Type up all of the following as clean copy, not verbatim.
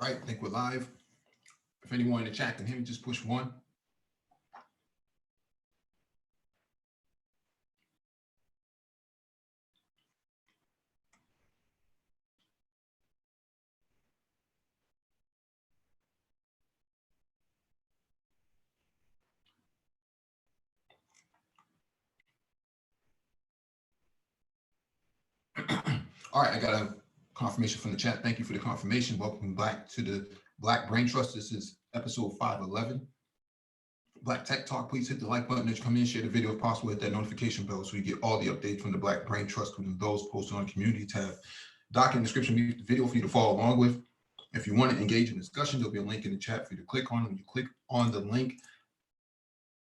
All right, I think we're live. If anyone in the chat can hear me, just push 1. All right, I got a confirmation from the chat. Thank you for the confirmation. Welcome back to the Black Brain Trust. This is episode 511. Black Tech Talk. Please hit the like button as you come in, share the video if possible, hit that notification bell so you get all the updates from the Black Brain Trust, including those posted on the community tab. Doc in the description of the video for you to follow along with. If you want to engage in discussion, there'll be a link in the chat for you to click on. When you click on the link,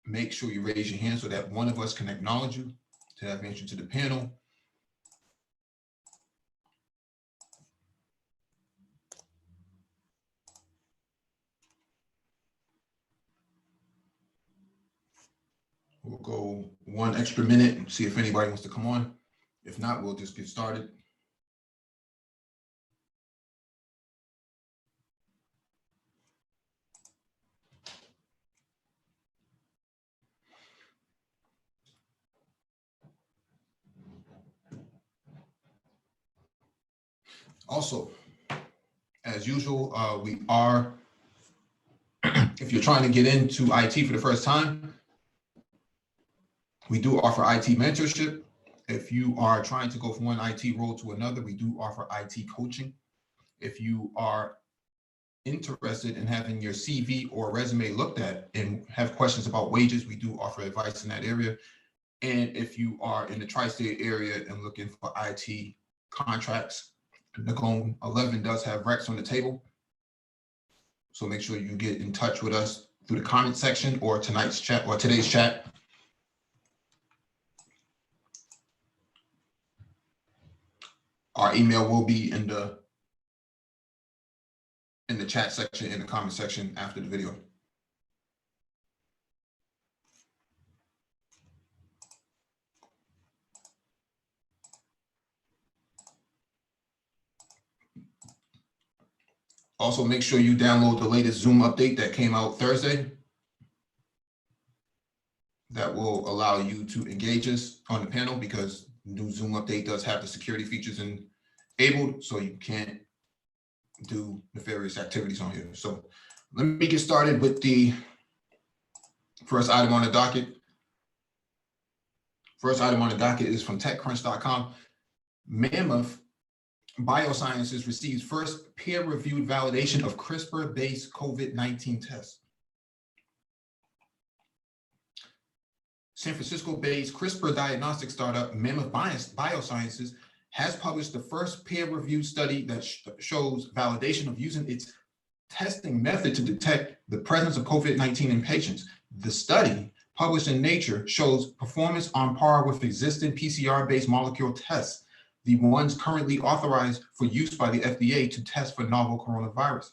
make sure you raise your hand so that one of us can acknowledge you to have entry to the panel. We'll go 1 extra minute and see if anybody wants to come on. If not, we'll just get started. Also, as usual, we are, if you're trying to get into IT for the first time, we do offer IT mentorship. If you are trying to go from one IT role to another, we do offer IT coaching. If you are interested in having your CV or resume looked at and have questions about wages, we do offer advice in that area. And if you are in the tri-state area and looking for IT contracts, Nicole 11 does have recs on the table. So make sure you get in touch with us through the comment section or tonight's chat or today's chat. Our email will be in the chat section, in the comment section after the video. Also, make sure you download the latest Zoom update that came out Thursday. That will allow you to engage us on the panel because new Zoom update does have the security features enabled, so you can't do nefarious activities on here. So let me get started with the first item on the docket. First item on the docket is from TechCrunch.com. Mammoth Biosciences receives first peer-reviewed validation of CRISPR-based COVID-19 test. San Francisco-based CRISPR diagnostic startup Mammoth Biosciences has published the first peer-reviewed study that shows validation of using its testing method to detect the presence of COVID-19 in patients. The study, published in Nature, shows performance on par with existing PCR-based molecule tests, the ones currently authorized for use by the FDA to test for novel coronavirus.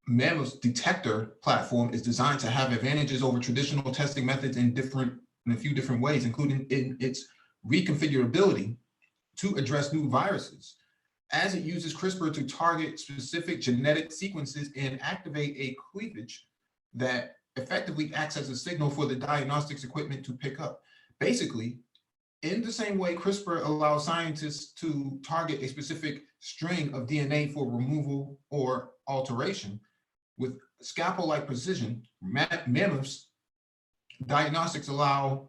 Mammoth's detector platform is designed to have advantages over traditional testing methods in a few different ways, including in its reconfigurability to address new viruses, as it uses CRISPR to target specific genetic sequences and activate a cleavage that effectively acts as a signal for the diagnostics equipment to pick up. Basically, in the same way CRISPR allows scientists to target a specific string of DNA for removal or alteration, with scalpel-like precision, Mammoth's diagnostic allows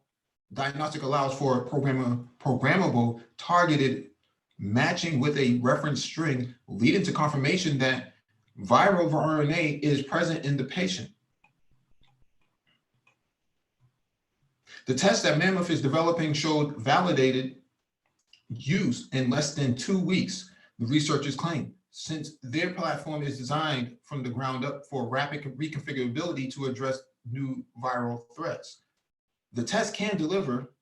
for programmable targeted matching with a reference string, leading to confirmation that viral RNA is present in the patient. The test that Mammoth is developing showed validated use in less than 2 weeks, the researchers claim, since their platform is designed from the ground up for rapid reconfigurability to address new viral threats. The test can deliver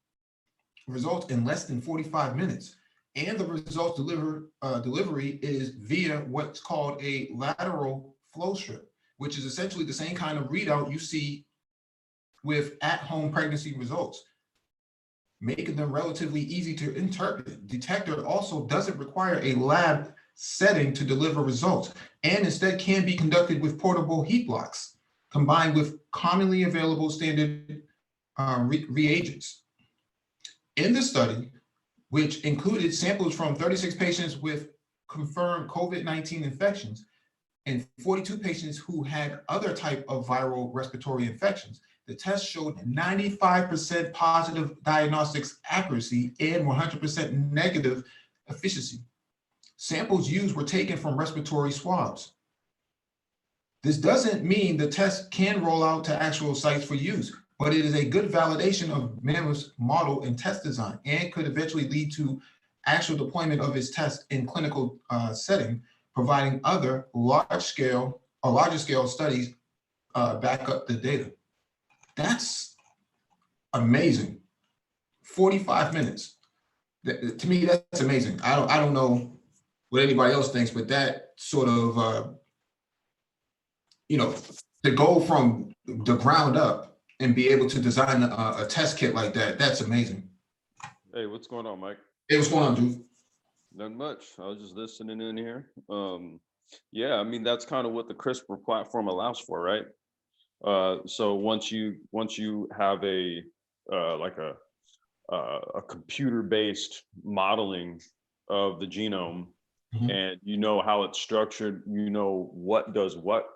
results in less than 45 minutes, and the results delivery is via what's called a lateral flow strip, which is essentially the same kind of readout you see with at-home pregnancy results, making them relatively easy to interpret. Detector also doesn't require a lab setting to deliver results, and instead can be conducted with portable heat blocks combined with commonly available standard reagents. In the study, which included samples from 36 patients with confirmed COVID-19 infections and 42 patients who had other type of viral respiratory infections, the test showed 95% positive diagnostics accuracy and 100% negative efficiency. Samples used were taken from respiratory swabs. This doesn't mean the test can roll out to actual sites for use, but it is a good validation of Mammoth's model and test design, and could eventually lead to actual deployment of its test in clinical setting, providing other larger scale studies back up the data. That's amazing. 45 minutes. To me, that's amazing. I don't know what anybody else thinks, but that sort of, to go from the ground up and be able to design a test kit like that, that's amazing. Hey, what's going on, Mike? Hey, what's going on, dude? Not much. I was just listening in here. Yeah, I mean, that's kind of what the CRISPR platform allows for, right? So once you have a computer-based modeling of the genome, Mhm. and you know how it's structured, you know what does what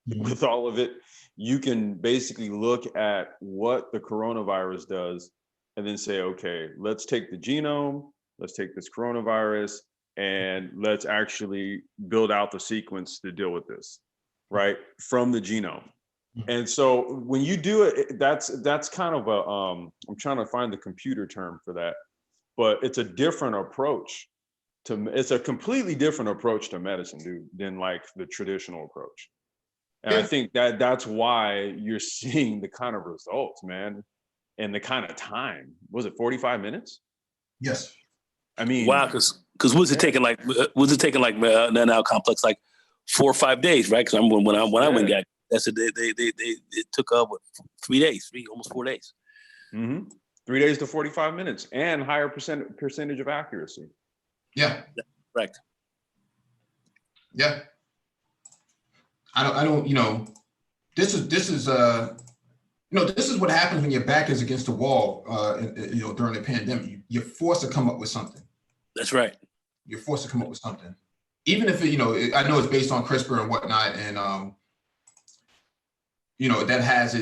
Mhm. with all of it, you can basically look at what the coronavirus does and then say, okay, let's take the genome, let's take this coronavirus, and let's actually build out the sequence to deal with this, right, from the genome. And so when you do it, that's kind of a, I'm trying to find the computer term for that, but it's a different approach it's a completely different approach to medicine, dude, than like the traditional approach. And I think that's why you're seeing the kind of results, man, and the kind of time. Was it 45 minutes? Yes. I mean, wow, because was it taking like now complex like 4 or 5 days, right? Because I remember when I went got that's it. It took what, 3 days, almost 4 days. 3 days to 45 minutes, and higher percentage of accuracy. Yeah. Correct. Yeah. I don't, this is this is what happens when your back is against the wall, during the pandemic. You're forced to come up with something. That's right. You're forced to come up with something. Even if I know it's based on CRISPR and whatnot, and that has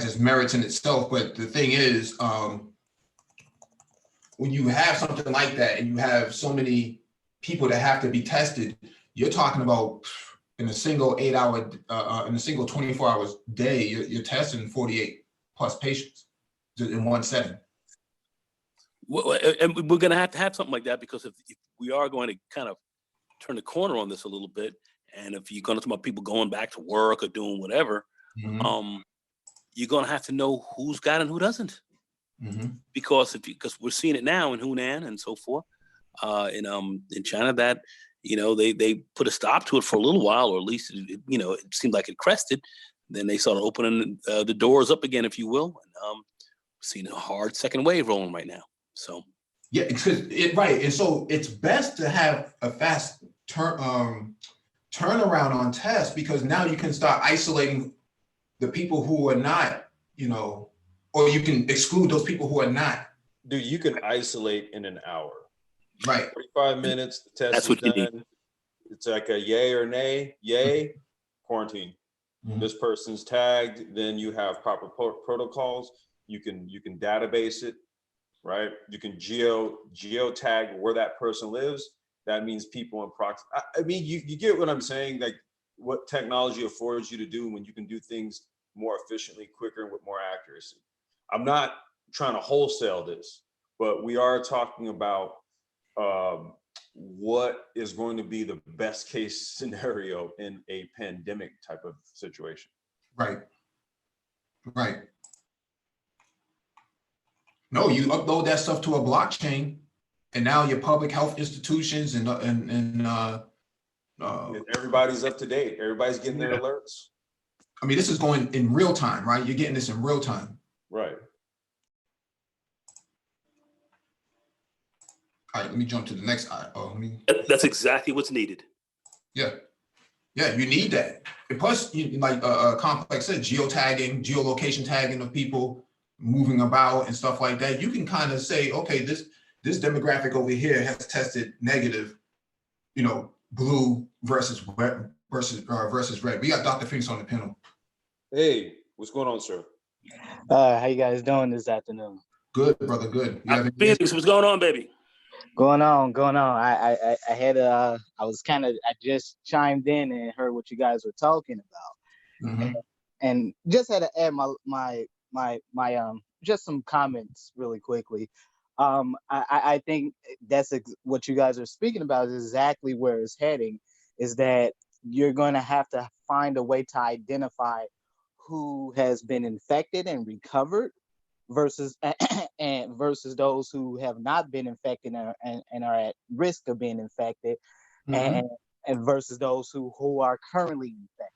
its merits in itself. But the thing is, when you have something like that and you have so many people that have to be tested, you're talking about in a single 8-hour, in a single 24 hours day, you're testing 48 plus patients in one setting. Well, and we're going to have something like that, because if we are going to kind of turn the corner on this a little bit, and if you're going to talk about people going back to work or doing whatever, you're going to have to know who's got it and who doesn't. Because we're seeing it now in Hunan and so forth, in China, that they put a stop to it for a little while, or at least it seemed like it crested. Then they started opening the doors up again, if you will, and seeing a hard second wave rolling right now. So yeah, right, and so it's best to have a fast turnaround on tests, because now you can start isolating the people who are not, or you can exclude those people who are not. Dude, you can isolate in an hour. Right. 45 minutes, the test is done. It's like a yay or nay. Yay, quarantine. This person's tagged, then you have proper protocols. You can database it, right? You can geo tag where that person lives. That means people in proximity. I mean, you get what I'm saying, like what technology affords you to do when you can do things more efficiently, quicker, and with more accuracy. I'm not trying to wholesale this, but we are talking about what is going to be the best case scenario in a pandemic type of situation. Right. Right. No, you upload that stuff to a blockchain, and now your public health institutions and everybody's up to date. Everybody's getting their alerts. I mean, this is going in real time, right? You're getting this in real time. Right. All right, let me jump to the next. That's exactly what's needed. Yeah, you need that. And plus, like Complex said, geotagging, geolocation tagging of people moving about and stuff like that. You can kind of say, okay, this demographic over here has tested negative, blue versus red versus red. We got Dr. Phoenix on the panel. Hey, what's going on, sir? How you guys doing this afternoon? Good, brother. Good. Phoenix, what's going on, baby? Going on. I just chimed in and heard what you guys were talking about, Mm-hmm. and just had to add my just some comments really quickly. I think that's what you guys are speaking about is exactly where it's heading. Is that you're going to have to find a way to identify who has been infected and recovered versus those who have not been infected and are at risk of being infected, Mm-hmm. and versus those who are currently infected.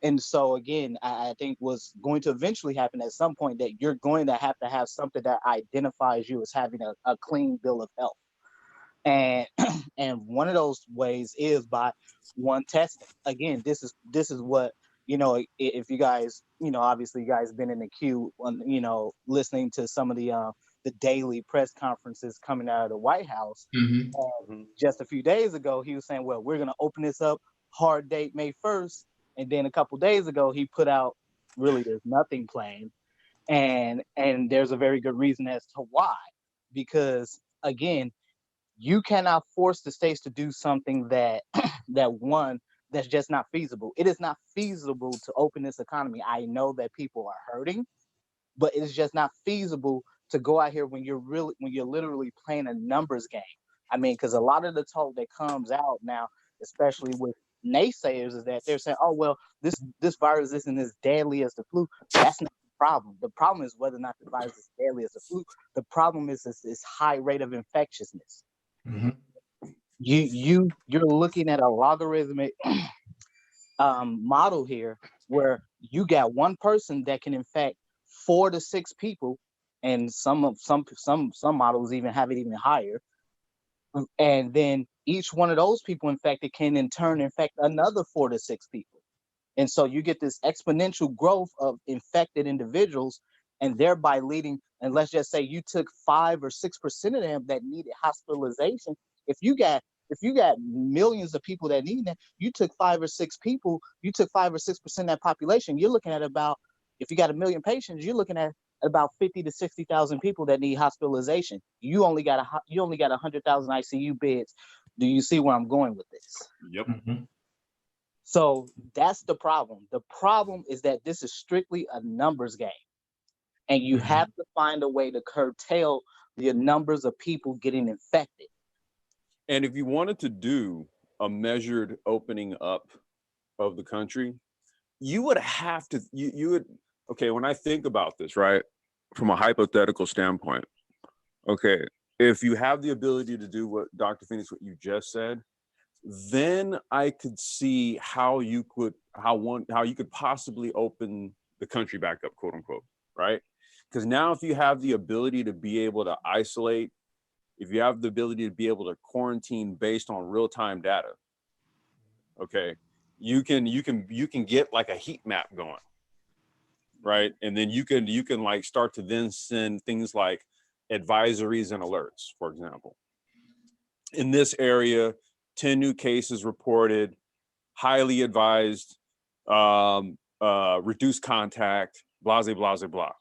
And so again, I think what's going to eventually happen at some point that you're going to have something that identifies you as having a clean bill of health. And and one of those ways is by one testing. Again, this is what, if you guys, obviously you guys been in the queue, listening to some of the daily press conferences coming out of the White House. Mm-hmm. Just a few days ago, he was saying, well, we're going to open this up, hard date May 1st. And then a couple days ago, he put out, really, there's nothing planned. And there's a very good reason as to why. Because, again, you cannot force the states to do something that's just not feasible. It is not feasible to open this economy. I know that people are hurting, but it's just not feasible to go out here when you're literally playing a numbers game. I mean, because a lot of the talk that comes out now, especially with naysayers, is that they're saying, oh, well, this virus isn't as deadly as the flu. That's not the problem. The problem is whether or not the virus is deadly as the flu. The problem is this high rate of infectiousness. Mm-hmm. You're looking at a logarithmic model here where you got one person that can infect 4 to 6 people, and some models even have it even higher. And then each one of those people infected can in turn infect another 4 to 6 people. And so you get this exponential growth of infected individuals, and thereby leading, and let's just say you took 5 or 6% of them that needed hospitalization. If you got millions of people that need that, you took 5 or 6 people, you took 5 or 6% of that population, you're looking at about, if you got 1 million patients, you're looking at about 50 to 60,000 people that need hospitalization. You only got 100,000 ICU beds. Do you see where I'm going with this? Yep. Mm-hmm. So that's the problem. The problem is that this is strictly a numbers game, and you Mm-hmm. have to find a way to curtail the numbers of people getting infected. And if you wanted to do a measured opening up of the country, you would have to, okay, when I think about this, right, from a hypothetical standpoint, okay, if you have the ability to do what Dr. Phoenix, what you just said, then I could see how you could possibly open the country back up, quote unquote, right? Because now if you have the ability to be able to isolate, if you have the ability to be able to quarantine based on real-time data, okay, you can get like a heat map going, right? And then you can like start to then send things like advisories and alerts, for example. In this area, 10 new cases reported, highly advised, reduced contact, blah, blah, blah, blah.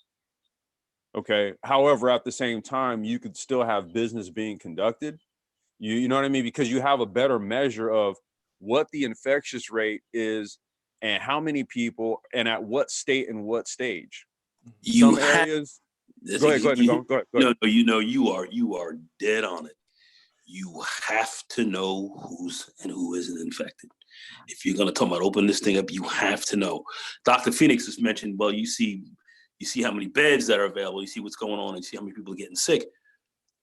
Okay. However, at the same time, you could still have business being conducted. You know what I mean? Because you have a better measure of what the infectious rate is and how many people and at what state and what stage. Some areas. Go ahead. No, you are dead on it. You have to know who isn't infected. If you're going to talk about opening this thing up, you have to know. Dr. Phoenix has mentioned, well, you see how many beds that are available, you see what's going on, and you see how many people are getting sick.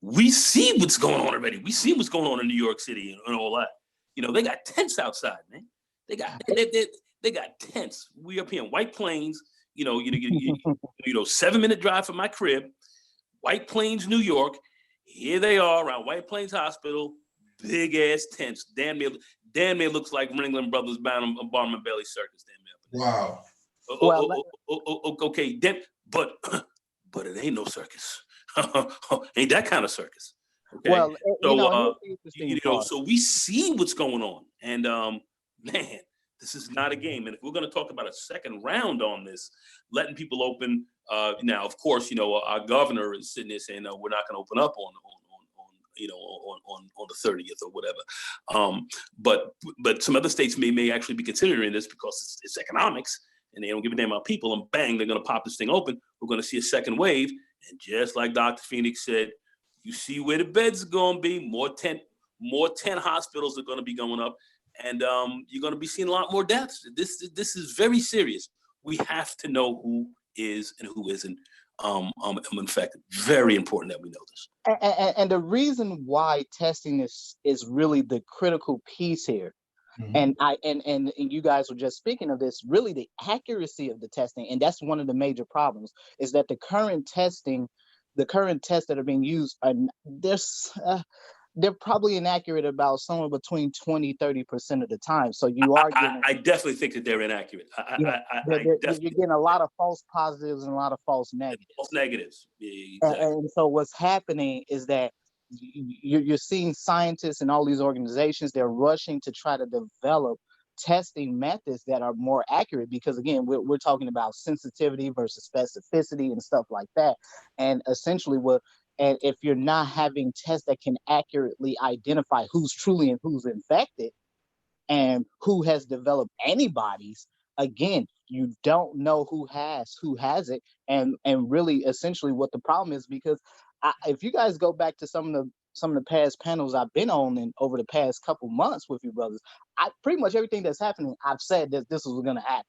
We see what's going on already. We see what's going on in New York City and all that. They got tents outside, man. They got tents. We up here in White Plains, 7-minute drive from my crib, White Plains, New York. Here they are around White Plains Hospital, big ass tents. Damn near looks like Ringling Brothers Barnum and Bailey Circus. Damn near. Wow. Okay, then, but it ain't no circus. Ain't that kind of circus. Okay. Well, So here's the interesting part. so we see what's going on, and man, this is not a game. And if we're going to talk about a second round on this, letting people open, now of course, our governor is sitting there saying, no, we're not going to open up on the 30th or whatever. But some other states may actually be considering this because it's economics, and they don't give a damn about people, and bang, they're going to pop this thing open. We're going to see a second wave, and just like Dr. Phoenix said, you see where the beds are going to be. More tent hospitals are going to be going up, and you're going to be seeing a lot more deaths. This is very serious. We have to know who is and who isn't infected. Very important that we know this. And the reason why testing is really the critical piece here, and you guys were just speaking of this, really the accuracy of the testing, and that's one of the major problems, is that the current tests that are being used they're probably inaccurate about somewhere between 20-30% of the time. So you are getting, I definitely think that they're inaccurate. you're getting a lot of false positives and a lot of false negatives. False negatives. Yeah, exactly. And so what's happening is that you're seeing scientists and all these organizations, they're rushing to try to develop testing methods that are more accurate, because again, we're talking about sensitivity versus specificity and stuff like that. And essentially and if you're not having tests that can accurately identify who's truly and who's infected and who has developed antibodies, again, you don't know who has it. And really, essentially what the problem is, because if you guys go back to some of the past panels I've been on and over the past couple months with you brothers, pretty much everything that's happening, I've said that this was going to happen.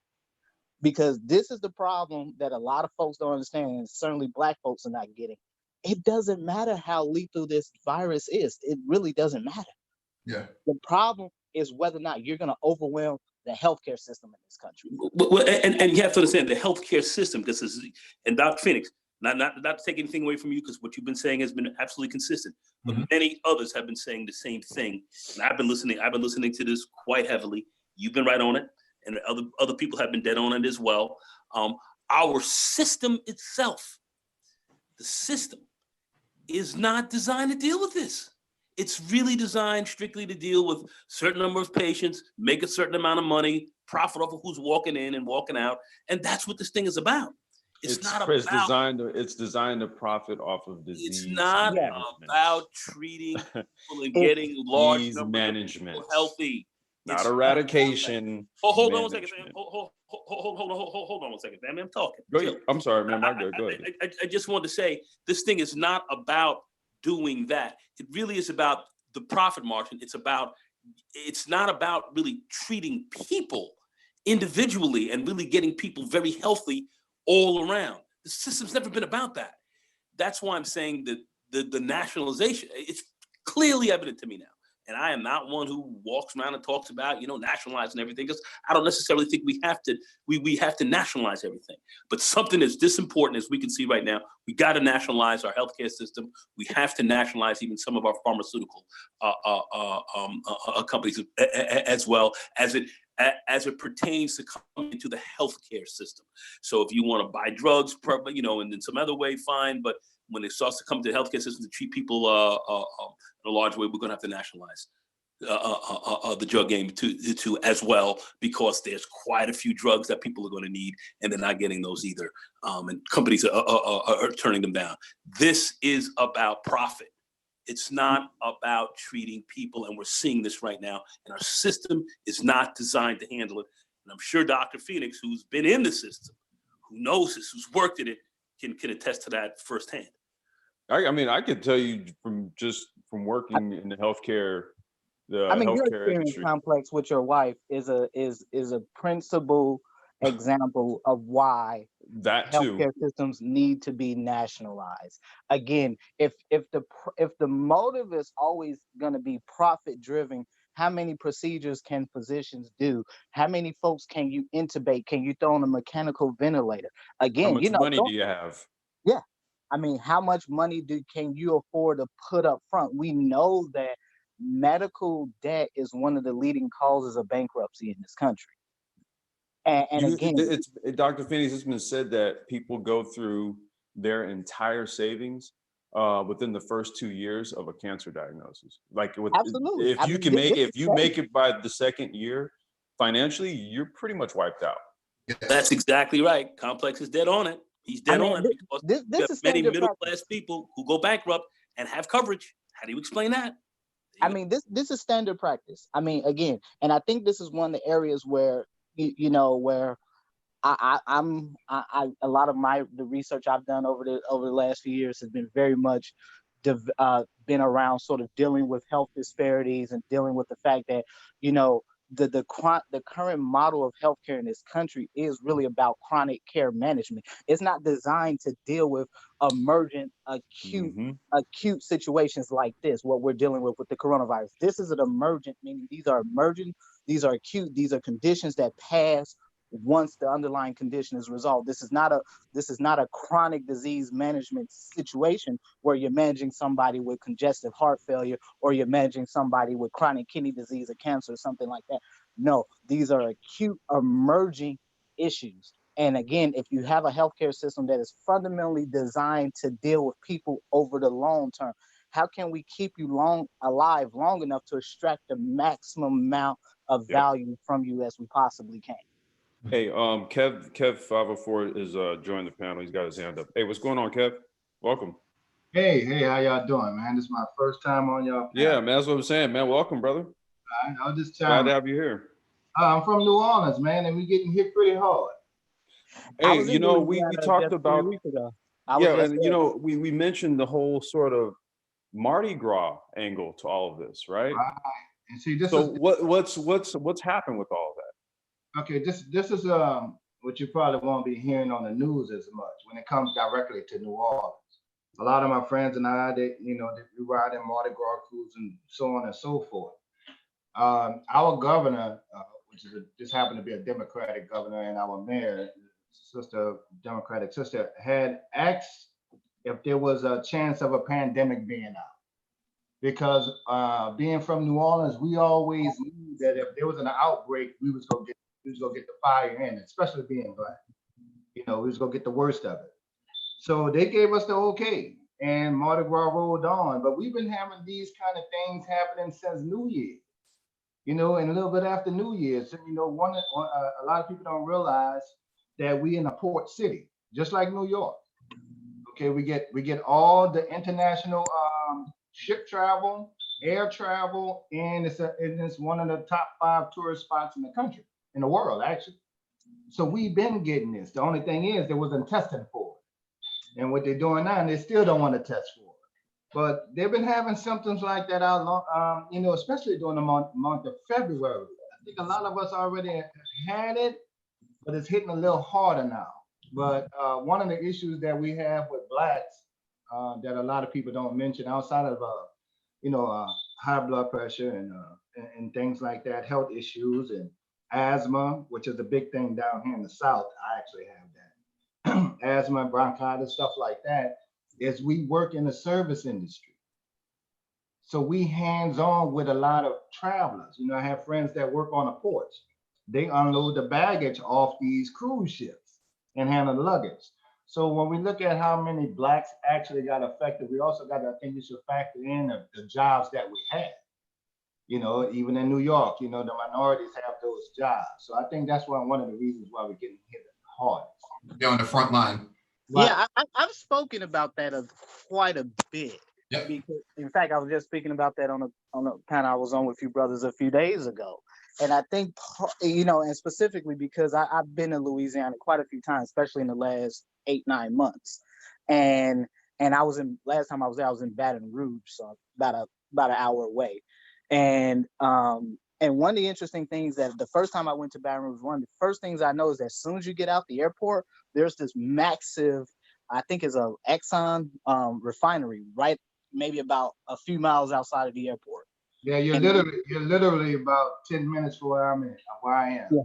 Because this is the problem that a lot of folks don't understand, and certainly Black folks are not getting. It doesn't matter how lethal this virus is. It really doesn't matter. Yeah. The problem is whether or not you're going to overwhelm the healthcare system in this country. Well, and you have to understand the healthcare system, and Dr. Phoenix, not to take anything away from you, because what you've been saying has been absolutely consistent, but many others have been saying the same thing. And I've been listening to this quite heavily. You've been right on it, and other people have been dead on it as well. Our system itself, the system, is not designed to deal with this. It's really designed strictly to deal with a certain number of patients, make a certain amount of money, profit off of who's walking in and walking out, and that's what this thing is about. It's designed to profit off of disease. It's not about treating people and getting large numbers management. of people healthy. Not eradication. Hold on one second. Hold on one second, man. I'm talking. Go ahead. I'm sorry, man. Go ahead. I just wanted to say this thing is not about doing that. It really is about the profit margin. It's not about really treating people individually and really getting people very healthy all around. The system's never been about that. That's why I'm saying that the nationalization, it's clearly evident to me now. And I am not one who walks around and talks about, nationalizing everything, because I don't necessarily think we have to nationalize everything. But something that's this important, as we can see right now, we got to nationalize our healthcare system. We have to nationalize even some of our pharmaceutical companies as well, as it pertains to coming into the healthcare system. So if you want to buy drugs, and in some other way, fine. But when it starts to come to the healthcare system to treat people in a large way, we're going to have to nationalize the drug game to as well, because there's quite a few drugs that people are going to need, and they're not getting those either. And companies are turning them down. This is about profit. It's not about treating people, and we're seeing this right now. And our system is not designed to handle it. And I'm sure Dr. Phoenix, who's been in the system, who knows this, who's worked in it, can attest to that firsthand. I could tell you from working in the healthcare. Your experience industry. Complex with your wife is a principal example of why healthcare systems need to be nationalized. Again, if the motive is always going to be profit driven, how many procedures can physicians do? How many folks can you intubate? Can you throw on a mechanical ventilator? Again, how much money do you have? Yeah. I mean, how much money can you afford to put up front? We know that medical debt is one of the leading causes of bankruptcy in this country. And again, Dr. Phineas, it's been said that people go through their entire savings within the first 2 years of a cancer diagnosis. Like absolutely. if you can make if you make it by the second year, financially, you're pretty much wiped out. That's exactly right. Complex is dead on it. He's dead on it because this is many middle-class people who go bankrupt and have coverage. How do you explain that? I mean, this is standard practice. I mean, again, and I think this is one of the areas where where a lot of the research I've done over the last few years has been very much been around sort of dealing with health disparities and dealing with the fact that the current model of healthcare in this country is really about chronic care management. It's not designed to deal with emergent, acute situations like this, what we're dealing with the coronavirus. This is an emergent, meaning these are emergent, these are acute, these are conditions that pass once the underlying condition is resolved. This is not a chronic disease management situation where you're managing somebody with congestive heart failure or you're managing somebody with chronic kidney disease or cancer or something like that. No, these are acute emerging issues. And again, if you have a healthcare system that is fundamentally designed to deal with people over the long term, how can we keep you alive long enough to extract the maximum amount of value from you as we possibly can? Hey, Kev 504 is joined the panel. He's got his hand up. Hey, what's going on, Kev? Welcome. Hey, how y'all doing, man? This is my first time on y'all panel. Yeah, man, that's what I'm saying, man. Welcome, brother. I'll just glad to have you here. I'm from New Orleans, man, and we getting hit pretty hard. Hey, we talked about we mentioned the whole sort of Mardi Gras angle to all of this, right? And see, what's happened with all of that? Okay, this is what you probably won't be hearing on the news as much when it comes directly to New Orleans. A lot of my friends and I, we ride in Mardi Gras cruise and so on and so forth. Our governor, just happened to be a Democratic governor, and our mayor, Democratic sister, had asked if there was a chance of a pandemic being out. Because being from New Orleans, we always knew that if there was an outbreak, we was gonna get the fire in, especially being Black. We was gonna get the worst of it. So they gave us the okay, and Mardi Gras rolled on. But we've been having these kind of things happening since New Year, and a little bit after New Year. So, a lot of people don't realize that we in a port city, just like New York. Okay, we get all the international ship travel, air travel, and it's one of the top 5 tourist spots in the country, in the world, actually. So we've been getting this. The only thing is there wasn't testing for it. And what they're doing now, and they still don't want to test for it. But they've been having symptoms like that out, especially during the month of February. I think a lot of us already had it, but it's hitting a little harder now. But one of the issues that we have with Blacks that a lot of people don't mention outside of high blood pressure and things like that, health issues and asthma, which is a big thing down here in the South. I actually have that. Asthma, bronchitis, stuff like that, is we work in the service industry. So we hands-on with a lot of travelers. I have friends that work on the ports. They unload the baggage off these cruise ships and handle the luggage. So when we look at how many Blacks actually got affected, we also got to, I think you should factor in the jobs that we had. Even in New York, the minorities have those jobs. So I think that's one of the reasons why we're getting hit hard. They're on the front line. But, yeah, I've spoken about that quite a bit. Yep. Because, in fact, I was just speaking about that on a panel I was on with you brothers a few days ago. And I think, and specifically because I've been in Louisiana quite a few times, especially in the last 8-9 months. And last time I was there, I was in Baton Rouge, so about an hour away. And one of the interesting things that the first time I went to Baton Rouge, one of the first things I know is that as soon as you get out the airport, there's this massive, I think it's a Exxon refinery, right? Maybe about a few miles outside of the airport. Yeah, you're literally about 10 minutes from where I am. Yeah.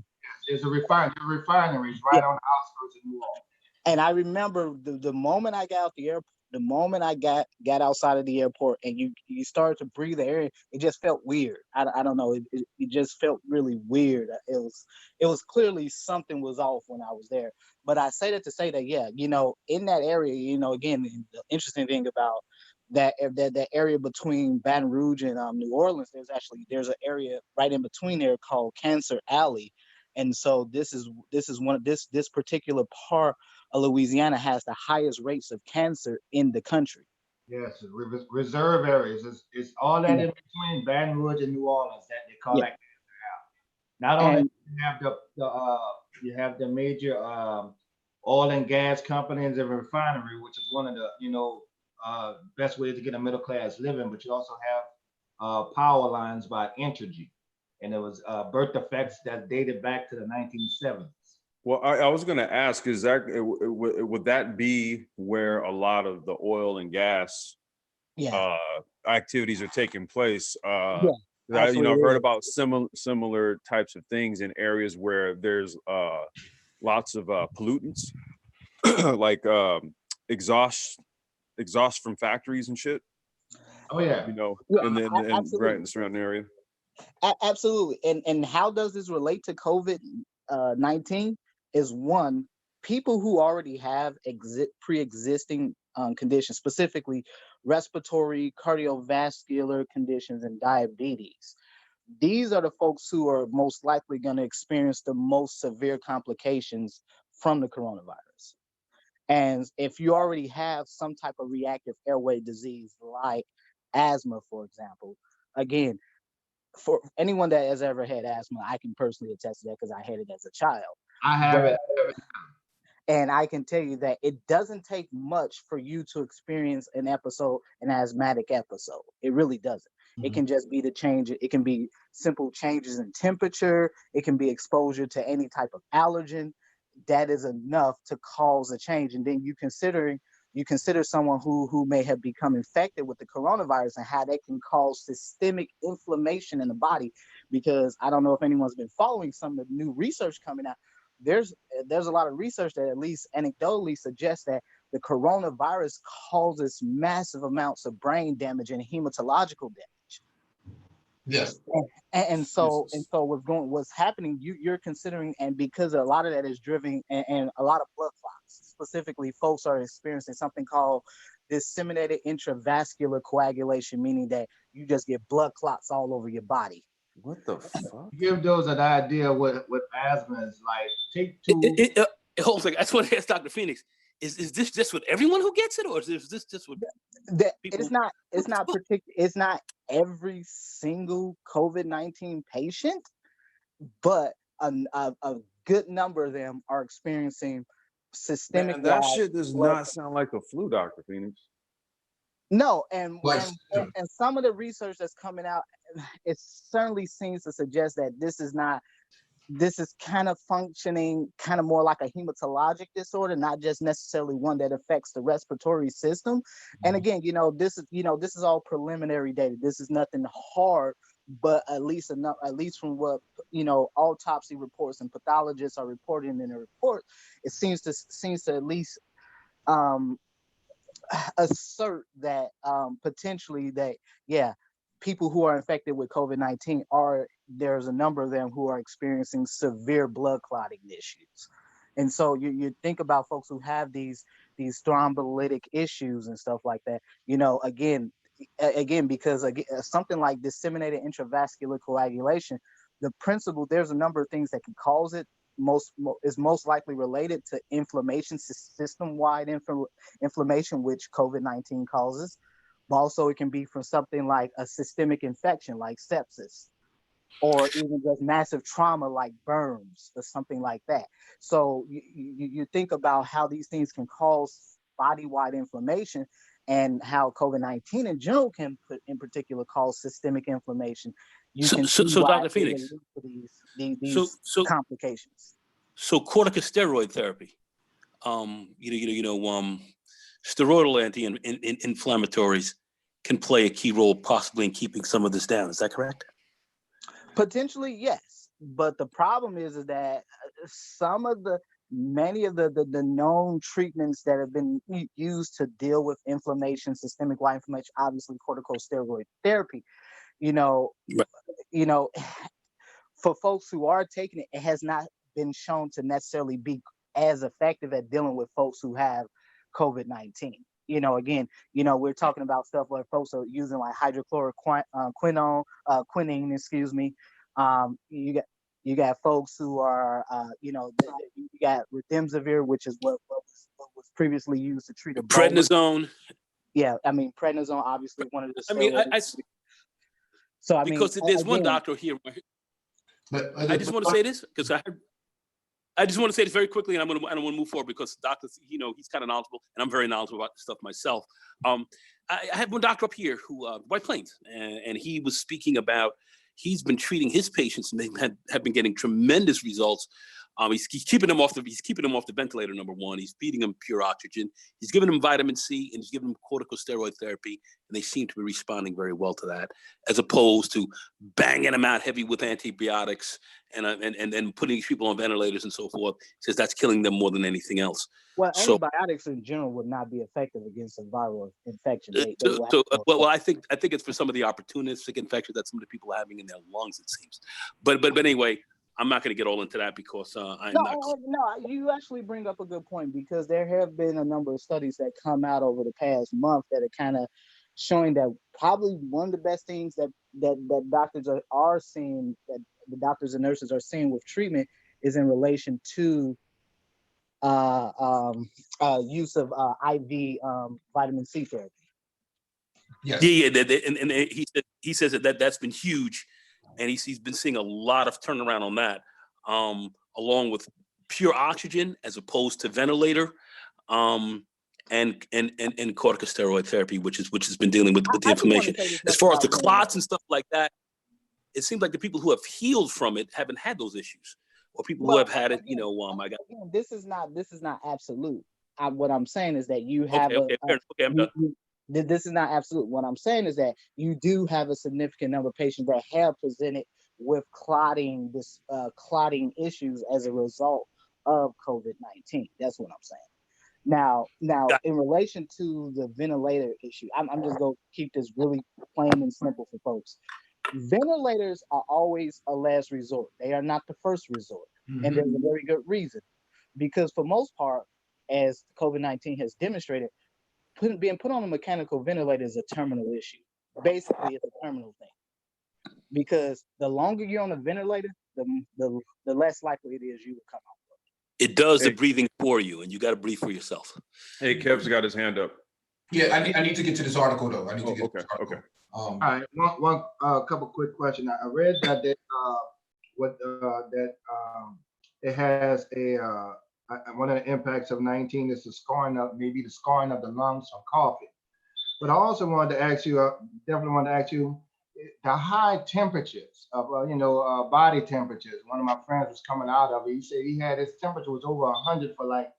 There's a refinery right on the outskirts of New Orleans. And I remember the moment I got out the airport, The moment I got outside of the airport and you started to breathe the air, it just felt weird. I don't know. It just felt really weird. It was clearly something was off when I was there. But I say that to say that, yeah, you know, in that area, you know, again, the interesting thing about that area between Baton Rouge and New Orleans, there's an area right in between there called Cancer Alley. And so this is this particular part of Louisiana has the highest rates of cancer in the country. Yes, reserve areas. It's all that in between Baton Rouge and New Orleans that they call that. Not only And you have you have the major oil and gas companies and refinery, which is one of the best ways to get a middle class living, but you also have power lines by Entergy, and it was birth defects that dated back to the 1970s. Well, I was going to ask, is that would that be where a lot of the oil and gas activities are taking place? I've heard about similar types of things in areas where there's lots of pollutants, like exhaust from factories and shit. Oh yeah, you know, Yeah, and then absolutely. right in the surrounding area. Absolutely. And how does this relate to COVID-19? Is one, people who already have pre-existing conditions, specifically respiratory, cardiovascular conditions, and diabetes. These are the folks who are most likely going to experience the most severe complications from the coronavirus. And if you already have some type of reactive airway disease like asthma, for example, again, for anyone that has ever had asthma, I can personally attest to that because I had it as a child. I have it. And I can tell you that it doesn't take much for you to experience an asthmatic episode. It really doesn't. It can just be the change. It can be simple changes in temperature. It can be exposure to any type of allergen. That is enough to cause a change. And then you consider someone who may have become infected with the coronavirus and how that can cause systemic inflammation in the body. Because I don't know if anyone's been following some of the new research coming out. There's a lot of research that at least anecdotally suggests that the coronavirus causes massive amounts of brain damage and hematological damage. Yes. And so what's happening, you're considering, and because a lot of that is driven and a lot of blood clots, specifically folks are experiencing something called disseminated intravascular coagulation, meaning that you just get blood clots all over your body. What the fuck? Give those an idea what asthma is like. Take two. Hold on a second. I just want to ask Dr. Phoenix, is this just with everyone who gets it, or is this just with people? It's not every single COVID-19 patient, but a good number of them are experiencing systemic. Man, that shit does not sound like a flu, Dr. Phoenix. No, and some of the research that's coming out, it certainly seems to suggest that this is kind of functioning kind of more like a hematologic disorder, not just necessarily one that affects the respiratory system. And again, this is all preliminary data. This is nothing hard, but at least from what autopsy reports and pathologists are reporting in their report, it seems to at least assert that potentially that people who are infected with COVID-19 there's a number of them who are experiencing severe blood clotting issues. And so you think about folks who have these thrombolytic issues and stuff like that, again, because something like disseminated intravascular coagulation, there's a number of things that can cause it. Is most likely related to inflammation, system-wide inflammation, which COVID-19 causes. But also it can be from something like a systemic infection like sepsis, or even just massive trauma like burns or something like that. So you think about how these things can cause body-wide inflammation, and how COVID-19 in general can in particular cause systemic inflammation. So Dr. Phoenix, these complications. So corticosteroid therapy, steroidal anti-inflammatories can play a key role possibly in keeping some of this down. Is that correct? Potentially, yes. But the problem is that some of the many of the known treatments that have been used to deal with inflammation, systemic wide inflammation, obviously corticosteroid therapy, you know, Right. you know, for folks who are taking it, it has not been shown to necessarily be as effective at dealing with folks who have COVID-19. You know, again, you know, we're talking about stuff where folks are using like quinine, excuse me. You got folks who are, you know, you got remdesivir, which is what was previously used to treat Ebola. Prednisone. Yeah, I mean, prednisone, obviously one of the I mean, steroids. So I mean, because there's one again, doctor here. I just want to say this because I just want to say this very quickly, and I don't want to move forward because doctor, you know, he's kind of knowledgeable, and I'm very knowledgeable about this stuff myself. I had one doctor up here who White Plains, and he was speaking about he's been treating his patients, and they have been getting tremendous results. He's keeping them off the ventilator. Number one, he's feeding them pure oxygen. He's giving them vitamin C, and he's giving them corticosteroid therapy, and they seem to be responding very well to that, as opposed to banging them out heavy with antibiotics and putting people on ventilators and so forth. He says that's killing them more than anything else. well, So, antibiotics in general would not be effective against a viral infection. They will have to- well, I think it's for some of the opportunistic infections that some of the people are having in their lungs, it seems. But anyway, I'm not going to get all into that because I'm not. No, you actually bring up a good point, because there have been a number of studies that come out over the past month that are kind of showing that probably one of the best things that doctors are seeing, that the doctors and nurses are seeing with treatment, is in relation to use of IV vitamin C therapy. Yes. Yeah, and he says that's been huge, and he's been seeing a lot of turnaround on that, along with pure oxygen as opposed to ventilator, and corticosteroid therapy, which has been dealing with the inflammation. As far as the clots and stuff like that, it seems like the people who have healed from it haven't had those issues, or people who have had it, you know, again, this is not absolute. What I'm saying is that you have I'm done. This is not absolute. What I'm saying is that you do have a significant number of patients that have presented with clotting issues as a result of COVID-19. That's what I'm saying. Now, in relation to the ventilator issue, I'm just going to keep this really plain and simple for folks. Ventilators are always a last resort. They are not the first resort. Mm-hmm. And there's a very good reason. Because for most part, as COVID-19 has demonstrated, being put on a mechanical ventilator is a terminal issue. Basically, it's a terminal thing. Because the longer you're on a ventilator, the less likely it is you will come out. It does the breathing for you, and you got to breathe for yourself. Hey, Kev's got his hand up. Yeah, I need to get to this article though. I need to get to this article. Okay. All right, one couple quick questions. I read that it has one of the impacts of 19 is the scarring of the lungs from coughing. But I also wanted to ask you, the high temperatures of body temperatures. One of my friends was coming out of it. He said he had his temperature was over 100 for like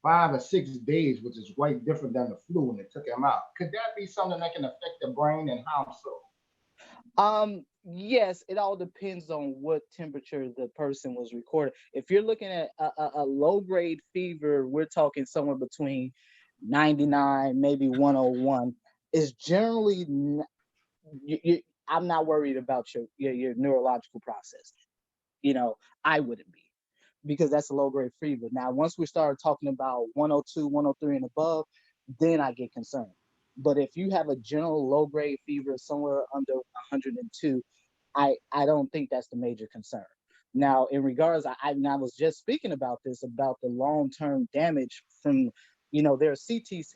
5 or 6 days, which is quite different than the flu, and it took him out. Could that be something that can affect the brain, and how so? Yes, it all depends on what temperature the person was recorded. If you're looking at a low-grade fever, we're talking somewhere between 99, maybe 101. Is generally, I'm not worried about your neurological process. You know, I wouldn't be, because that's a low-grade fever. Now, once we start talking about 102, 103 and above, then I get concerned. But if you have a general low-grade fever somewhere under 102, I don't think that's the major concern. Now, in regards, I was just speaking about this, about the long-term damage from, there are CTs.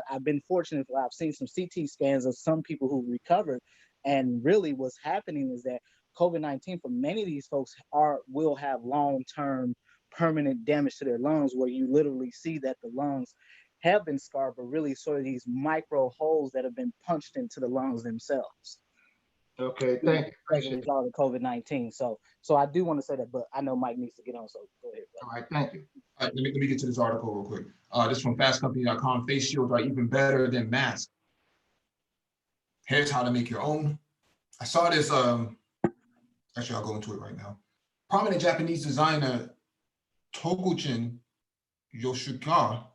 I've been fortunate. I've seen some CT scans of some people who recovered, and really what's happening is that COVID-19 for many of these folks will have long-term permanent damage to their lungs, where you literally see that the lungs have been scarred, but really sort of these micro holes that have been punched into the lungs themselves. Okay, thank you. As a result of COVID-19. So I do want to say that, but I know Mike needs to get on, so go ahead. All right, thank you. Let me get to this article real quick. This is from fastcompany.com. Face shields are even better than masks. Here's how to make your own. I saw this, actually I'll go into it right now. Prominent Japanese designer Toguchin Yoshikawa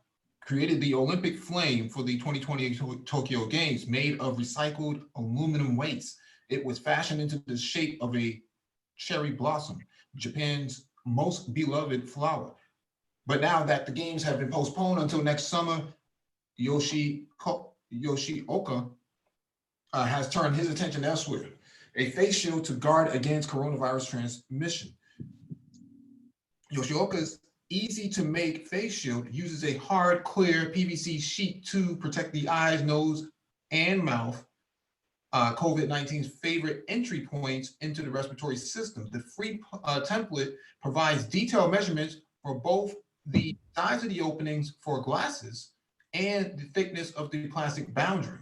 created the Olympic flame for the 2020 Tokyo Games made of recycled aluminum waste. It was fashioned into the shape of a cherry blossom, Japan's most beloved flower. But now that the games have been postponed until next summer, Yoshioka has turned his attention elsewhere. A face shield to guard against coronavirus transmission. Yoshioka's easy to make face shield uses a hard, clear PVC sheet to protect the eyes, nose, and mouth, COVID-19's favorite entry points into the respiratory system. The free template provides detailed measurements for both the size of the openings for glasses and the thickness of the plastic boundary.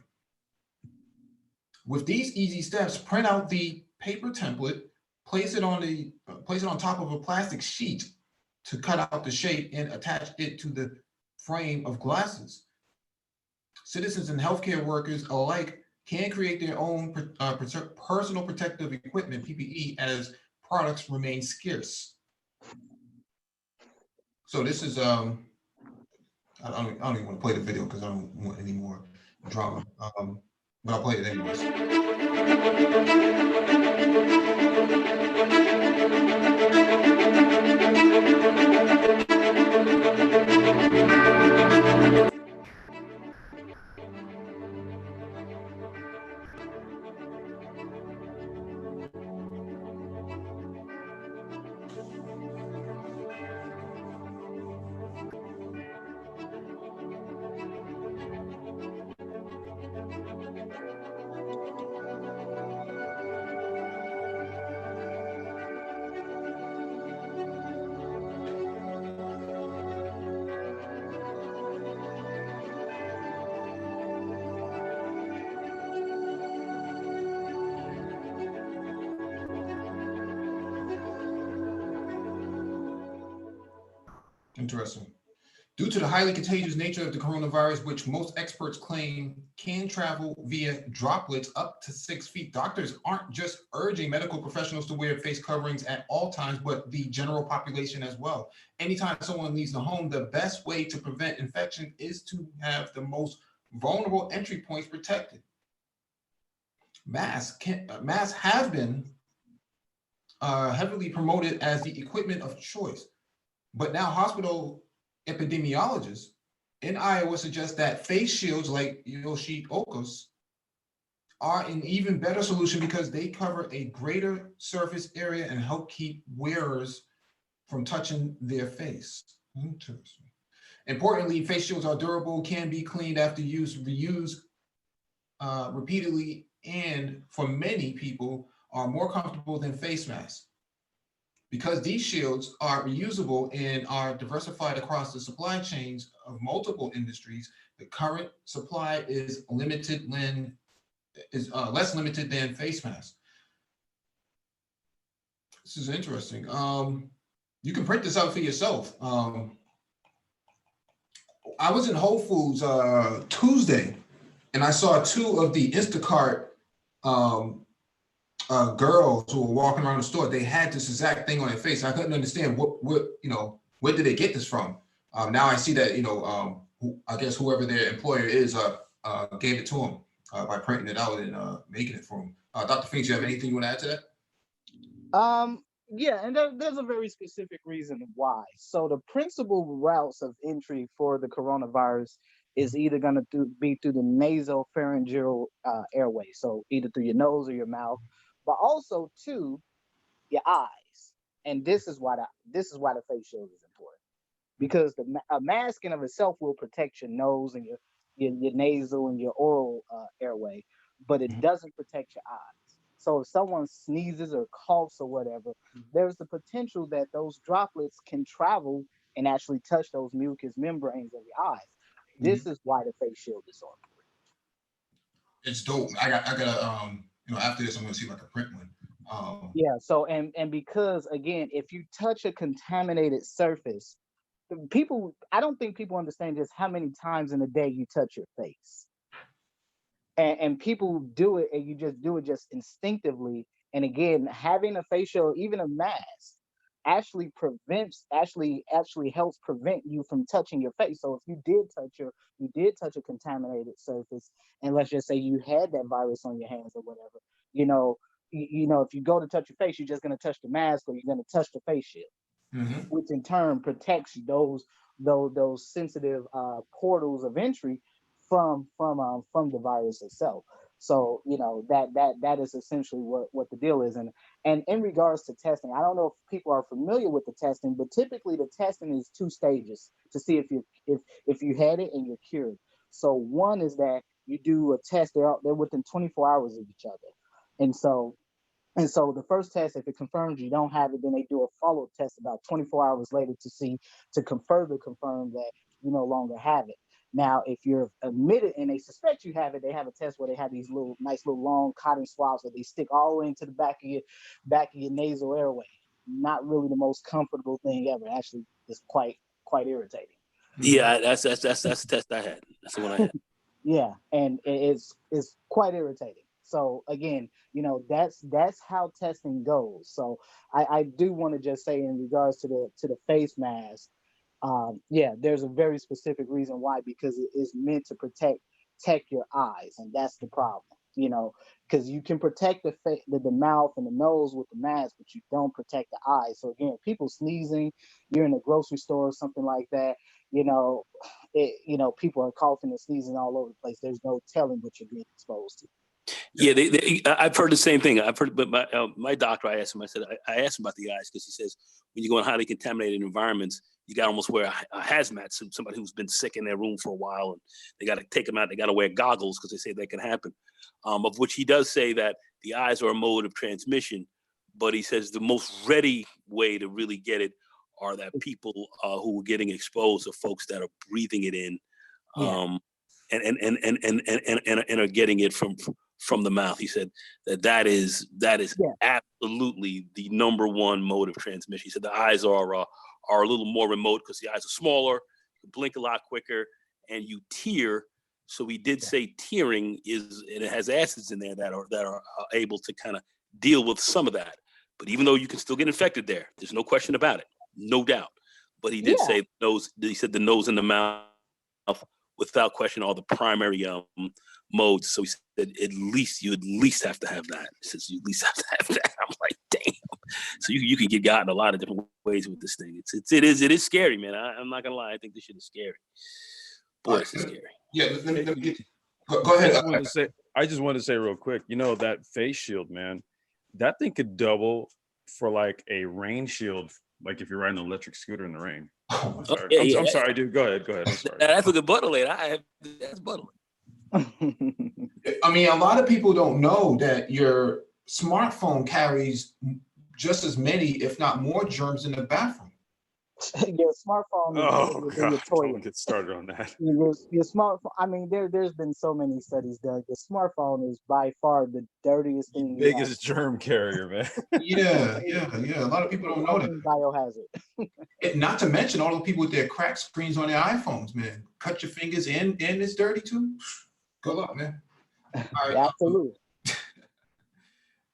With these easy steps, print out the paper template, place it on top of a plastic sheet to cut out the shape and attach it to the frame of glasses. Citizens and healthcare workers alike can create their own personal protective equipment, PPE, as products remain scarce. So this is, I don't even want to play the video because I don't want any more drama, but I'll play it anyways. Interesting. Due to the highly contagious nature of the coronavirus, which most experts claim can travel via droplets up to 6 feet, doctors aren't just urging medical professionals to wear face coverings at all times, but the general population as well. Anytime someone leaves the home, the best way to prevent infection is to have the most vulnerable entry points protected. Masks have been heavily promoted as the equipment of choice, but now hospital epidemiologists in Iowa suggest that face shields like Yoshioka's are an even better solution because they cover a greater surface area and help keep wearers from touching their face. Interesting. Importantly, face shields are durable, can be cleaned after use, reused repeatedly, and for many people are more comfortable than face masks. Because these shields are reusable and are diversified across the supply chains of multiple industries, the current supply is less limited than face masks. This is interesting. You can print this out for yourself. I was in Whole Foods Tuesday, and I saw 2 of the Instacart girls who were walking around the store. They had this exact thing on their face. I couldn't understand what where did they get this from? Now I see that I guess whoever their employer is gave it to them by printing it out and making it for them. Dr. Finks, you have anything you want to add to that? Yeah, and there's a very specific reason why. So the principal routes of entry for the coronavirus is either going to be through the nasopharyngeal airway, so either through your nose or your mouth, but also to your eyes. And this is why the face shield is important, because a mask in of itself will protect your nose and your nasal and your oral airway, but it doesn't protect your eyes. So if someone sneezes or coughs or whatever, there's the potential that those droplets can travel and actually touch those mucous membranes of your eyes. This is why the face shield is so important. It's dope. I gotta after this I'm gonna see if I can print one. Yeah. So and because again, if you touch a contaminated surface, I don't think people understand just how many times in a day you touch your face. And people do it, and you just do it just instinctively. And again, having a facial, even a mask, actually helps prevent you from touching your face. So if you did touch a contaminated surface, and let's just say you had that virus on your hands or whatever, if you go to touch your face, you're just going to touch the mask, or you're going to touch the face shield, which in turn protects those sensitive portals of entry from the virus itself. So that is essentially what the deal is. And in regards to testing, I don't know if people are familiar with the testing, but typically the testing is 2 stages to see if you had it and you're cured. So one is that you do a test, they're within 24 hours of each other. And so the first test, if it confirms you don't have it, then they do a follow-up test about 24 hours later to further confirm that you no longer have it. Now, if you're admitted and they suspect you have it, they have a test where they have these nice little long cotton swabs that they stick all the way into the back of your nasal airway. Not really the most comfortable thing ever. Actually, it's quite irritating. Yeah, that's the test I had. That's the one I had. Yeah, and it's quite irritating. So again, that's how testing goes. So I do want to just say in regards to the face mask, there's a very specific reason why, because it is meant to protect your eyes, and that's the problem. Because you can protect the mouth and the nose with the mask, but you don't protect the eyes. So again, people sneezing, you're in a grocery store or something like that, people are coughing and sneezing all over the place. There's no telling what you're being exposed to. Yeah, I've heard the same thing. I've heard, but my doctor, I asked him about the eyes, because he says when you go in highly contaminated environments, you got to almost wear a hazmat suit, somebody who's been sick in their room for a while, and they got to take them out. They got to wear goggles because they say that can happen. Of which he does say that the eyes are a mode of transmission, but he says the most ready way to really get it are that people who are getting exposed are folks that are breathing it in, and are getting it from the mouth. He said that is absolutely the number one mode of transmission. He said the eyes are a little more remote because the eyes are smaller, you blink a lot quicker, and you tear. So he did say tearing and it has acids in there that are able to kind of deal with some of that. But even though you can still get infected there's no question about it, no doubt. But he did say he said the nose and the mouth, without question, are the primary modes. So he said you at least have to have that. He says you at least have to have that. I'm like, damn. So you can get got in a lot of different ways with this thing. It is scary, man. I'm not gonna lie. I think this shit is scary. Boy, this is scary. Yeah, let me get, go ahead. I just wanted to say real quick, that face shield, man, that thing could double for like a rain shield, like if you're riding an electric scooter in the rain. I'm sorry. I'm sorry, dude. Go ahead. I'm sorry. That's a good buttolate. That's buttolate. I mean, a lot of people don't know that your smartphone carries just as many, if not more, germs in the bathroom. Your smartphone is in your toilet. Don't get started on that. Your smartphone. I mean, there's been so many studies done. The smartphone is by far the dirtiest thing. Biggest germ carrier, man. Yeah. A lot of people don't know that. Biohazard. Not to mention all the people with their cracked screens on their iPhones, man. Cut your fingers in, and it's dirty too. Good luck, man. All right. Absolutely.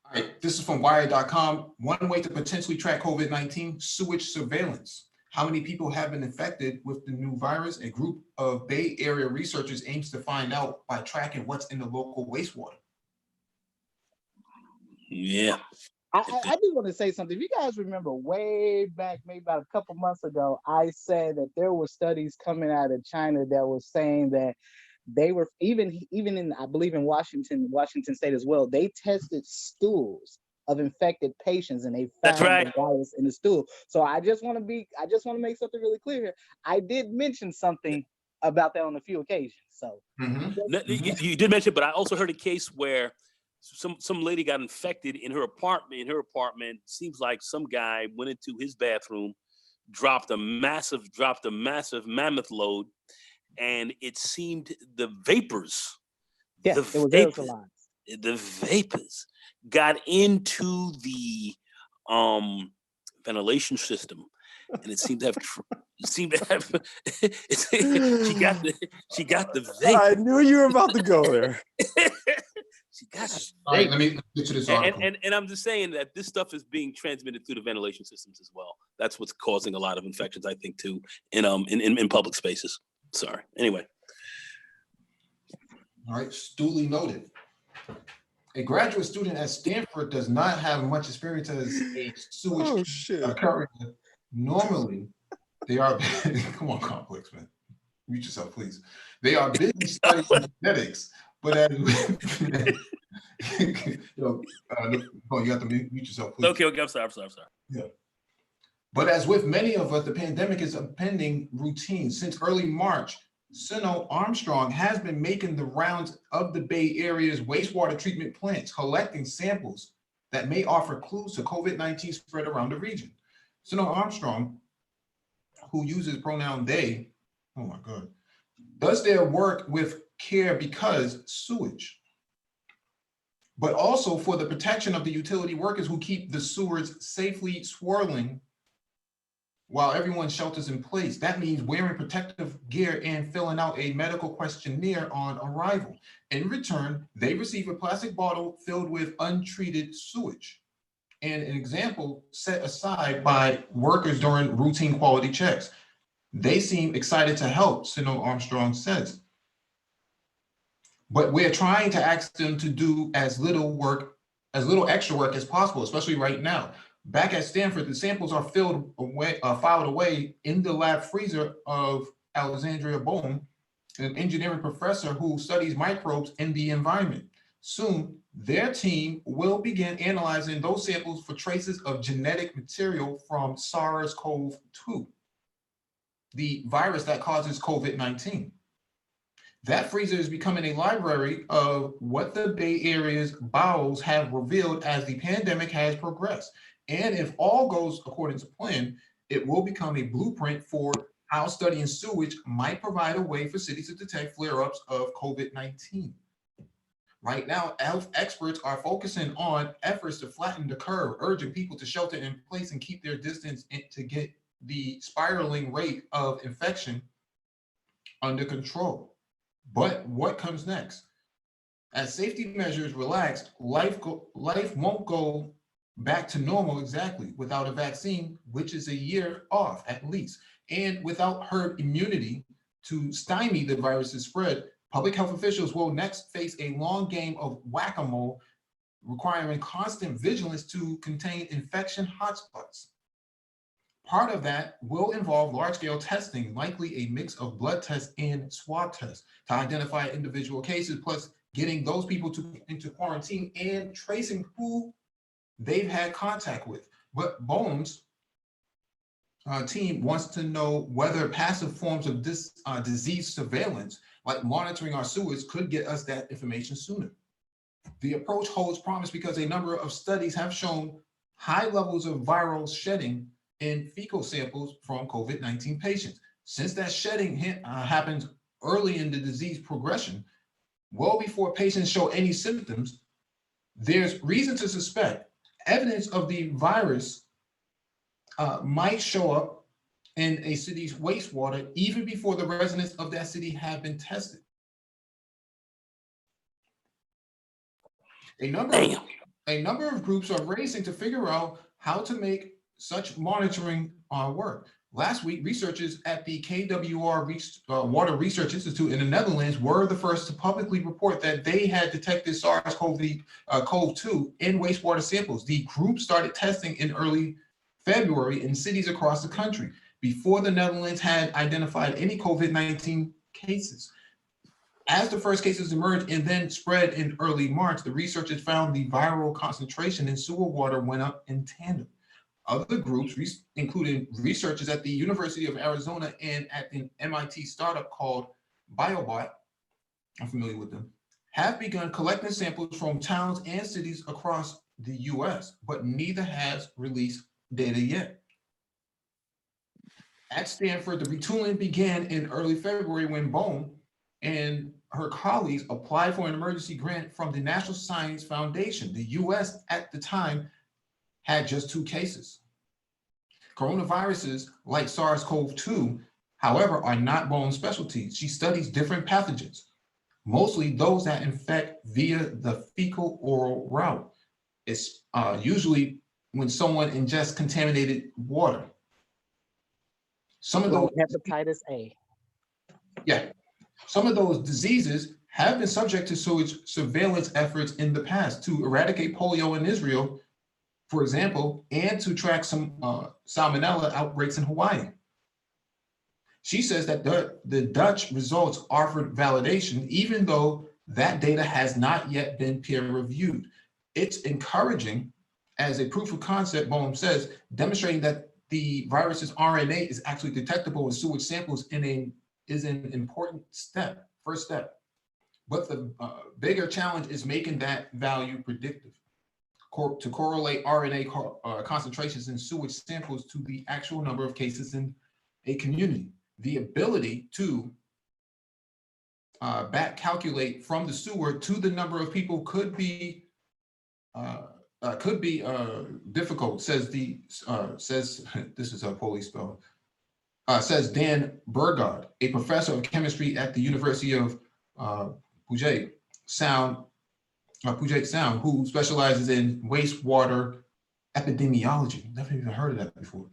All right, this is from Wired.com. One way to potentially track COVID-19, sewage surveillance. How many people have been infected with the new virus? A group of Bay Area researchers aims to find out by tracking what's in the local wastewater. Yeah. I do want to say something. If you guys remember way back, maybe about a couple months ago, I said that there were studies coming out of China that was saying that they were even in, I believe in Washington State as well, they tested stools of infected patients and they found the virus in the stool. So I just want to make something really clear here. I did mention something about that on a few occasions. So you did mention, but I also heard a case where some lady got infected in her apartment. Seems like some guy went into his bathroom, dropped a massive mammoth load, and it seemed the vapors got into the ventilation system, and it seemed to have she got the vapor. I knew you were about to go there. She got All right, let me get to this article. And I'm just saying that this stuff is being transmitted through the ventilation systems as well. that's what's causing a lot of infections, I think, too, in public spaces. Sorry. Anyway. All right, duly noted. A graduate student at Stanford does not have much experience as a sewage occurring. Normally, they are, come on, complex, man. Mute yourself, please. They are busy studying genetics, but as you have to mute yourself, please. Okay, I'm sorry. Yeah. But as with many of us, the pandemic is a pending routine. Since early March, Sino Armstrong has been making the rounds of the Bay Area's wastewater treatment plants, collecting samples that may offer clues to COVID-19 spread around the region. Sino Armstrong, who uses pronoun they, oh my God, does their work with care because sewage, but also for the protection of the utility workers who keep the sewers safely swirling while everyone shelters in place. That means wearing protective gear and filling out a medical questionnaire on arrival. In return, they receive a plastic bottle filled with untreated sewage and an example set aside by workers during routine quality checks. They seem excited to help, Sino Armstrong says. But we're trying to ask them to do as little extra work as possible, especially right now. Back at Stanford, the samples are filed away in the lab freezer of Alexandria Bohm, an engineering professor who studies microbes in the environment. Soon, their team will begin analyzing those samples for traces of genetic material from SARS-CoV-2, the virus that causes COVID-19. That freezer is becoming a library of what the Bay Area's bowels have revealed as the pandemic has progressed. And if all goes according to plan, it will become a blueprint for how studying sewage might provide a way for cities to detect flare-ups of COVID-19. Right now, health experts are focusing on efforts to flatten the curve, urging people to shelter in place and keep their distance to get the spiraling rate of infection under control. But what comes next? As safety measures relax, life won't go back to normal exactly without a vaccine, which is a year off at least, and without herd immunity to stymie the virus's spread. Public health officials will next face a long game of whack-a-mole, requiring constant vigilance to contain infection hotspots. Part of that will involve large-scale testing, likely a mix of blood tests and swab tests to identify individual cases, plus getting those people into quarantine and tracing who they've had contact with. But Bohm's team wants to know whether passive forms of this disease surveillance, like monitoring our sewers, could get us that information sooner. The approach holds promise because a number of studies have shown high levels of viral shedding in fecal samples from COVID-19 patients. Since that shedding happens early in the disease progression, well before patients show any symptoms, there's reason to suspect evidence of the virus might show up in a city's wastewater even before the residents of that city have been tested. A number of groups are racing to figure out how to make such monitoring work. Last week, researchers at the KWR Water Research Institute in the Netherlands were the first to publicly report that they had detected SARS-CoV-2 in wastewater samples. The group started testing in early February in cities across the country before the Netherlands had identified any COVID-19 cases. As the first cases emerged and then spread in early March, the researchers found the viral concentration in sewer water went up in tandem. Other groups, including researchers at the University of Arizona and at an MIT startup called BioBot, I'm familiar with them, have begun collecting samples from towns and cities across the US, but neither has released data yet. At Stanford, the retooling began in early February when Bohm and her colleagues applied for an emergency grant from the National Science Foundation. The US at the time had just 2 cases. Coronaviruses like SARS-CoV-2, however, are not Bohm's specialty. She studies different pathogens, mostly those that infect via the fecal-oral route. It's usually when someone ingests contaminated water. Some of Like those, hepatitis A. yeah, some of those diseases have been subject to sewage surveillance efforts in the past to eradicate polio in Israel, for example, and to track some salmonella outbreaks in Hawaii. She says that the Dutch results offered validation, even though that data has not yet been peer reviewed. It's encouraging as a proof of concept, Bohm says, demonstrating that the virus's RNA is actually detectable in sewage samples is an important step, first step. But the bigger challenge is making that value predictive. To correlate RNA concentrations in sewage samples to the actual number of cases in a community. The ability to back calculate from the sewer to the number of people could be difficult, says this is a police spell, says Dan Burgard, a professor of chemistry at the University of Puget Sound, who specializes in wastewater epidemiology. Never even heard of that before.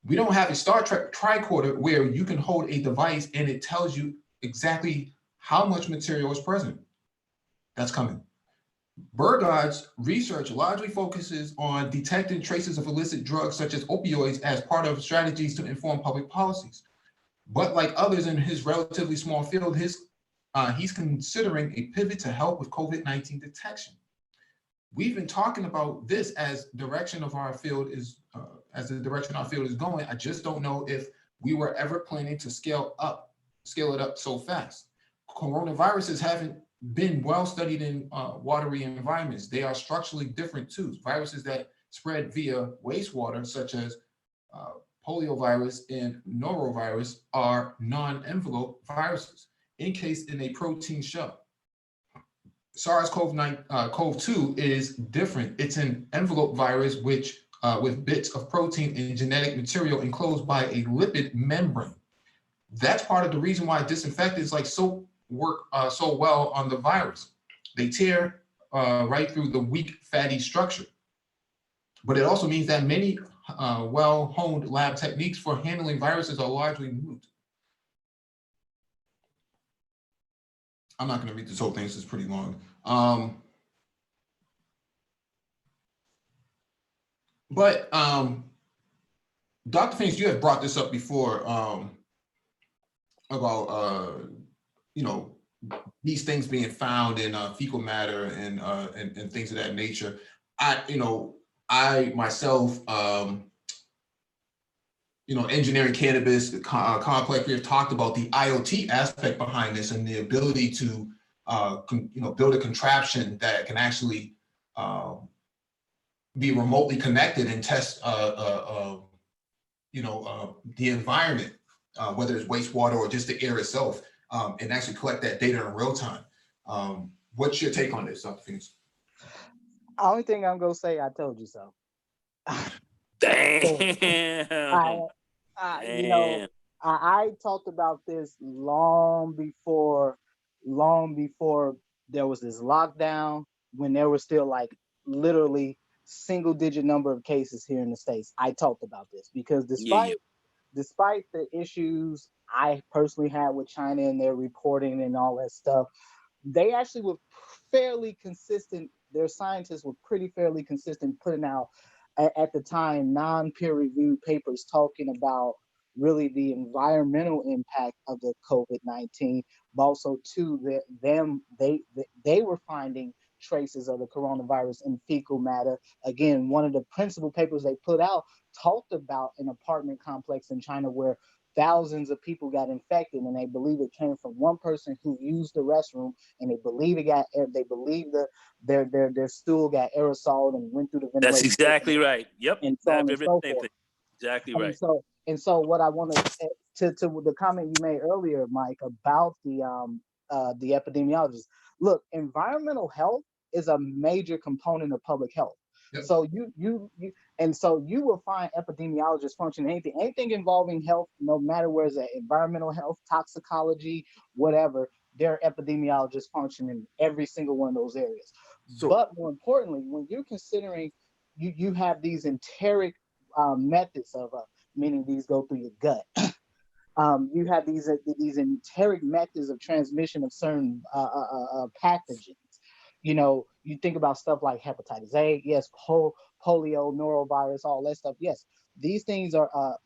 We don't have a Star Trek tricorder where you can hold a device and it tells you exactly how much material is present. That's coming. Burgard's research largely focuses on detecting traces of illicit drugs such as opioids as part of strategies to inform public policies. But like others in his relatively small field, he's considering a pivot to help with COVID-19 detection. We've been talking about this as direction of our field is, as the direction our field is going. I just don't know if we were ever planning to scale it up so fast. Coronaviruses haven't been well studied in watery environments. They are structurally different too. Viruses that spread via wastewater, such as poliovirus and norovirus, are non-envelope viruses encased in a protein shell. SARS-CoV-2 is different. It's an envelope virus which with bits of protein and genetic material enclosed by a lipid membrane. That's part of the reason why disinfectants like soap work so well on the virus. They tear right through the weak fatty structure. But it also means that many well-honed lab techniques for handling viruses are largely moot. I'm not going to read this whole thing, this is pretty long. Dr. Phoenix, you have brought this up before about these things being found in fecal matter and things of that nature. I myself, engineering cannabis complex, we have talked about the IoT aspect behind this and the ability to, build a contraption that can actually be remotely connected and test, the environment, whether it's wastewater or just the air itself, and actually collect that data in real time. What's your take on this, Dr. Phoenix? Only thing I'm gonna say, I told you so. Damn. I talked about this long before there was this lockdown, when there was still like literally single digit number of cases here in the States. I talked about this because despite the issues I personally had with China and their reporting and all that stuff, they actually were fairly consistent. Their scientists were pretty fairly consistent putting out at the time non-peer-reviewed papers talking about really the environmental impact of the COVID-19, but also too they were finding traces of the coronavirus in fecal matter. Again, one of the principal papers they put out talked about an apartment complex in China where thousands of people got infected, and they believe it came from one person who used the restroom, and they believe their stool got aerosoled and went through the ventilation. That's exactly right. Yep. And so on and so forth. Exactly right. And so what I want to the comment you made earlier, Mike, about the epidemiologists. Look, environmental health is a major component of public health. Yep. So you will find epidemiologists functioning anything involving health, no matter where it's at, environmental health, toxicology, whatever. There are epidemiologists functioning in every single one of those areas. But more importantly, when you're considering, you have these enteric methods of meaning these go through your gut. You have these enteric methods of transmission of certain pathogens. You know, you think about stuff like hepatitis A, yes, polio, norovirus, all that stuff. Yes, these things are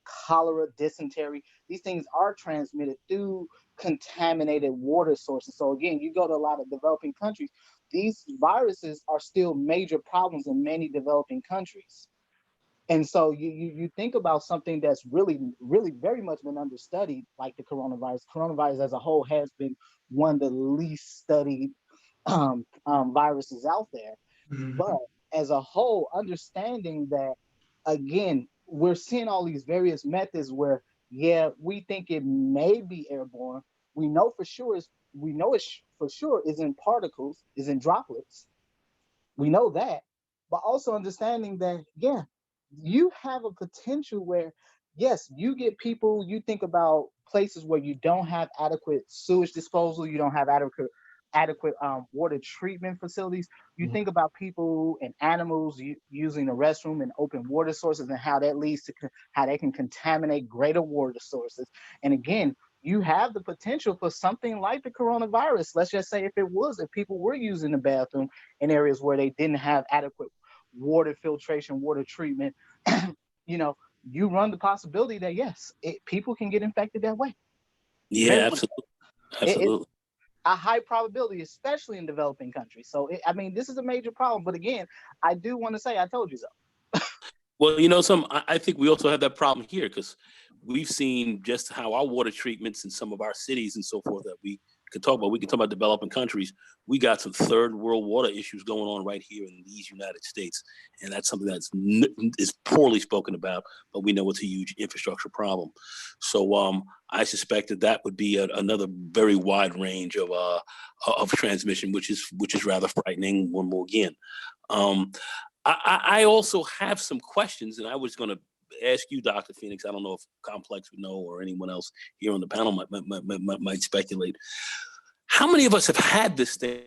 cholera, dysentery. These things are transmitted through contaminated water sources. So again, you go to a lot of developing countries, these viruses are still major problems in many developing countries. And so you think about something that's really, really very much been understudied, like the coronavirus. Coronavirus as a whole has been one of the least studied viruses out there. Mhm. But as a whole, understanding that, again, we're seeing all these various methods where, yeah, we think it may be airborne. We know for sure is in particles, is in droplets. We know that, but also understanding that, yeah, you have a potential where, yes, you get people, you think about places where you don't have adequate sewage disposal, you don't have adequate water treatment facilities. You think about people and animals using the restroom and open water sources, and how that leads to how they can contaminate greater water sources. And again, you have the potential for something like the coronavirus. Let's just say if people were using the bathroom in areas where they didn't have adequate water filtration, water treatment, you know, you run the possibility that yes, people can get infected that way. Yeah, Very much. absolutely. It's Absolutely. a high probability, especially in developing countries. So, I mean, this is a major problem. But again, I do want to say, I told you so. Well, I think we also have that problem here because we've seen just how our water treatments in some of our cities and so forth that we could talk about. We can talk about developing countries. We got some third world water issues going on right here in these United States, and that's something that's is poorly spoken about. But we know it's a huge infrastructure problem. So I suspect that would be another very wide range of transmission, which is rather frightening. One more again. I also have some questions, and I was going to ask you, Dr. Phoenix. I don't know if Complex would know or anyone else here on the panel might speculate. How many of us have had this thing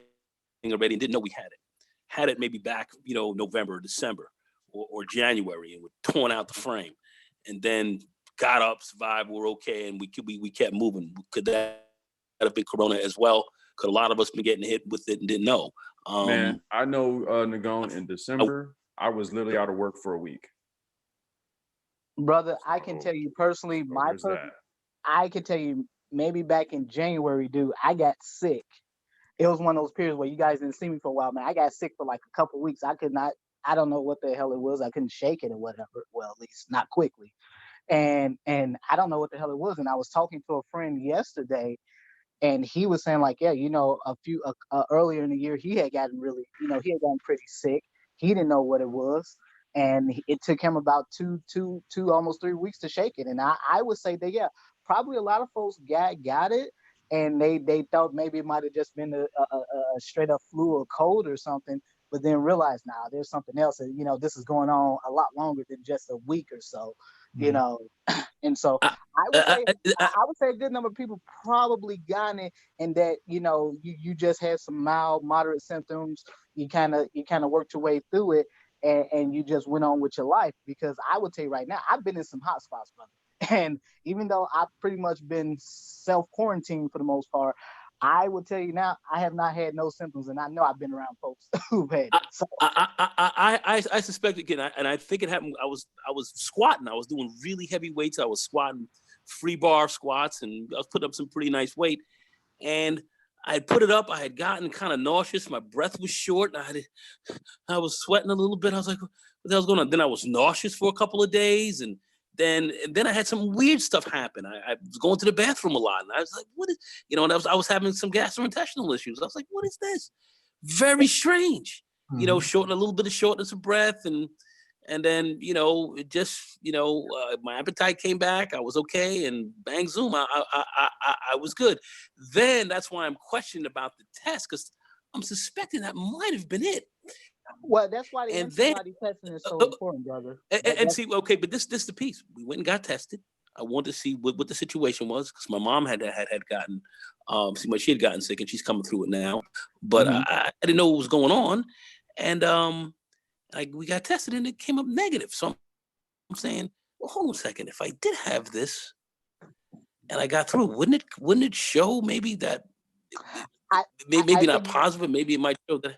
already and didn't know we had it? Had it maybe back, November, December, or January, and we're torn out the frame, and then got up, survived, we're okay, and we kept moving. Could that have been Corona as well? Could a lot of us been getting hit with it and didn't know? Man, I know, Nagone, in December, I was literally out of work for a week. Brother, I can So, tell you personally, there's that. I can tell you maybe back in January, dude, I got sick. It was one of those periods where you guys didn't see me for a while, man. I got sick for like a couple weeks. I don't know what the hell it was. I couldn't shake it or whatever. Well, at least not quickly. And I don't know what the hell it was. And I was talking to a friend yesterday, and he was saying like, yeah, earlier in the year, he had gotten pretty sick. He didn't know what it was, and it took him about two, almost 3 weeks to shake it. And I would say that, yeah, probably a lot of folks got it, and they thought maybe it might have just been a straight up flu or cold or something, but then realized, nah, there's something else. And this is going on a lot longer than just a week or so. And so I would say a good number of people probably got it, and that you just had some mild, moderate symptoms. You kind of worked your way through it, and you just went on with your life. Because I would tell you right now, I've been in some hot spots, brother. And even though I've pretty much been self-quarantined for the most part, I will tell you now, I have not had no symptoms, and I know I've been around folks who've had it. So, I suspect again, and I think it happened. I was squatting. I was doing really heavy weights. I was squatting free bar squats, and I was putting up some pretty nice weight. And I had put it up. I had gotten kind of nauseous. My breath was short. And I was sweating a little bit. I was like, what the hell's going on? Then I was nauseous for a couple of days, and then I had some weird stuff happen. I was going to the bathroom a lot, and I was like, what is, and I was having some gastrointestinal issues. I was like, what is this? Very strange. A little bit of shortness of breath, and then it just my appetite came back. I was okay, and bang zoom, I was good. Then that's why I'm questioning about the test, because I'm suspecting that might have been it. Well, that's why the antibody testing is so important, brother. And see, okay, but this the piece. We went and got tested. I wanted to see what the situation was, because my mom had gotten she had gotten sick, and she's coming through it now. But I didn't know what was going on, and we got tested, and it came up negative. So I'm saying, well, hold on a second. If I did have this, and I got through. Wouldn't it show maybe that I maybe not think positive, maybe it might show that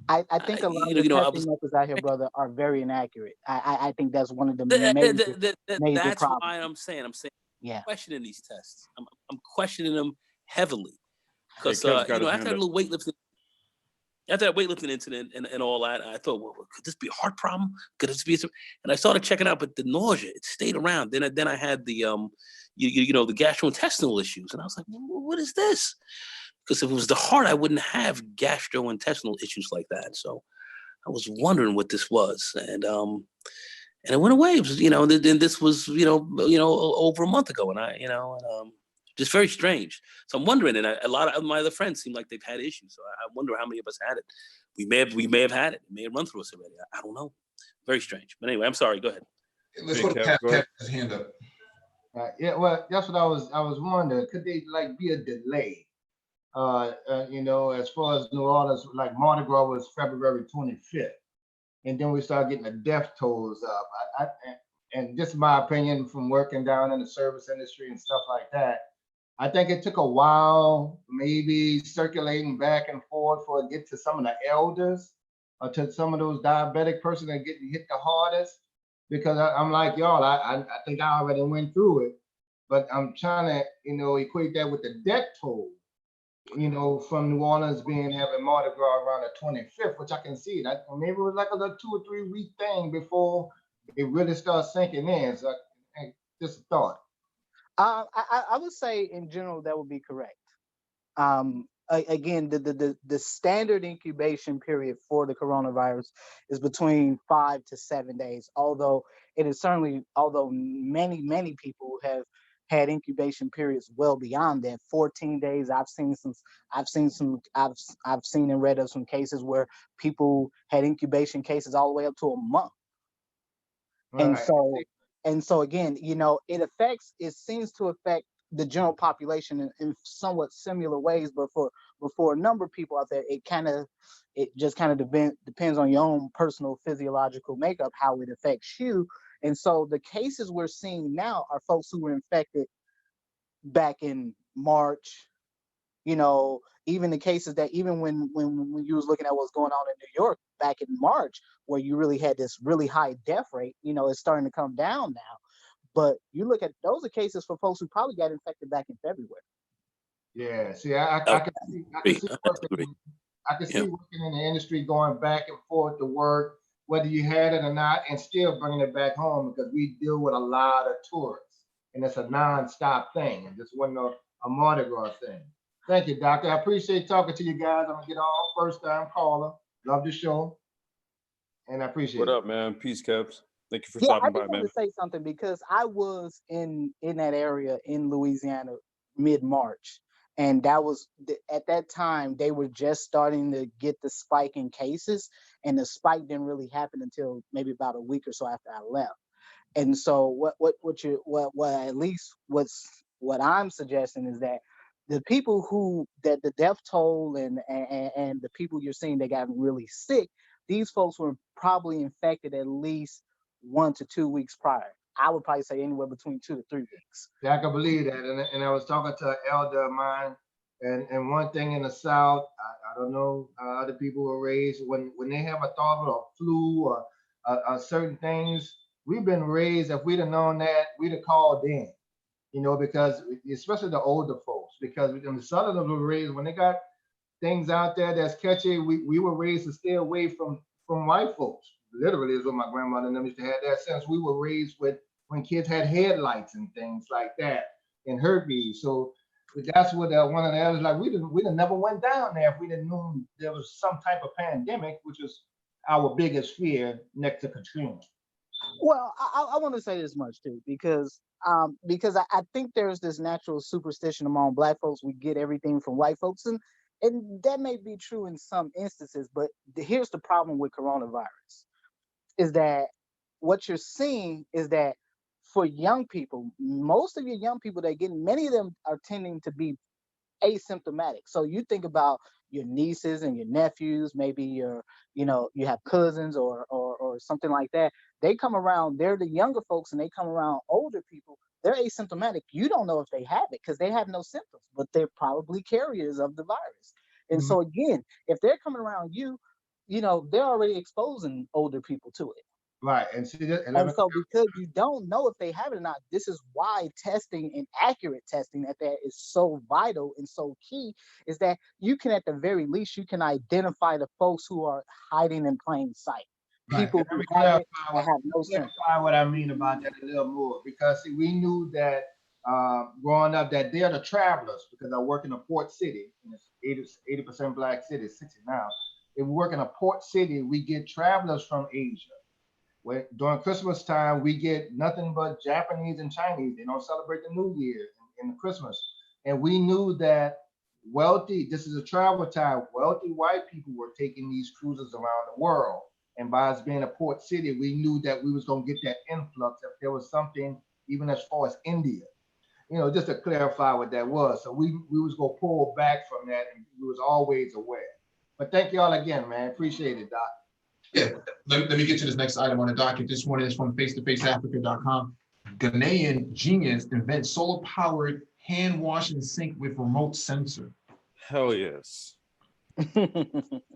I think a lot of the I testing was methods out here, brother, are very inaccurate. I think that's one of the major that's why problems. I'm saying Yeah. questioning these tests. I'm questioning them heavily Hey, because Kev's got his after hand that up. little weightlifting. After that weightlifting incident and all that, I thought, well, could this be a heart problem? Could this be? And I started checking out, but the nausea, it stayed around. Then I had the the gastrointestinal issues, and I was like, what is this? Because if it was the heart, I wouldn't have gastrointestinal issues like that. So I was wondering what this was, and it went away. It was, then this was, over a month ago, and just very strange. So I'm wondering, and a lot of my other friends seem like they've had issues. So I wonder how many of us had it. We may have had it. It may have run through us already. I don't know. Very strange. But anyway, I'm sorry. Go ahead. Let's Hey, go to Kev, go ahead. Cap's hand up. Yeah, well, that's what I was wondering. Could they like be a delay? As far as New Orleans, like Mardi Gras was February 25th, and then we started getting the death tolls up. And just my opinion from working down in the service industry and stuff like that. I think it took a while, maybe circulating back and forth for it to get to some of the elders or to some of those diabetic persons that getting hit the hardest. Because I'm like y'all, I think I already went through it, but I'm trying to, equate that with the death toll, from New Orleans having Mardi Gras around the 25th, which I can see that maybe it was like a 2 or 3 week thing before it really starts sinking in. So just a thought. I would say in general that would be correct. Again, the standard incubation period for the coronavirus is between 5 to 7 days. Although many people have had incubation periods well beyond that, 14 days. I've seen and read of some cases where people had incubation cases all the way up to a month. Right. And so again, it seems to affect the general population in somewhat similar ways, but for a number of people out there, it just kind of depends on your own personal physiological makeup, how it affects you. And so the cases we're seeing now are folks who were infected back in March, even the cases that even when you was looking at what's going on in New York back in March, where you really had this really high death rate, it's starting to come down now. But you look at those are cases for folks who probably got infected back in February. Yeah. See, I can see working in the industry, going back and forth to work, whether you had it or not, and still bringing it back home because we deal with a lot of tourists, and it's a non-stop thing. And this wasn't a Mardi Gras thing. Thank you, Doctor. I appreciate talking to you guys. I'm gonna get on first time caller. Love the show, and I appreciate What it. up, man? Peace, Kevs. Thank you for Yeah, I stopping just by, want man. to say something because I was in that area in Louisiana mid-March, and that was at that time they were just starting to get the spike in cases, and the spike didn't really happen until maybe about a week or so after I left. And so what I'm suggesting is that the people that the death toll and the people you're seeing that got really sick, these folks were probably infected at least 1 to 2 weeks prior. I would probably say anywhere between 2 to 3 weeks. Yeah, I can believe that. And I was talking to an elder of mine, and one thing in the South, I don't know how other people were raised, when they have a thought of a flu or certain things, we've been raised, if we'd have known that, we'd have called in, because especially the older folks, because in the Southerners were raised, when they got things out there that's catchy, we were raised to stay away from white folks. Literally is what my grandmother and them used to have that since we were raised with when kids had headlights and things like that and herpes. So that's what one of the elders like. We'd have never went down there if we didn't know there was some type of pandemic, which was our biggest fear next to Katrina. Well, I want to say this much too, because I think there's this natural superstition among Black folks. We get everything from white folks, and that may be true in some instances. But here's the problem with coronavirus: is that what you're seeing is that for young people, most of your young people that get, many of them are tending to be asymptomatic. So you think about your nieces and your nephews, maybe you have cousins or something like that. They come around, they're the younger folks, and they come around older people. they're asymptomatic. You don't know if they have it because they have no symptoms, but they're probably carriers of the virus. And so again, if they're coming around you, they're already exposing older people to it. Right. And see that, And so because you don't know if they have it or not, this is why testing and accurate testing at that is so vital and so key, is that you can, at the very least, you can identify the folks who are hiding in plain sight. People who have it and have no symptoms. Clarify what I mean about that a little more, because see, we knew that growing up that they're the travelers, because I work in a port city, and it's 80% Black city, 60 now. If we work in a port city, we get travelers from Asia. During Christmas time, we get nothing but Japanese and Chinese. They don't celebrate the New Year in Christmas. And we knew that this is a travel time, wealthy white people were taking these cruises around the world. And by us being a port city, we knew that we was going to get that influx if there was something, even as far as India, just to clarify what that was. So we was going to pull back from that, and we was always aware. But thank y'all again, man. Appreciate it, Doc. Yeah, let me get to this next item on the docket. This one is from face-to-faceafrica.com. Ghanaian genius invents solar-powered hand washing sink with remote sensor. Hell yes. They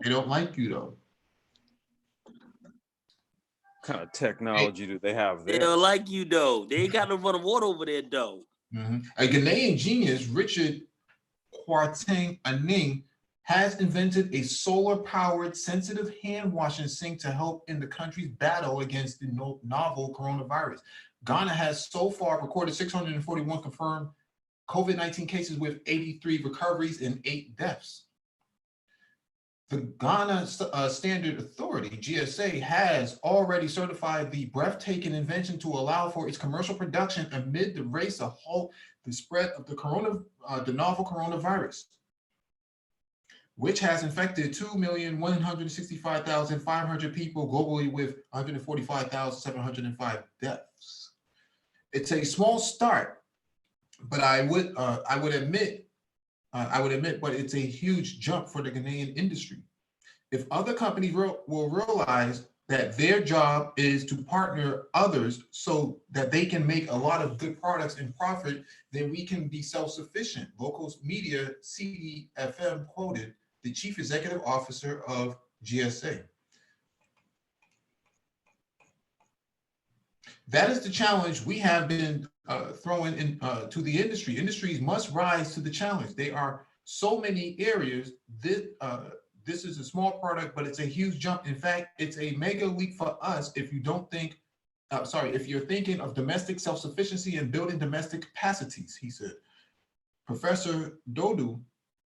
don't like you though. What kind of technology do they have there? They don't like you though. They ain't got no running water over there though. A Ghanaian genius, Richard Kwarteng Aning, has invented a solar-powered sensitive hand washing sink to help in the country's battle against the novel coronavirus. Ghana has so far recorded 641 confirmed COVID-19 cases with 83 recoveries and 8 deaths. The Ghana Standard Authority, GSA, has already certified the breathtaking invention to allow for its commercial production amid the race to halt the spread of the novel coronavirus, which has infected 2,165,500 people globally with 145,705 deaths. It's a small start, but I would admit, but it's a huge jump for the Ghanaian industry. If other companies will realize that their job is to partner others so that they can make a lot of good products and profit, then we can be self-sufficient. Local media, CDFM, quoted the chief executive officer of GSA. That is the challenge we have been throwing in to the industry. Industries must rise to the challenge. There are so many areas that this is a small product, but it's a huge jump. In fact, it's a mega leap for us if you don't think, if you're thinking of domestic self-sufficiency and building domestic capacities, he said. Professor Dodu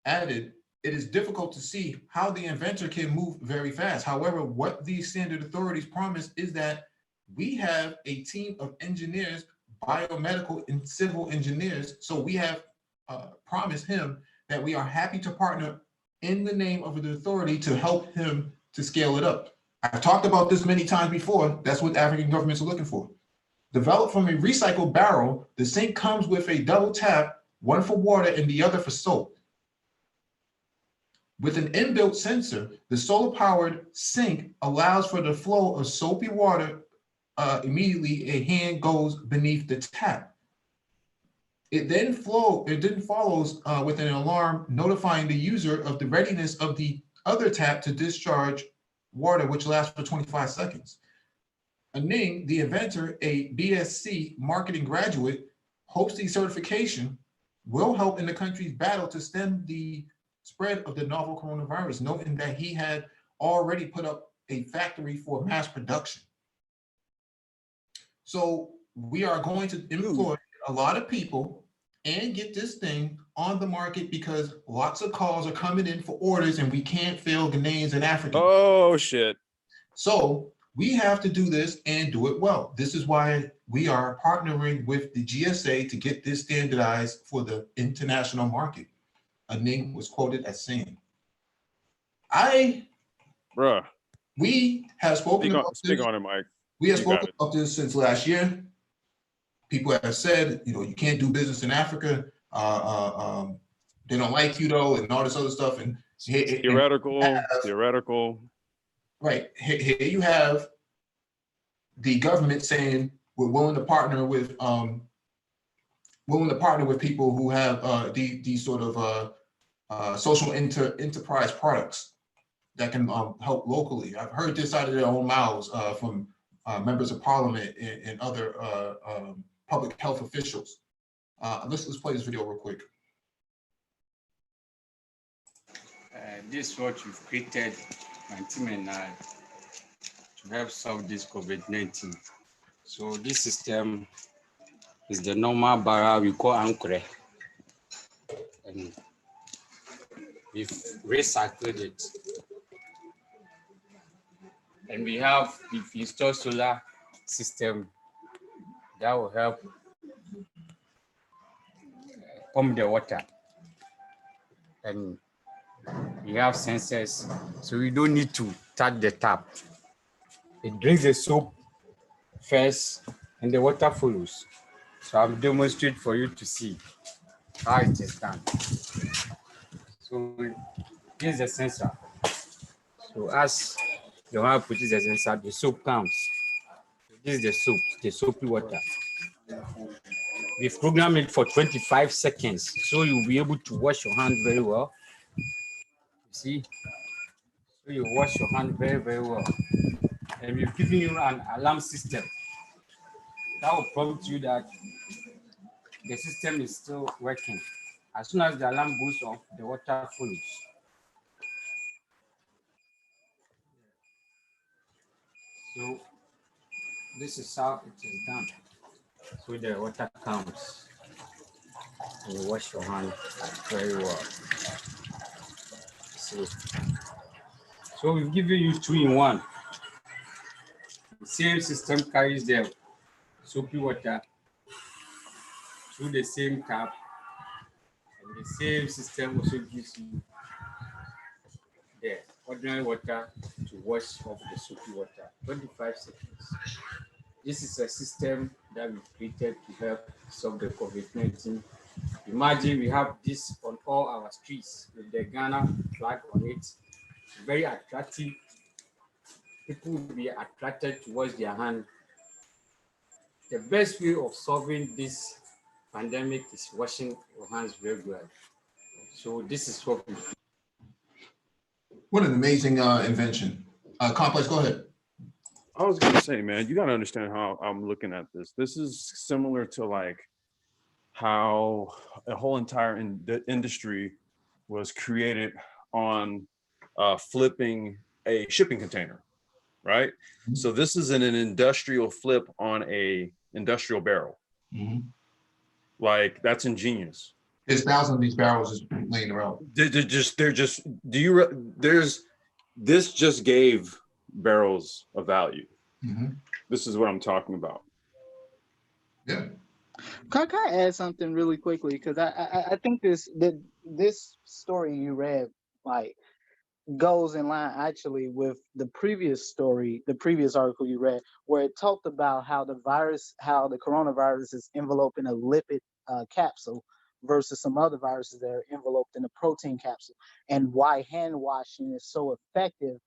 added, it is difficult to see how the inventor can move very fast. However, what these standard authorities promise is that we have a team of engineers, biomedical and civil engineers. So we have promised him that we are happy to partner in the name of the authority to help him to scale it up. I've talked about this many times before. That's what African governments are looking for. Developed from a recycled barrel, the sink comes with a double tap, one for water and the other for soap. With an inbuilt sensor, the solar-powered sink allows for the flow of soapy water. Immediately, a hand goes beneath the tap. It then follows with an alarm notifying the user of the readiness of the other tap to discharge water, which lasts for 25 seconds. Aning, the inventor, a BSc marketing graduate, hopes the certification will help in the country's battle to stem the spread of the novel coronavirus, noting that he had already put up a factory for mass production. So we are going to employ a lot of people and get this thing on the market because lots of calls are coming in for orders and we can't fail Ghanaians and Africans. Oh, shit. So we have to do this and do it well. This is why we are partnering with the GSA to get this standardized for the international market. Aning was quoted as saying, we have spoken about this. Speak on it, Mike. We have spoken about this since last year. People have said, you can't do business in Africa. They don't like you though, and all this other stuff. And theoretical. Right. Here you have the government saying we're willing to partner with willing to partner with people who have these sort of social enterprise products that can help locally. I've heard this out of their own mouths from members of parliament and other public health officials. Let's play this video real quick. This is what we've created, my team and I, to help solve this COVID-19. So this system is the normal barrel we call Ankre. And we've recycled it. And we've installed solar system that will help pump the water. And we have sensors, so we don't need to touch the tap. It drinks the soap first and the water follows. So I'll demonstrate for you to see how it is done. So here's the sensor. So as the one puts the sensor, the soap comes. This is the soap, the soapy water. We've programmed it for 25 seconds, so you'll be able to wash your hand very well. See, so you wash your hand very, very well. And we've given you an alarm system that will prompt you that the system is still working. As soon as the alarm goes off, the water follows. So this is how it is done. So the water comes and you wash your hand very well. See. So we've given you 2-in-1. The same system carries the soapy water through the same tap, and the same system also gives you the ordinary water to wash off the soapy water. 25 seconds. This is a system that we created to help solve the COVID-19. Imagine we have this on all our streets with the Ghana flag on it. Very attractive. People will be attracted to wash their hand. The best way of solving this pandemic is washing your hands very well. So this is what we do. What an amazing invention. Complex, go ahead. I was gonna say, man, you gotta understand how I'm looking at this. This is similar to like how a whole entire industry was created on flipping a shipping container, right? Mm-hmm. So this is an industrial flip on a industrial barrel. Mm-hmm. Like that's ingenious. There's thousands of these barrels just laying around. This just gave barrels of value. Mm-hmm. This is what I'm talking about. Yeah. Can I add something really quickly? Because I think this story you read like goes in line actually with the previous story, the previous article you read, where it talked about how the coronavirus is enveloped in a lipid capsule versus some other viruses that are enveloped in a protein capsule, and why hand washing is so effective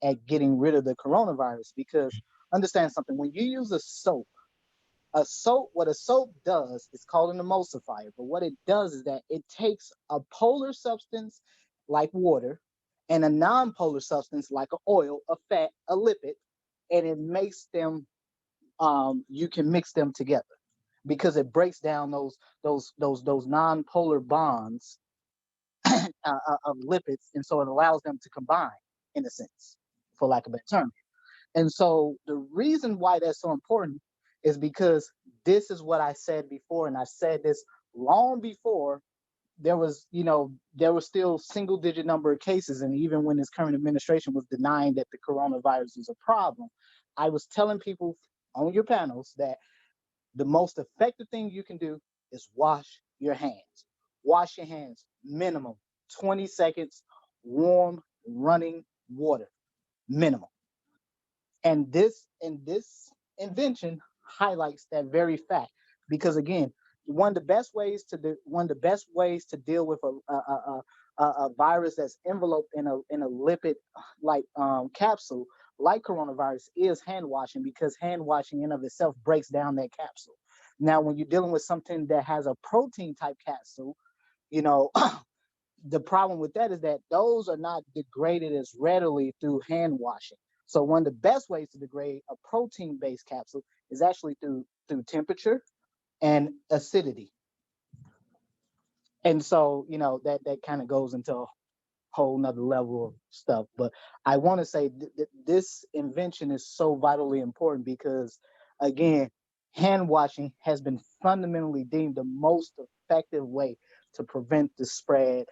at getting rid of the coronavirus. Because understand something, when you use a soap, what a soap does is called an emulsifier, but what it does is that it takes a polar substance like water and a non-polar substance like an oil, a fat, a lipid, and it makes them, you can mix them together because it breaks down those non-polar bonds of lipids, and so it allows them to combine in a sense, for lack of a better term. And so the reason why that's so important is because this is what I said before, and I said this long before there was still single-digit number of cases, and even when this current administration was denying that the coronavirus is a problem, I was telling people on your panels that the most effective thing you can do is wash your hands. Wash your hands, minimum 20 seconds, warm running water, minimum. And this invention highlights that very fact, because again, one of the best ways to deal with a virus that's enveloped in a lipid like capsule like coronavirus is hand washing, because hand washing in of itself breaks down that capsule. Now, when you're dealing with something that has a protein type capsule, you know, the problem with that is that those are not degraded as readily through hand washing. So one of the best ways to degrade a protein-based capsule is actually through temperature and acidity. And so, you know, that kind of goes into a whole nother level of stuff. But I want to say this invention is so vitally important because, again, hand washing has been fundamentally deemed the most effective way to prevent the spread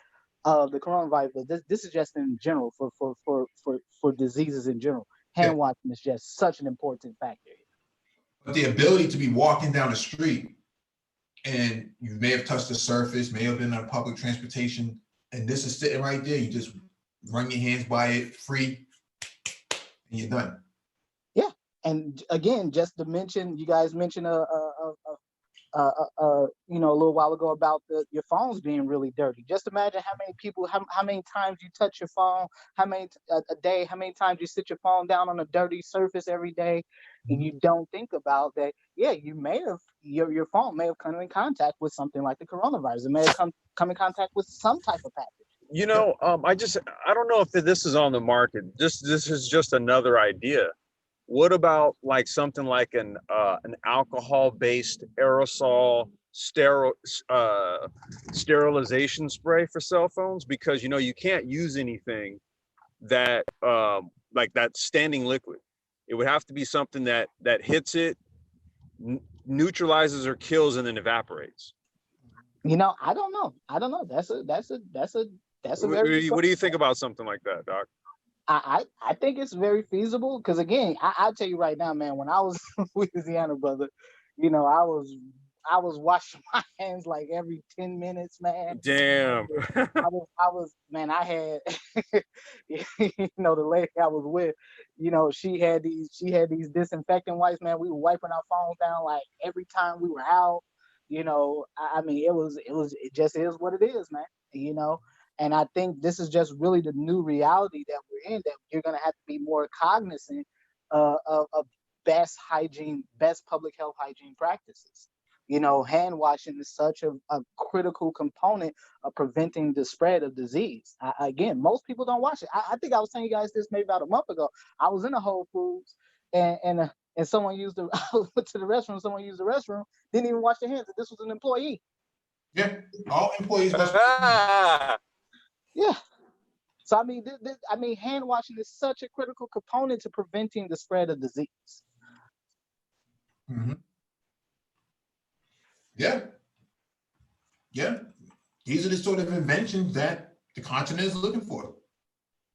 of the coronavirus. But this is just in general for diseases in general. Hand washing is just such an important factor. But the ability to be walking down the street and you may have touched the surface, may have been on public transportation, and this is sitting right there. You just run your hands by it, free, and you're done. Yeah, and again, just to mention, you guys mentioned you know, a little while ago about your phones being really dirty. Just imagine how many people, how many times you touch your phone, how many a day, how many times you sit your phone down on a dirty surface every day, and you don't think about that. Yeah, you may have your phone may have come in contact with something like the coronavirus. It may have come in contact with some type of package. You know, I don't know if this is on the market. This is just another idea. What about like something like an alcohol-based aerosol sterilization spray for cell phones? Because, you know, you can't use anything that like that standing liquid. It would have to be something that hits it, neutralizes or kills, and then evaporates. You know, I don't know. That's a very. What do you think about something like that, Doc? I think it's very feasible because, again, I'll tell you right now, man, when I was in Louisiana, brother, you know, I was washing my hands like every 10 minutes, man. Damn. Man, I had, you know, the lady I was with, you know, she had these disinfectant wipes, man. We were wiping our phones down like every time we were out, you know. I mean, it just is what it is, man, you know. And I think this is just really the new reality that we're in, that you're going to have to be more cognizant of best public health hygiene practices. You know, hand washing is such a critical component of preventing the spread of disease. Again, most people don't wash it. I think I was telling you guys this maybe about a month ago. I was in a Whole Foods and someone used I went to the restroom, someone used the restroom, didn't even wash their hands. This was an employee. Yeah, all employees must. Yeah. So I mean, hand washing is such a critical component to preventing the spread of disease. Mm-hmm. Yeah. Yeah. These are the sort of inventions that the continent is looking for.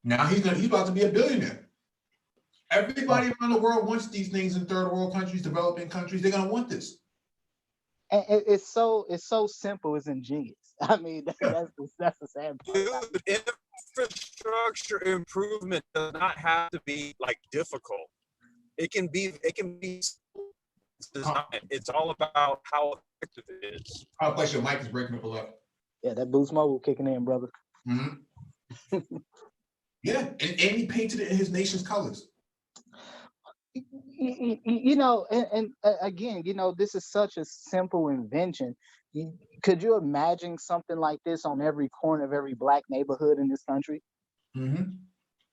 Now he's about to be a billionaire. Everybody around the world wants these things in third world countries, developing countries. They're gonna want this. And it's so simple, it's ingenious. I mean, that's the sad part. Dude, infrastructure improvement does not have to be like difficult. It can be design. It's all about how effective it is. Oh, plus your mic is breaking up a lot. Yeah, that Boost Mobile kicking in, brother. Mm-hmm. Yeah, and he painted it in his nation's colors. You know, and again, you know, this is such a simple invention. Could you imagine something like this on every corner of every Black neighborhood in this country? Mm-hmm.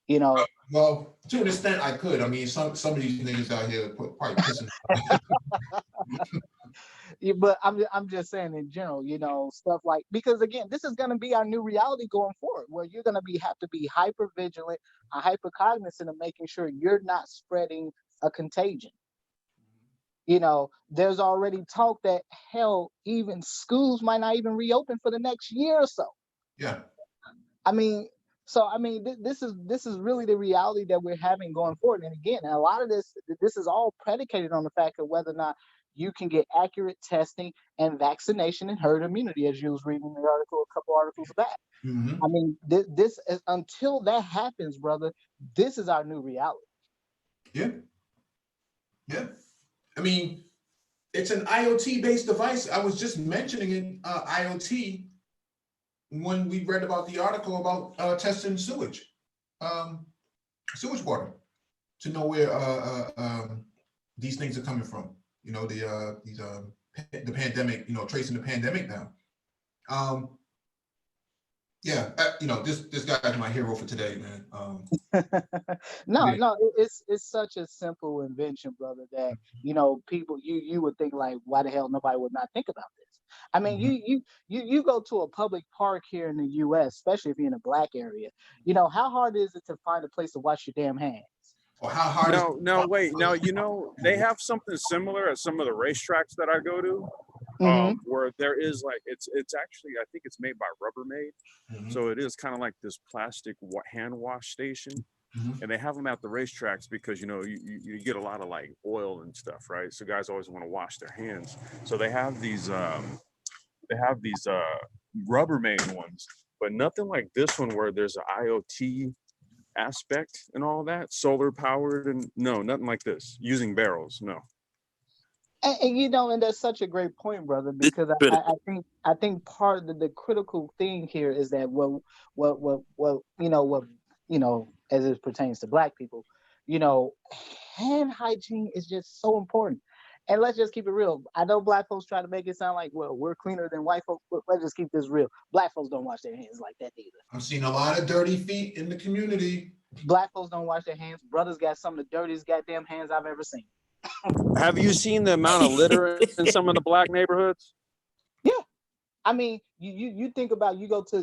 You know, well, to an extent, I could. I mean, some of these niggas out here probably pissing. Yeah, but I'm just saying in general, you know, stuff like, because again, this is going to be our new reality going forward, where you're going to have to be hyper vigilant, hyper cognizant of making sure you're not spreading a contagion. You know, there's already talk that hell, even schools might not even reopen for the next year or so. Yeah. I mean, this is really the reality that we're having going forward. And again, a lot of this is all predicated on the fact of whether or not you can get accurate testing and vaccination and herd immunity, as you was reading the article, a couple articles back. Mm-hmm. I mean, this is, until that happens, brother, this is our new reality. Yeah. Yeah. I mean, it's an IoT-based device. I was just mentioning it, IoT, when we read about the article about testing sewage water, to know where these things are coming from. You know, these the pandemic, tracing the pandemic down. Yeah, this guy's my hero for today, man. No, it's such a simple invention, brother, that people you would think like, why the hell nobody would not think about this? I mean, you go to a public park here in the US, especially if you're in a black area, how hard is it to find a place to wash your damn hands? Or how hard No, wait. No, they have something similar at some of the racetracks that I go to, where there is like, it's actually, I think it's made by Rubbermaid. So it is kind of like this plastic hand wash station. And they have them at the racetracks because, you get a lot of like oil and stuff, right? So guys always want to wash their hands. So they have these Rubbermaid ones, but nothing like this one where there's an IoT aspect and all that, solar powered, and no, nothing like this, using barrels, no. And that's such a great point, brother, because I think part of the critical thing here is that as it pertains to black people, hand hygiene is just so important. And let's just keep it real. I know black folks try to make it sound like, well, we're cleaner than white folks, but let's just keep this real. Black folks don't wash their hands like that either. I've seen a lot of dirty feet in the community. Black folks don't wash their hands. Brothers got some of the dirtiest goddamn hands I've ever seen. Have you seen the amount of litter in some of the black neighborhoods? Yeah, I mean, you think about you go to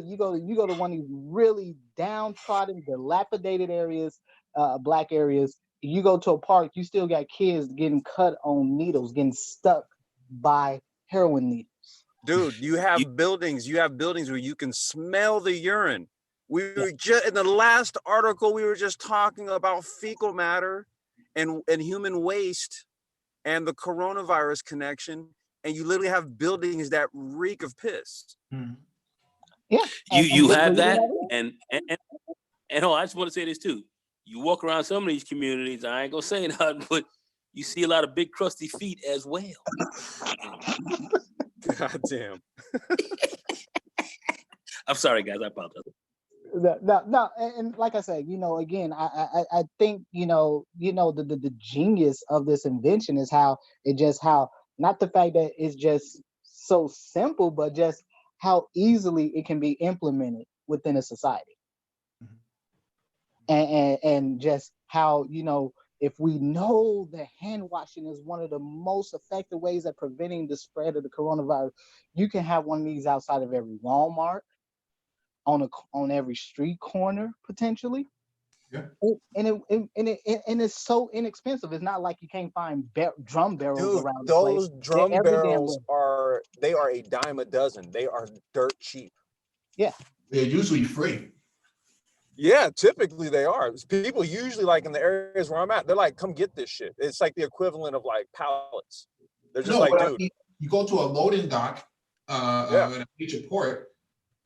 one of these really downtrodden, dilapidated areas, black areas. You go to a park, you still got kids getting cut on needles, getting stuck by heroin needles. Dude, you have buildings where you can smell the urine. We were just in the last article, we were just talking about fecal matter and human waste and the coronavirus connection, and you literally have buildings that reek of piss. Yeah, you have that, and I just want to say this too. You walk around some of these communities, I ain't gonna say nothing, but you see a lot of big crusty feet as well. God damn. I'm sorry, guys. I apologize. No, and like I said, again, I think the genius of this invention is how not the fact that it's just so simple, but just how easily it can be implemented within a society. And just how, if we know that hand washing is one of the most effective ways of preventing the spread of the coronavirus, you can have one of these outside of every Walmart, on every street corner potentially. Yeah. And it's so inexpensive. It's not like you can't find drum barrels around the place. Those drum barrels are a dime a dozen. They are dirt cheap. Yeah. They're usually free. Yeah, typically they are. People usually, like in the areas where I'm at, they're like, come get this shit. It's like the equivalent of like pallets. They're just dude. I mean, you go to a loading dock at a major port,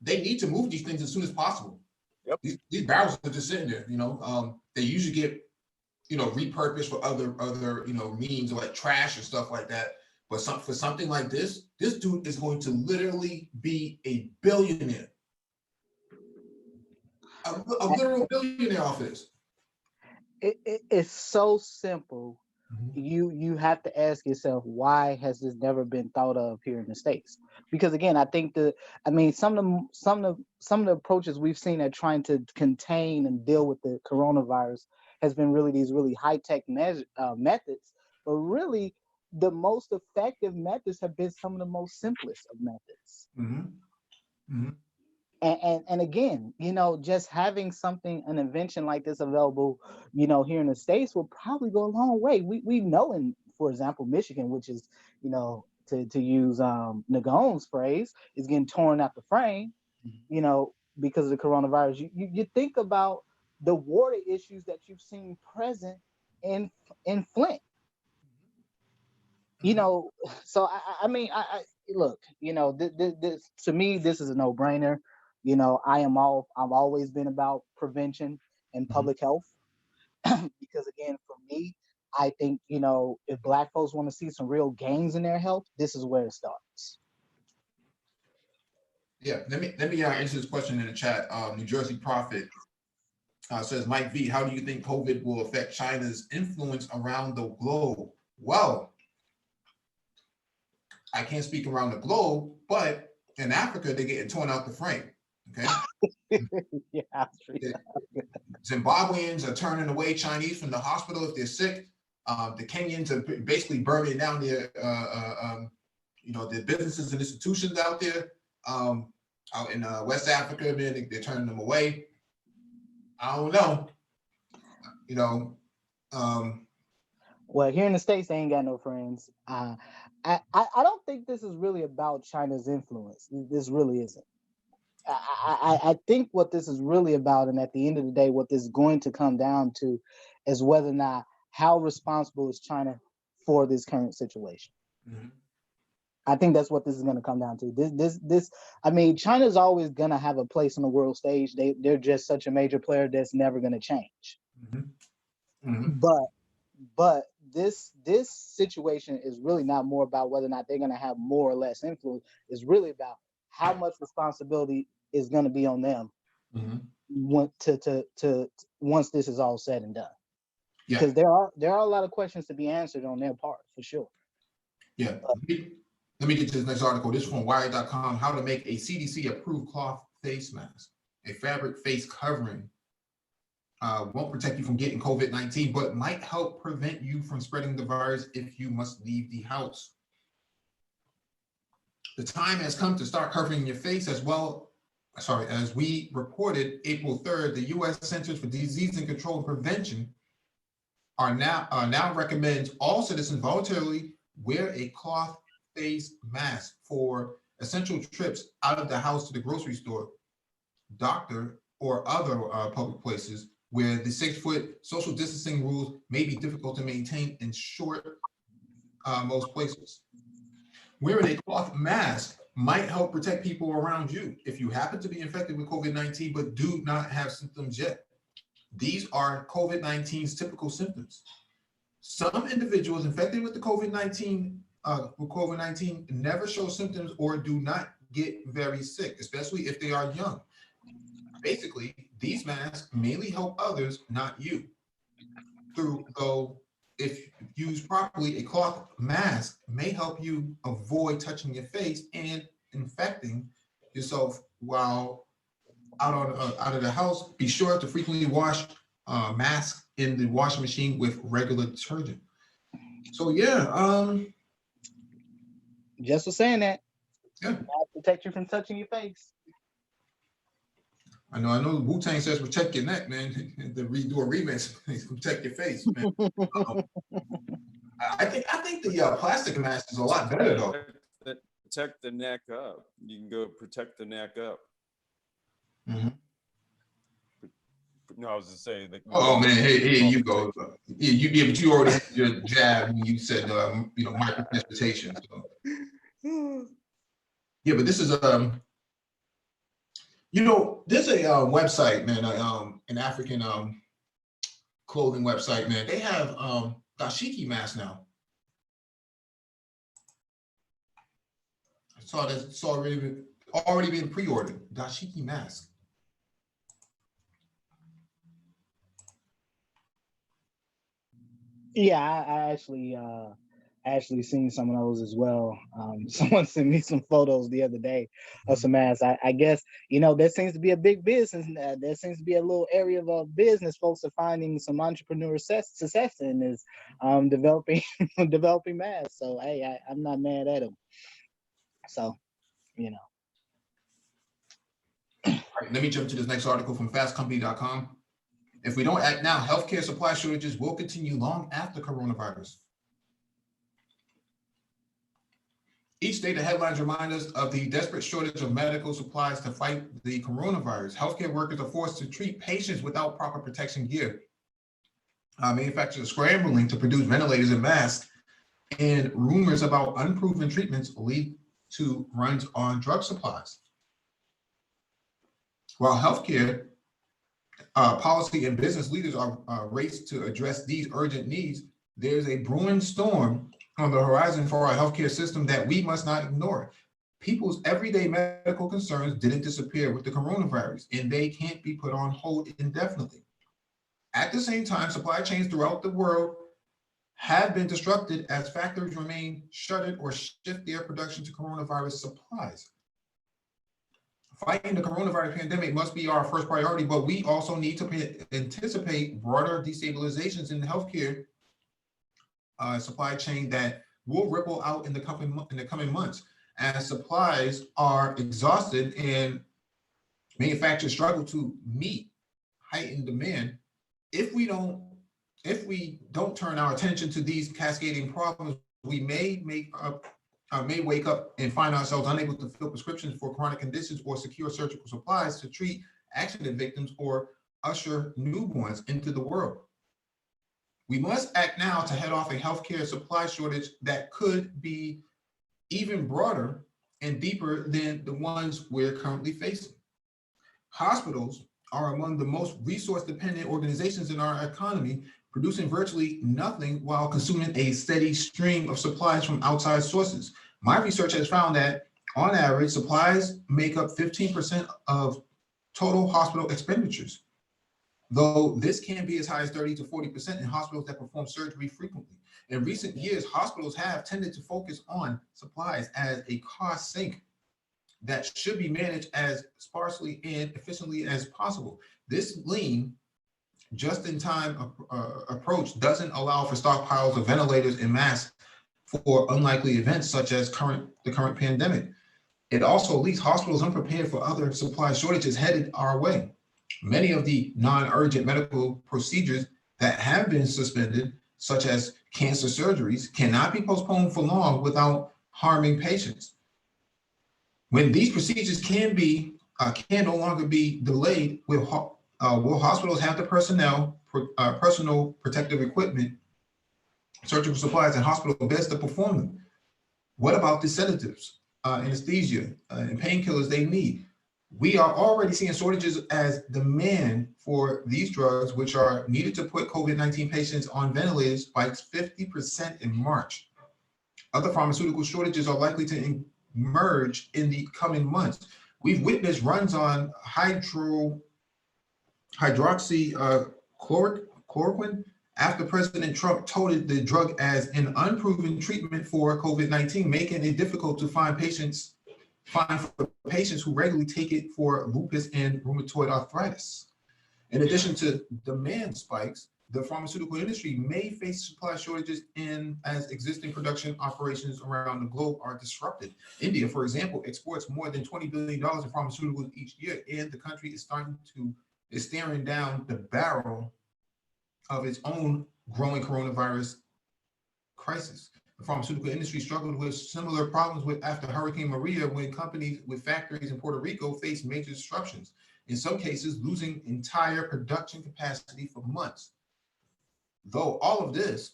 they need to move these things as soon as possible. Yep. These barrels are just sitting there, they usually get, repurposed for other means, like trash and stuff like that. But for something like this dude is going to literally be a billionaire. A literal billionaire off this. It's so simple. You have to ask yourself, why has this never been thought of here in the States? Because again, I think some of the approaches we've seen at trying to contain and deal with the coronavirus has been really these really high-tech methods, but really the most effective methods have been some of the most simplest of methods. And again, just having an invention like this available, here in the States will probably go a long way. We know in, for example, Michigan, which is, to use Nagon's phrase, is getting torn out the frame, because of the coronavirus. You think about the water issues that you've seen present in Flint. So I mean, look, this to me, this is a no-brainer. I've always been about prevention and public health, because again, for me, I think, if Black folks want to see some real gains in their health, this is where it starts. Yeah, let me answer this question in the chat. New Jersey Prophet says, Mike V, how do you think COVID will affect China's influence around the globe? Well, I can't speak around the globe, but in Africa, they're getting torn out the frame. Okay. Yeah, Zimbabweans are turning away Chinese from the hospital if they're sick. The Kenyans are basically burning down their, their businesses and institutions out there. Out in West Africa, man, they're turning them away. I don't know. Well, here in the States, they ain't got no friends. I don't think this is really about China's influence. This really isn't. I think what this is really about, and at the end of the day, what this is going to come down to is whether or not how responsible is China for this current situation. Mm-hmm. I think that's what this is going to come down to. I mean, China's always going to have a place on the world stage. They're just such a major player that's never going to change. Mm-hmm. Mm-hmm. But this situation is really not more about whether or not they're going to have more or less influence. It's really about how much responsibility is going to be on them once this is all said and done. Yeah. Because there are a lot of questions to be answered on their part, for sure. Yeah. Let me get to this next article. This is from Wired.com. How to make a CDC-approved cloth face mask. A fabric face covering won't protect you from getting COVID-19, but might help prevent you from spreading the virus if you must leave the house. The time has come to start covering your face as we reported April 3rd, the U.S. Centers for Disease and Control and Prevention now recommends all citizens voluntarily wear a cloth face mask for essential trips out of the house to the grocery store, doctor, or other public places where the 6-foot social distancing rules may be difficult to maintain in most places. Wearing a cloth mask might help protect people around you if you happen to be infected with COVID-19 but do not have symptoms yet. These are COVID-19's typical symptoms. Some individuals infected with the COVID-19 never show symptoms or do not get very sick, especially if they are young. Basically, these masks mainly help others, not you. Though, if used properly, a cloth mask may help you avoid touching your face and infecting yourself while out of the house. Be sure to frequently wash masks in the washing machine with regular detergent. So yeah, just for saying that. Yeah, protect you from touching your face. I know. Wu-Tang says protect your neck, man. To redo a remix, protect your face, man. I think the plastic mask is a lot better though. Protect the neck up. You can go protect the neck up. Mm-hmm. No, I was just saying that. Oh man, here you go. Yeah, but you already had your jab when you said microtransportation. So. Yeah, but this is there's a website, man, an African clothing website, man. They have dashiki masks now. I saw that it's already been pre-ordered. Dashiki mask. Yeah, I actually seen some of those as well. Someone sent me some photos the other day of some masks. I guess there seems to be a big business. There seems to be a little area of business folks are finding some entrepreneur success in is developing masks. So hey, I'm not mad at them. So All right, let me jump to this next article from fastcompany.com. If we don't act now, healthcare supply shortages will continue long after coronavirus. Each day, the headlines remind us of the desperate shortage of medical supplies to fight the coronavirus. Healthcare workers are forced to treat patients without proper protection gear. Manufacturers are scrambling to produce ventilators and masks, and rumors about unproven treatments lead to runs on drug supplies. While healthcare policy and business leaders are raced to address these urgent needs, there's a brewing storm on the horizon for our healthcare system that we must not ignore. People's everyday medical concerns didn't disappear with the coronavirus, and they can't be put on hold indefinitely. At the same time, supply chains throughout the world have been disrupted as factories remain shuttered or shift their production to coronavirus supplies. Fighting the coronavirus pandemic must be our first priority, but we also need to anticipate broader destabilizations in the healthcare supply chain that will ripple out in the coming months as supplies are exhausted and manufacturers struggle to meet heightened demand. If we don't turn our attention to these cascading problems, we may wake up and find ourselves unable to fill prescriptions for chronic conditions or secure surgical supplies to treat accident victims or usher newborns into the world. We must act now to head off a healthcare supply shortage that could be even broader and deeper than the ones we're currently facing. Hospitals are among the most resource-dependent organizations in our economy, producing virtually nothing while consuming a steady stream of supplies from outside sources. My research has found that, on average, supplies make up 15% of total hospital expenditures, though this can be as high as 30 to 40% in hospitals that perform surgery frequently. In recent years, hospitals have tended to focus on supplies as a cost sink that should be managed as sparsely and efficiently as possible. This lean, just-in-time approach doesn't allow for stockpiles of ventilators and masks for unlikely events such as the current pandemic. It also leaves hospitals unprepared for other supply shortages headed our way. Many of the non-urgent medical procedures that have been suspended, such as cancer surgeries, cannot be postponed for long without harming patients. When these procedures can no longer be delayed, will hospitals have the personnel, personal protective equipment, surgical supplies, and hospital beds to perform them? What about the sedatives, anesthesia, and painkillers they need? We are already seeing shortages as demand for these drugs, which are needed to put COVID-19 patients on ventilators, spikes 50% in March. Other pharmaceutical shortages are likely to emerge in the coming months. We've witnessed runs on hydroxychloroquine after President Trump touted the drug as an unproven treatment for COVID-19, making it difficult to find for patients who regularly take it for lupus and rheumatoid arthritis. In addition to demand spikes, the pharmaceutical industry may face supply shortages as existing production operations around the globe are disrupted. India, for example, exports more than $20 billion in pharmaceuticals each year, and the country is staring down the barrel of its own growing coronavirus crisis. The pharmaceutical industry struggled with similar problems after Hurricane Maria, when companies with factories in Puerto Rico faced major disruptions, in some cases losing entire production capacity for months. Through all of this,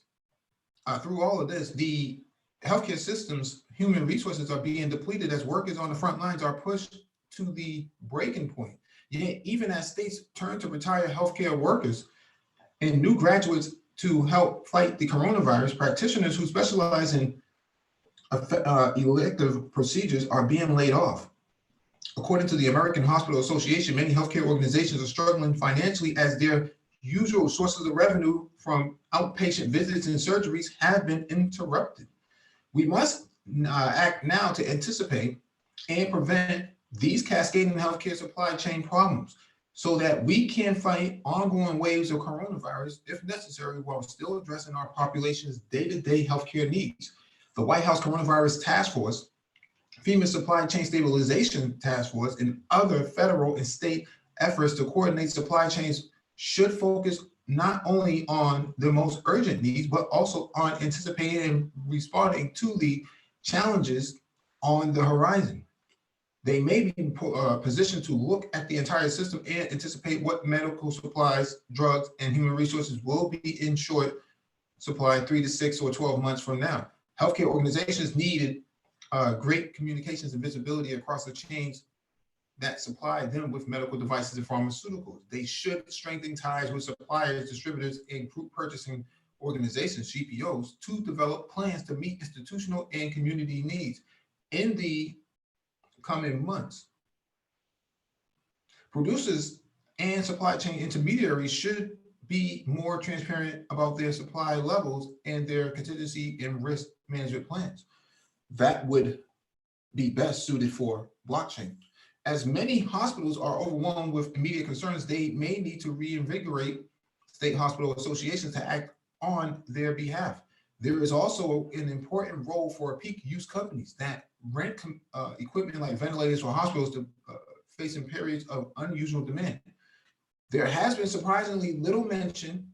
the healthcare system's human resources are being depleted as workers on the front lines are pushed to the breaking point. Yet, even as states turn to retire healthcare workers and new graduates to help fight the coronavirus, practitioners who specialize in elective procedures are being laid off. According to the American Hospital Association, many healthcare organizations are struggling financially as their usual sources of revenue from outpatient visits and surgeries have been interrupted. We must act now to anticipate and prevent these cascading healthcare supply chain problems, so that we can fight ongoing waves of coronavirus if necessary, while still addressing our population's day-to-day healthcare needs. The White House Coronavirus Task Force, FEMA Supply Chain Stabilization Task Force, and other federal and state efforts to coordinate supply chains should focus not only on the most urgent needs, but also on anticipating and responding to the challenges on the horizon. They may be positioned to look at the entire system and anticipate what medical supplies, drugs, and human resources will be in short supply 3 to 6 or 12 months from now. Healthcare organizations needed great communications and visibility across the chains that supply them with medical devices and pharmaceuticals. They should strengthen ties with suppliers, distributors, and group purchasing organizations, GPOs, to develop plans to meet institutional and community needs in the coming months. Producers and supply chain intermediaries should be more transparent about their supply levels and their contingency and risk management plans. That would be best suited for blockchain. As many hospitals are overwhelmed with immediate concerns, they may need to reinvigorate state hospital associations to act on their behalf. There is also an important role for peak use companies that rent equipment like ventilators for hospitals to facing periods of unusual demand. There has been surprisingly little mention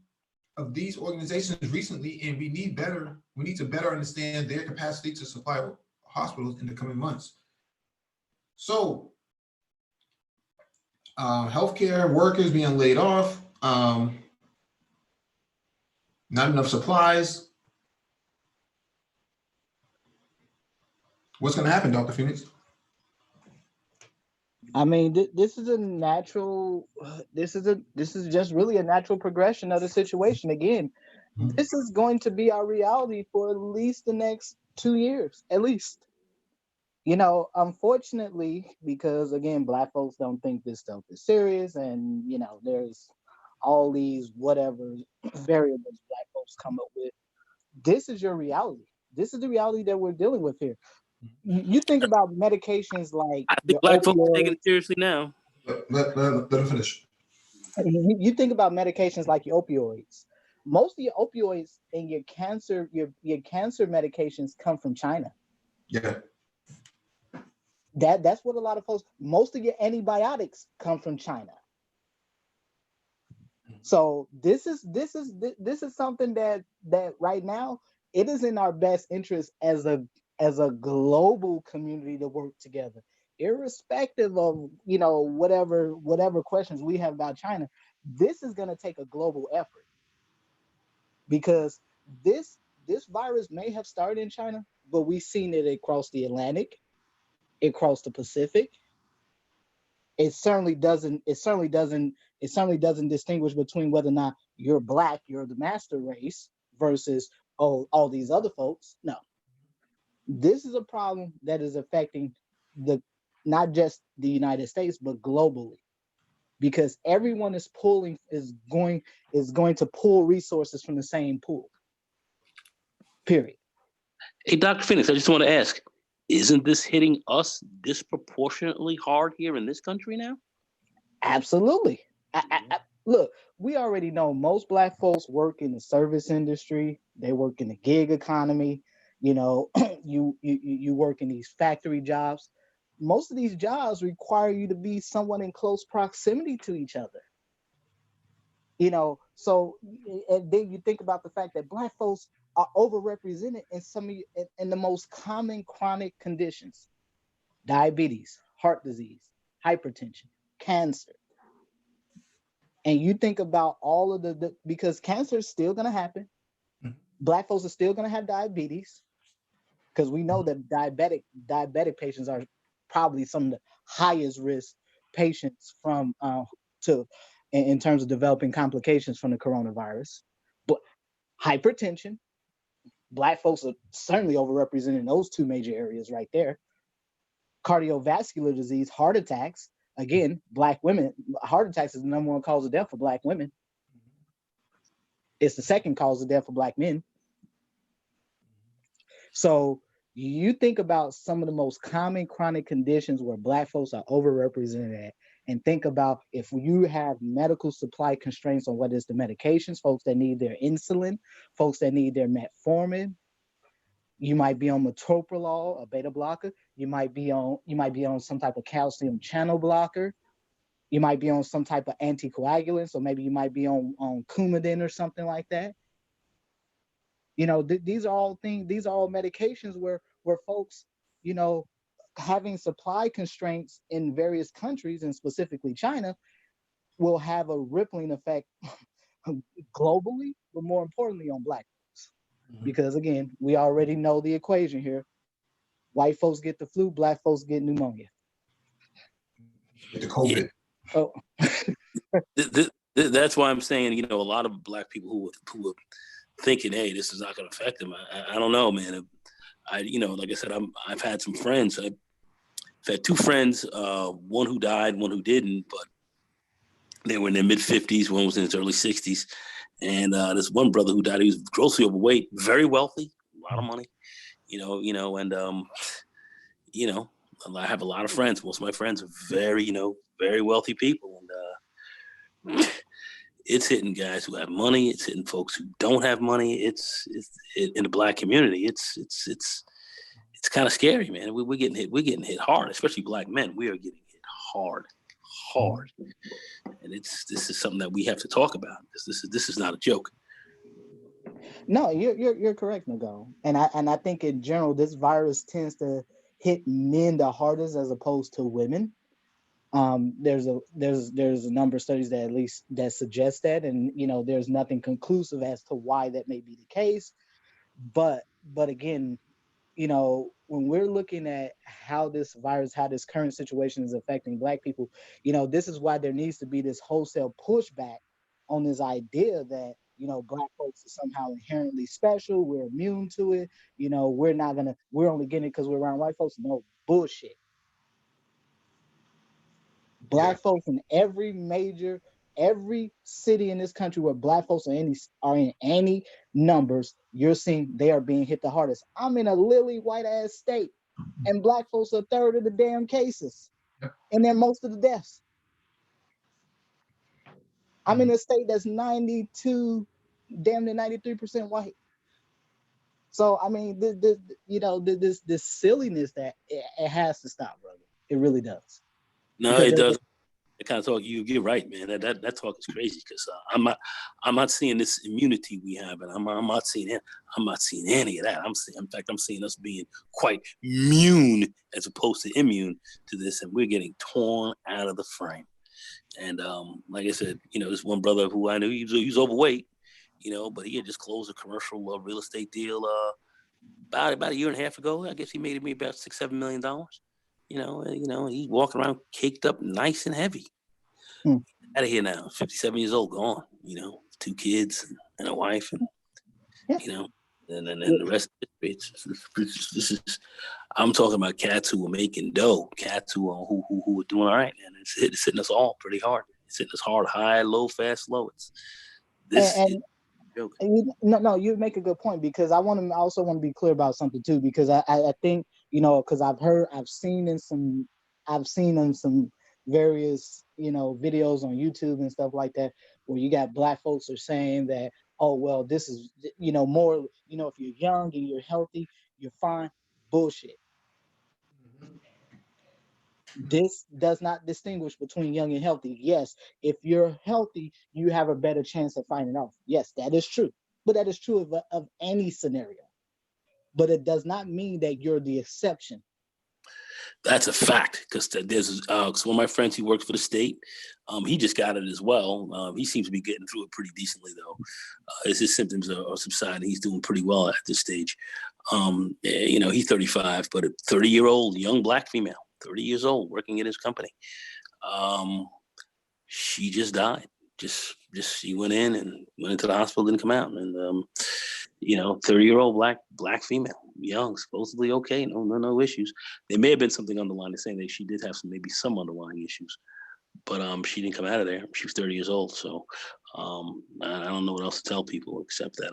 of these organizations recently, and we need to better understand their capacity to supply hospitals in the coming months. So, healthcare workers being laid off, not enough supplies. What's going to happen, Dr. Phoenix? I mean, this is a natural. This is just really a natural progression of the situation. Again, this is going to be our reality for at least the next 2 years, at least. You know, unfortunately, because again, Black folks don't think this stuff is serious, and you know, there's all these whatever variables Black folks come up with. This is your reality. This is the reality that we're dealing with here. You think about medications like I think your Black folks are opioids. taking it seriously now. Let him finish. You think about medications like your opioids. Most of your opioids and your cancer medications come from China. Yeah. That's what a lot of folks. Most of your antibiotics come from China. So this is something that right now it is in our best interest as a global community to work together, irrespective of whatever questions we have about China. This is going to take a global effort, because this virus may have started in China, but we've seen it across the Atlantic, across the Pacific. It certainly doesn't distinguish between whether or not you're Black, you're the master race, versus all these other folks. No. This is a problem that is affecting not just the United States, but globally, because everyone is going to pull resources from the same pool. Period. Hey, Dr. Phoenix, I just want to ask, isn't this hitting us disproportionately hard here in this country now? Absolutely. Look, we already know most Black folks work in the service industry. They work in the gig economy. You know, you work in these factory jobs. Most of these jobs require you to be someone in close proximity to each other. You know, so and then you think about the fact that Black folks are overrepresented in the most common chronic conditions: diabetes, heart disease, hypertension, cancer. And you think about all of because cancer is still going to happen. Black folks are still going to have diabetes, because we know that diabetic patients are probably some of the highest risk patients in terms of developing complications from the coronavirus. But hypertension, Black folks are certainly overrepresented in those two major areas right there. Cardiovascular disease, heart attacks. Again, Black women, heart attacks is the #1 cause of death for Black women. It's the second cause of death for Black men. So you think about some of the most common chronic conditions where Black folks are overrepresented at, and think about if you have medical supply constraints on what is the medications, folks that need their insulin, folks that need their metformin. You might be on metoprolol, a beta blocker. You might be on some type of calcium channel blocker. You might be on some type of anticoagulant. So maybe you might be on Coumadin or something like that. You know, these are all medications where folks, you know, having supply constraints in various countries, and specifically China, will have a rippling effect globally, but more importantly on Black folks. Because again, we already know the equation here. White folks get the flu, Black folks get pneumonia. The COVID. Oh. That's why I'm saying, you know, a lot of Black people who are thinking, hey, this is not going to affect them. I don't know, man. You know, like I said, I've had some friends. I've had 2 friends, one who died, one who didn't. But They were in their mid-50s. One was in his early 60s. And this one brother who died, he was grossly overweight, very wealthy, a lot of money, and I have a lot of friends. Most of my friends are very, very wealthy people. And it's hitting guys who have money. It's hitting folks who don't have money. It's in the Black community. It's kind of scary, man. We're getting hit. We're getting hit hard, especially Black men. We are getting hit hard. And this is something that we have to talk about. This is not a joke. No, you're correct, Nago. And I think in general, this virus tends to hit men the hardest as opposed to women. There's a number of studies that at least that suggest that, and there's nothing conclusive as to why that may be the case. But again, when we're looking at how this current situation is affecting Black people, this is why there needs to be this wholesale pushback on this idea that Black folks are somehow inherently special. We're immune to it. We're only getting it because we're around white folks. No, bullshit. Black folks in every city in this country where Black folks are in any numbers, you're seeing they are being hit the hardest. I'm in a lily white ass state, and Black folks are a third of the damn cases, and they're most of the deaths. I'm in a state that's 92, damn near 93% white. So I mean, this silliness that it has to stop, brother. It really does. No, Because it does. The kind of talk you're right, man. That talk is crazy because I'm not seeing this immunity we have, and I'm not seeing it. I'm not seeing any of that. I'm seeing us being quite immune as opposed to immune to this, and we're getting torn out of the frame. And like I said, this one brother who I knew, he was overweight, but he had just closed a commercial real estate deal about a year and a half ago. I guess he made me about $6-7 million. He's walking around caked up, nice and heavy. Out of here now, 57 years old, gone. 2 kids and a wife, and and then the rest of it. This is. I'm talking about cats who are making dough, cats who are doing all right, and it's hitting us all pretty hard. It's hitting us hard, high, low, fast, slow. You make a good point, because I also want to be clear about something too, because I think because I've seen in some various videos on YouTube and stuff like that where you got Black folks are saying that, oh well, this is more if you're young and you're healthy, you're fine. Bullshit. This does not distinguish between young and healthy. Yes, if you're healthy, you have a better chance of fighting off. Yes, that is true. But that is true of any scenario. But it does not mean that you're the exception. That's a fact, because there's one of my friends, he works for the state. He just got it as well. He seems to be getting through it pretty decently, though. His symptoms are subsiding. He's doing pretty well at this stage. He's 35, but a 30-year-old young Black female, 30 years old, working in his company. She just died. She went into the hospital, didn't come out, and 30-year-old black female, young, supposedly okay, no issues. There may have been something underlying, saying that she did have some underlying issues, but she didn't come out of there. She was 30 years old, so I don't know what else to tell people except that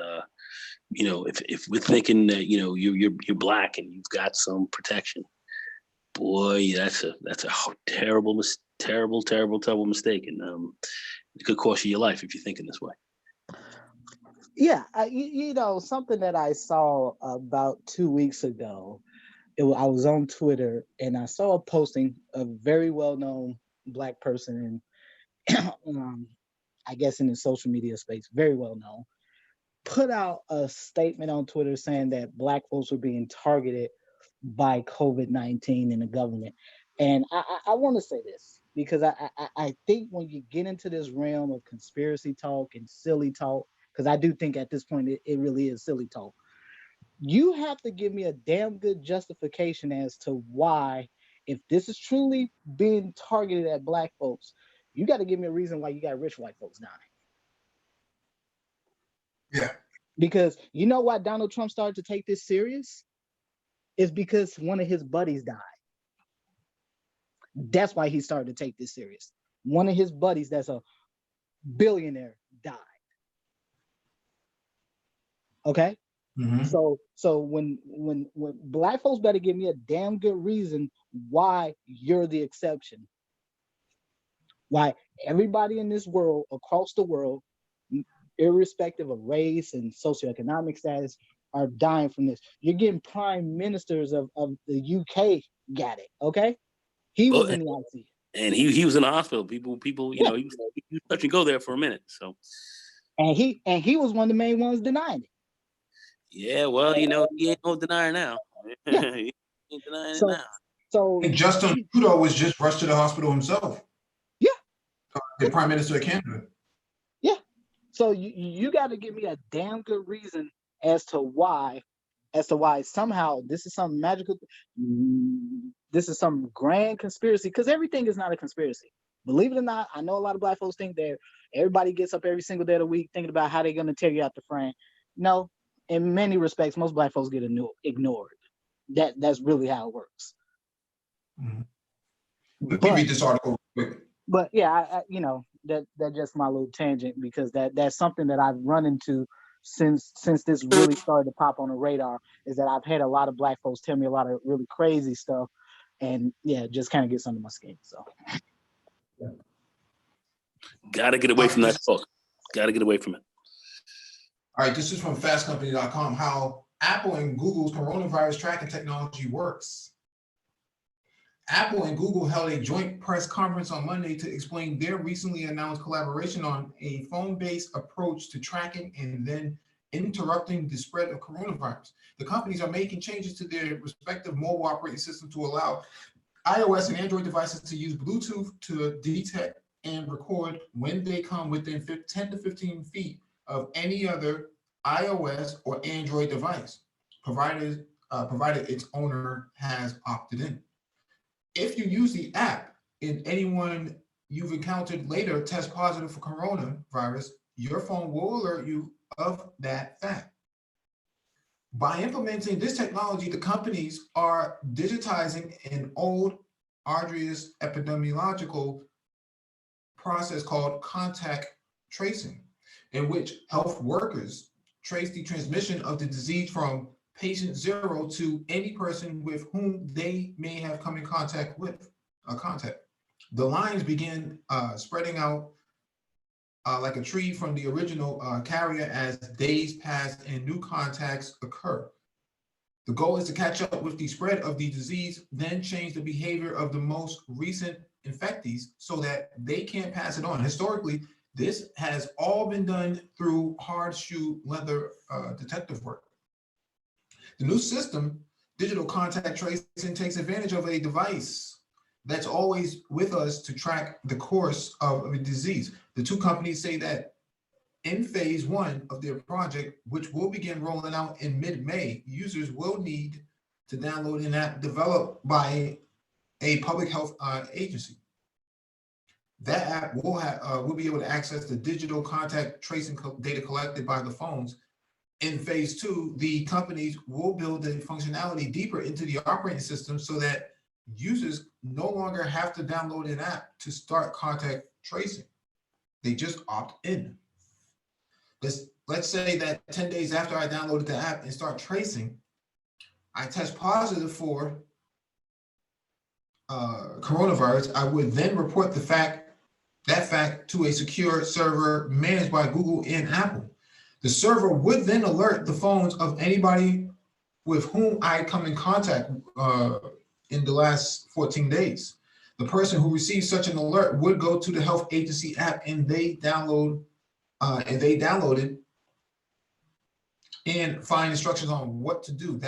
if we're thinking that you're Black and you've got some protection, boy, that's a terrible mistake, and it could cost you your life if you're thinking this way. Yeah, something that I saw about 2 weeks ago, I was on Twitter and I saw a posting, a very well-known Black person in, I guess in the social media space, very well-known, put out a statement on Twitter saying that Black folks were being targeted by COVID-19 in the government. And I want to say this, because I think when you get into this realm of conspiracy talk and silly talk, because I do think at this point it really is silly talk, you have to give me a damn good justification as to why, if this is truly being targeted at Black folks, you got to give me a reason why you got rich white folks dying. Yeah. Because you know why Donald Trump started to take this serious? It's because one of his buddies died. That's why he started to take this serious. One of his buddies that's a billionaire died. Okay. Mhm. So when black folks better give me a damn good reason why you're the exception. Why everybody in this world, across the world, irrespective of race and socioeconomic status, are dying from this. You're getting prime ministers of the UK got it. Okay. He was in the ICU. And he was in the hospital. People, you know, he was touch and go there for a minute. So And he was one of the main ones denying it. yeah, well, you know, he ain't no denier now. Yeah. He ain't denying it So now. so And Justin Trudeau was just rushed to the hospital himself. Yeah. The Prime Minister of Canada. yeah. So you got to give me a damn good reason as to why somehow this is some magical, this is some grand conspiracy, because everything is not a conspiracy. Believe it or not, I know a lot of black folks think that everybody gets up every single day of the week thinking about how they're going to tear you out the frame. No, in many respects, most black folks get ignored. That's really how it works. Mhm. Let me read this article real quick. But yeah, I you know, that's just my little tangent, because that's something that I've run into since this really started to pop on the radar, is that I've had a lot of black folks tell me a lot of really crazy stuff, and yeah, it just kind of gets under my skin. So Gotta get away from that book. Gotta get away from it. All right, this is from fastcompany.com, how Apple and Google's coronavirus tracking technology works. Apple and Google held a joint press conference on Monday to explain their recently announced collaboration on a phone-based approach to tracking and then interrupting the spread of coronavirus. The companies are making changes to their respective mobile operating system to allow iOS and Android devices to use Bluetooth to detect and record when they come within 10 to 15 feet of any other iOS or Android device, provided its owner has opted in. If you use the app and anyone you've encountered later tests positive for coronavirus, your phone will alert you of that fact. By implementing this technology, the companies are digitizing an old, arduous epidemiological process called contact tracing, in which health workers trace the transmission of the disease from patient zero to any person with whom they may have come in contact with. The lines begin spreading out like a tree from the original carrier as days pass and new contacts occur. The goal is to catch up with the spread of the disease, then change the behavior of the most recent infectees so that they can't pass it on. Historically, this has all been done through hard shoe leather detective work. The new system, digital contact tracing, takes advantage of a device that's always with us to track the course of a disease. The two companies say that in phase one of their project, which will begin rolling out in mid-May, users will need to download an app developed by a public health agency. That app will be able to access the digital contact tracing data collected by the phones. In phase two, the companies will build the functionality deeper into the operating system so that users no longer have to download an app to start contact tracing. They just opt in. Let's say that 10 days after I downloaded the app and start tracing, I test positive for coronavirus. I would then report that fact to a secure server managed by Google and Apple. The server would then alert the phones of anybody with whom I come in contact in the last 14 days. The person who receives such an alert would go to the health agency app and they download it and find instructions on what to do.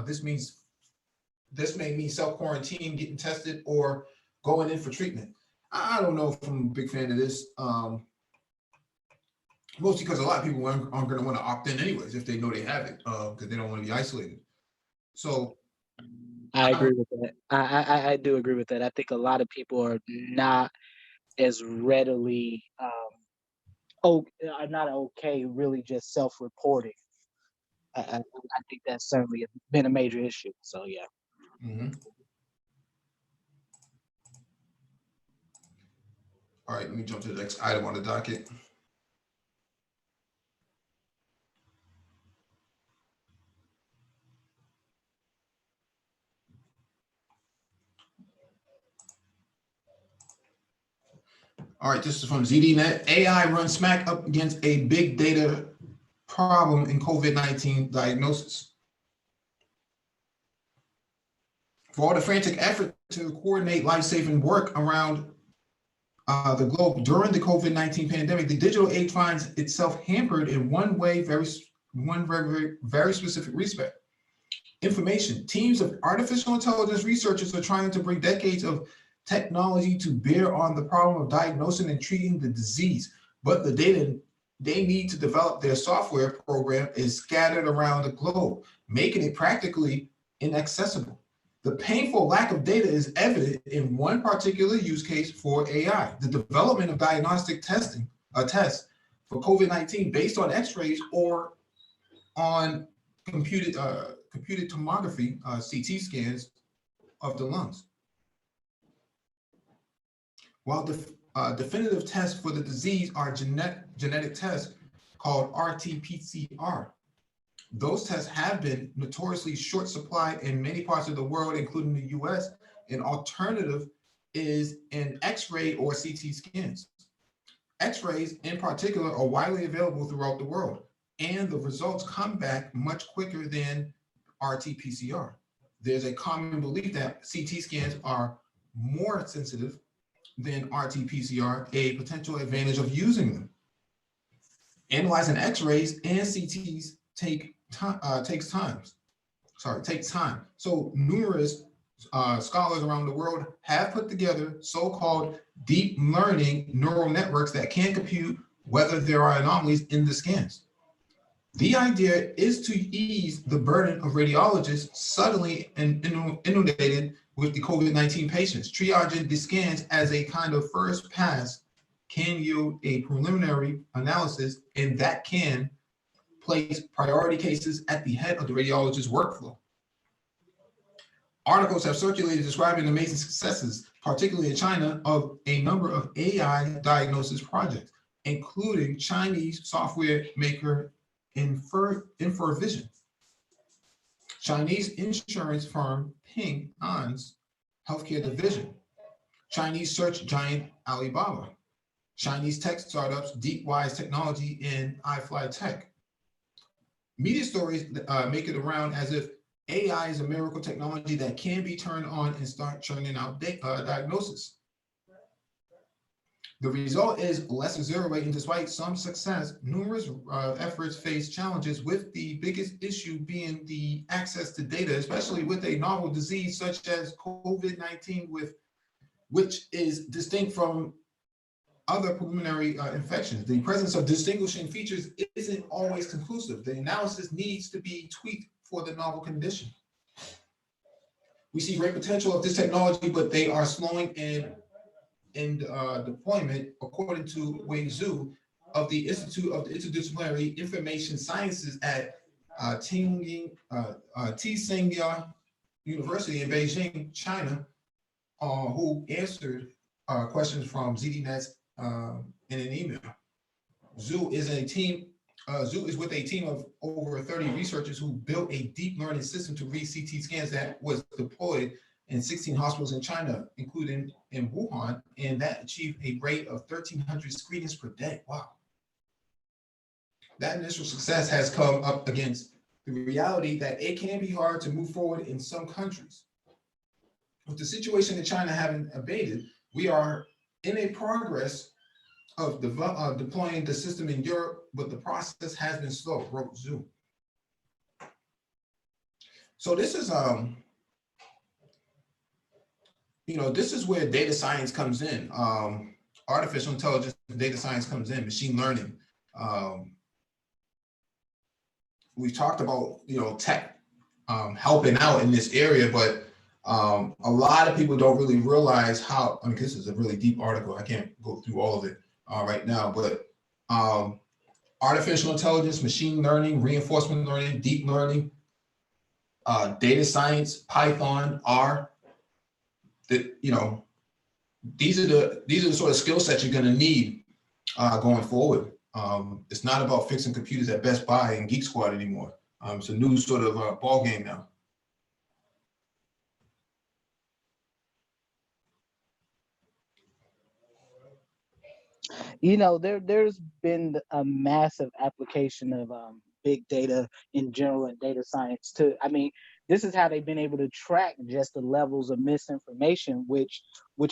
This may mean self-quarantine, getting tested, or going in for treatment. I don't know if I'm a big fan of this. Mostly because a lot of people aren't going to want to opt in anyways if they know they have it, because they don't want to be isolated. So I agree with that. I do agree with that. I think a lot of people are not as readily are not okay really just self-reporting. I think that's certainly been a major issue. So yeah. mm-hmm. All right, let me jump to the next item on the docket. All right, this is from ZDNet. AI runs smack up against a big data problem in COVID-19 diagnosis. For all the frantic effort to coordinate life-saving work around the globe during the COVID-19 pandemic, the digital age finds itself hampered in one very specific respect. Information. Teams of artificial intelligence researchers are trying to bring decades of technology to bear on the problem of diagnosing and treating the disease, but the data they need to develop their software program is scattered around the globe, making it practically inaccessible. The painful lack of data is evident in one particular use case for AI, the development of diagnostic tests for COVID-19 based on X-rays or on computed tomography, CT scans of the lungs. While definitive tests for the disease are genetic tests called RT-PCR. Those tests have been notoriously short supplied in many parts of the world, including the US. An alternative is an X-ray or CT scans. X-rays in particular are widely available throughout the world, and the results come back much quicker than RT-PCR. There's a common belief that CT scans are more sensitive than RT-PCR, a potential advantage of using them. Analyzing X-rays and CTs takes time. So numerous scholars around the world have put together so-called deep learning neural networks that can compute whether there are anomalies in the scans. The idea is to ease the burden of radiologists suddenly inundated with the COVID-19 patients. Triaging the scans as a kind of first pass can yield a preliminary analysis, and that can place priority cases at the head of the radiologist's workflow. Articles have circulated describing amazing successes, particularly in China, of a number of AI diagnosis projects, including Chinese software maker InferVision, Chinese insurance firm Ping An's healthcare division, Chinese search giant Alibaba, Chinese tech startups DeepWise Technology and iFlyTech. Media stories make it around as if AI is a miracle technology that can be turned on and start churning out diagnosis. The result is less than zero rate, and despite some success, numerous efforts face challenges, with the biggest issue being the access to data, especially with a novel disease such as COVID-19, which is distinct from other pulmonary infections. The presence of distinguishing features isn't always conclusive. The analysis needs to be tweaked for the novel condition. We see great potential of this technology, but they are slowing in deployment, according to Wei Zhu of the Institute of Interdisciplinary Information Sciences at Tsinghua University in Beijing, China, who answered questions from ZDNet in an email. Zhu is with a team of over 30 researchers who built a deep learning system to read CT scans that was deployed in 16 hospitals in China, including in Wuhan, and that achieved a rate of 1,300 screenings per day. Wow. That initial success has come up against the reality that it can be hard to move forward in some countries. With the situation in China having abated, we are in a progress of deploying the system in Europe, but the process has been slow, wrote Zhu. So this is, this is where data science comes in. Artificial intelligence, data science comes in, machine learning. We've talked about, tech helping out in this area, but a lot of people don't really realize how, this is a really deep article. I can't go through all of it right now, but artificial intelligence, machine learning, reinforcement learning, deep learning, data science, Python, R, these are the sort of skill sets you're going to need going forward. It's not about fixing computers at Best Buy and Geek Squad anymore. It's a new sort of ball game now. You know, there's been a massive application of big data in general and data science to, I mean, this is how they've been able to track just the levels of misinformation, which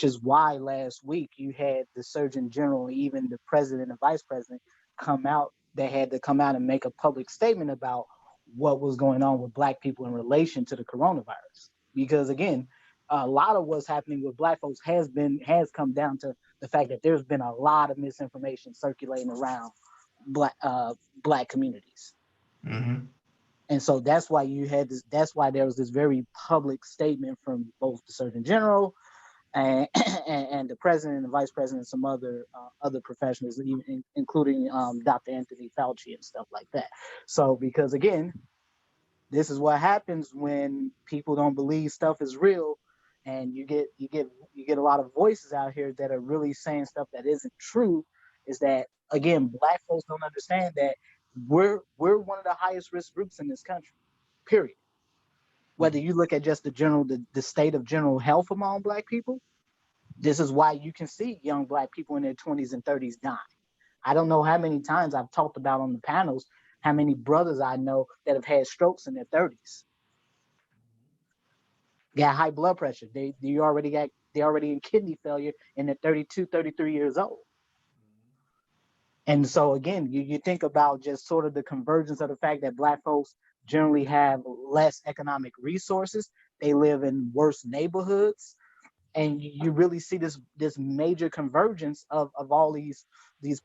is why last week you had the Surgeon General, even the president and vice president come out. They had to come out and make a public statement about what was going on with Black people in relation to the coronavirus. Because again, a lot of what's happening with Black folks has come down to the fact that there's been a lot of misinformation circulating around Black communities. Mm-hmm. And so that's why you had this, that's why there was this very public statement from both the Surgeon General and the president and the vice president and some other professionals, even including Dr. Anthony Fauci and stuff like that. So because again, this is what happens when people don't believe stuff is real, and you get a lot of voices out here that are really saying stuff that isn't true. Is that again, Black folks don't understand that we're one of the highest risk groups in this country, period. Whether you look at just the state of general health among Black people, this is why you can see young Black people in their 20s and 30s dying. I don't know how many times I've talked about on the panels how many brothers I know that have had strokes in their 30s. Got high blood pressure. They already in kidney failure and they're 32, 33 years old. And so again, you think about just sort of the convergence of the fact that Black folks generally have less economic resources. They live in worse neighborhoods. And you really see this major convergence of all these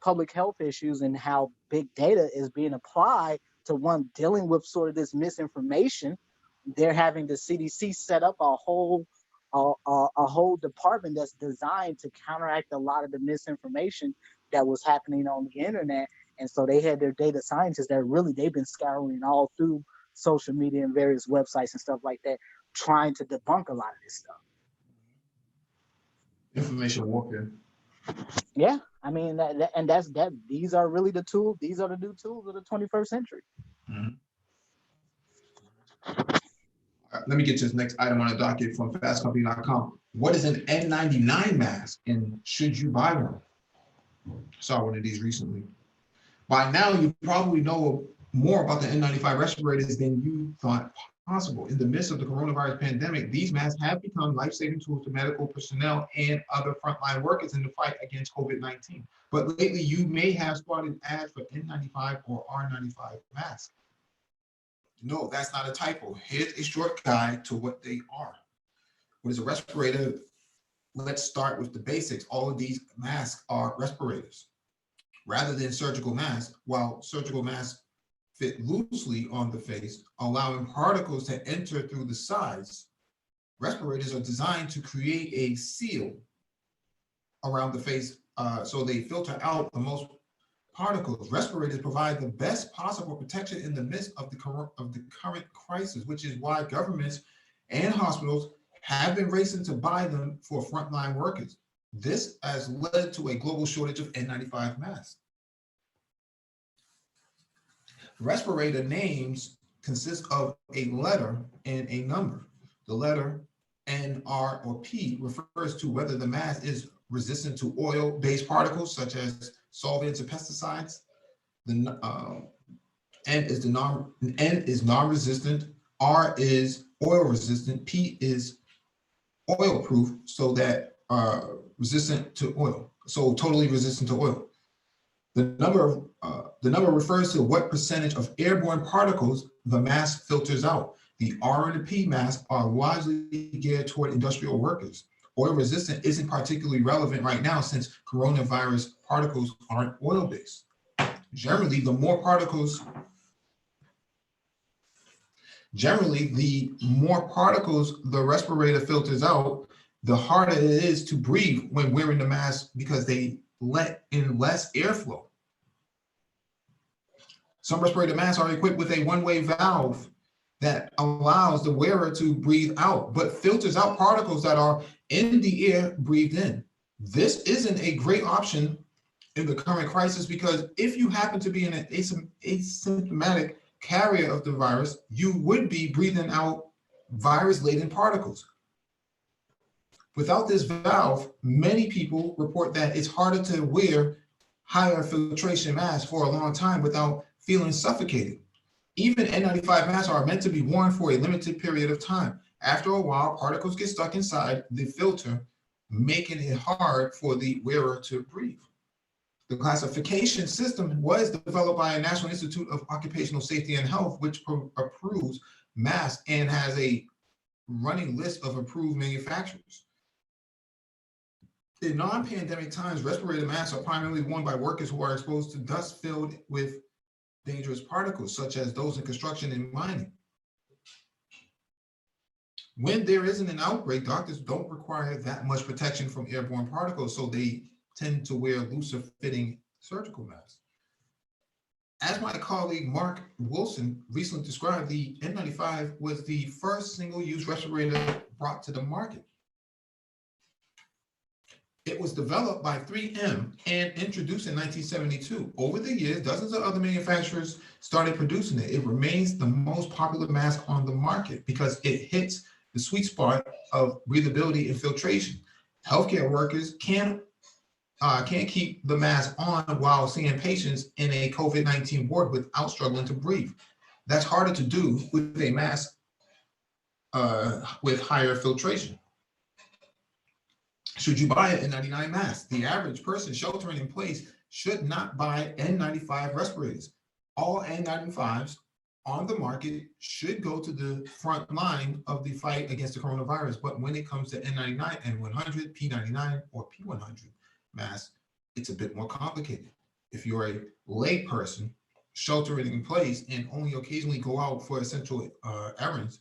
public health issues and how big data is being applied to one dealing with sort of this misinformation. They're having the CDC set up a whole department that's designed to counteract a lot of the misinformation that was happening on the internet. And so they had their data scientists that really, they've been scouring all through social media and various websites and stuff like that, trying to debunk a lot of this stuff. Information warfare. Yeah, I mean these are really the tools. These are the new tools of the 21st century. Mm-hmm. Let me get to this next item on the docket from fastcompany.com. What is an N99 mask and should you buy one? Saw one of these recently. By now, you probably know more about the N95 respirators than you thought possible. In the midst of the coronavirus pandemic, these masks have become life-saving tools to medical personnel and other frontline workers in the fight against COVID-19. But lately, you may have spotted ads for N95 or R95 masks. No, that's not a typo. Here's a short guide to what they are. What is a respirator? Let's start with the basics. All of these masks are respirators. Rather than surgical masks, while surgical masks fit loosely on the face, allowing particles to enter through the sides, respirators are designed to create a seal around the face so they filter out the most particles. Respirators provide the best possible protection in the midst of the current crisis, which is why governments and hospitals have been racing to buy them for frontline workers. This has led to a global shortage of N95 masks. Respirator names consist of a letter and a number. The letter N, R, or P refers to whether the mask is resistant to oil-based particles such as solvents or pesticides. The N is non-resistant, R is oil-resistant, P is oil-proof, so that resistant to oil, so totally resistant to oil. The number refers to what percentage of airborne particles the mask filters out. The R and the P masks are largely geared toward industrial workers. Oil resistant isn't particularly relevant right now since coronavirus particles aren't oil-based. Generally, the more particles the respirator filters out, the harder it is to breathe when wearing the mask because they let in less airflow. Some respirator masks are equipped with a one-way valve that allows the wearer to breathe out, but filters out particles that are in the air breathed in. This isn't a great option in the current crisis because if you happen to be an asymptomatic carrier of the virus, you would be breathing out virus-laden particles. Without this valve, many people report that it's harder to wear higher filtration masks for a long time without feeling suffocated. Even N95 masks are meant to be worn for a limited period of time. After a while, particles get stuck inside the filter, making it hard for the wearer to breathe. The classification system was developed by a National Institute of Occupational Safety and Health, which approves masks and has a running list of approved manufacturers. In non-pandemic times, respirator masks are primarily worn by workers who are exposed to dust filled with dangerous particles, such as those in construction and mining. When there isn't an outbreak, doctors don't require that much protection from airborne particles, so they tend to wear looser fitting surgical masks. As my colleague Mark Wilson recently described, the N95 was the first single-use respirator brought to the market. It was developed by 3M and introduced in 1972. Over the years, dozens of other manufacturers started producing it. It remains the most popular mask on the market because it hits the sweet spot of breathability and filtration. Healthcare workers can't keep the mask on while seeing patients in a COVID-19 ward without struggling to breathe. That's harder to do with a mask with higher filtration. Should you buy an N95 mask? The average person sheltering in place should not buy N95 respirators. All N95s on the market should go to the front line of the fight against the coronavirus. But when it comes to N99, N100, P99, or P100 masks, it's a bit more complicated. If you're a lay person sheltering in place and only occasionally go out for essential errands,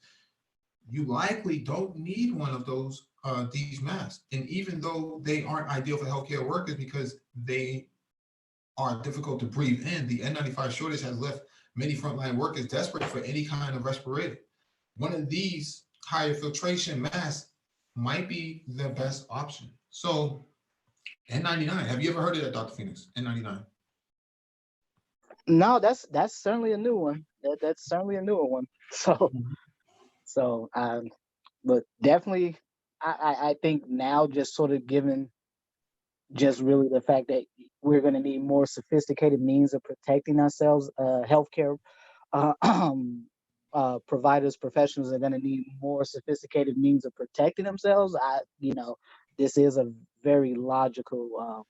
you likely don't need one of these masks. And even though they aren't ideal for healthcare workers because they are difficult to breathe in, the N95 shortage has left many frontline workers desperate for any kind of respirator. One of these higher filtration masks might be the best option. So N99, have you ever heard of that, Dr. Phoenix? N99. No, that's certainly a new one. That's certainly a newer one. But definitely, I think now just sort of given just really the fact that we're going to need more sophisticated means of protecting ourselves, healthcare providers, professionals are going to need more sophisticated means of protecting themselves. This is a very logical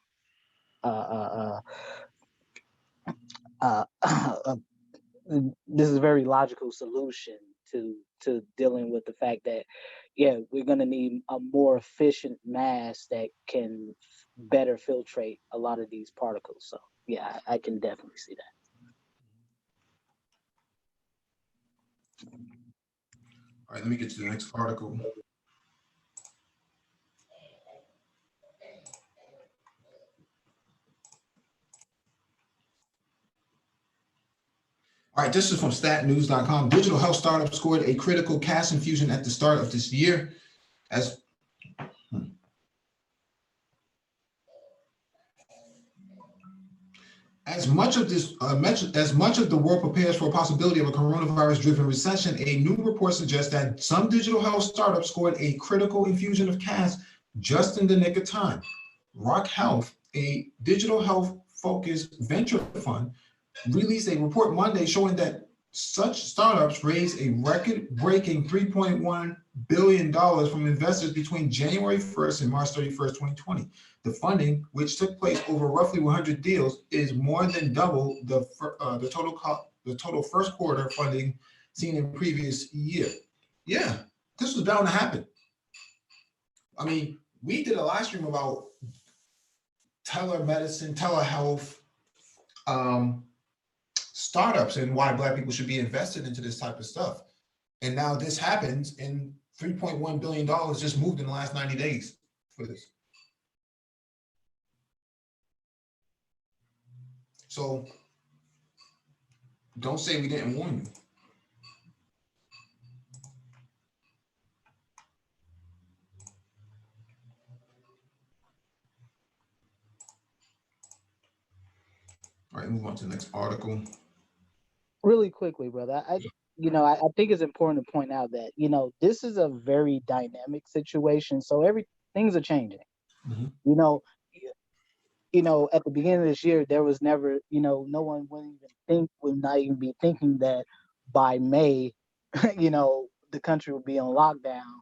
this is a very logical solution to dealing with the fact that, yeah, we're going to need a more efficient mask that can better filtrate a lot of these particles. So yeah, I can definitely see that. All right, let me get to the next article. All right, this is from statnews.com. Digital health startup scored a critical cash infusion at the start of this year. As much of the world prepares for a possibility of a coronavirus-driven recession, a new report suggests that some digital health startups scored a critical infusion of cash just in the nick of time. Rock Health, a digital health-focused venture fund, released a report Monday showing that such startups raised a record-breaking $3.1 billion from investors between January 1st and March 31st, 2020. The funding, which took place over roughly 100 deals, is more than double the total first quarter funding seen in previous year. Yeah, this was bound to happen. I mean, we did a live stream about telemedicine, telehealth, startups and why Black people should be invested into this type of stuff. And now this happens and $3.1 billion just moved in the last 90 days for this. So don't say we didn't warn you. All right, move on to the next article. Really quickly, brother. I think it's important to point out that, this is a very dynamic situation. So things are changing. Mhm. At the beginning of this year, there was never, no one would not even be thinking that by May, the country would be on lockdown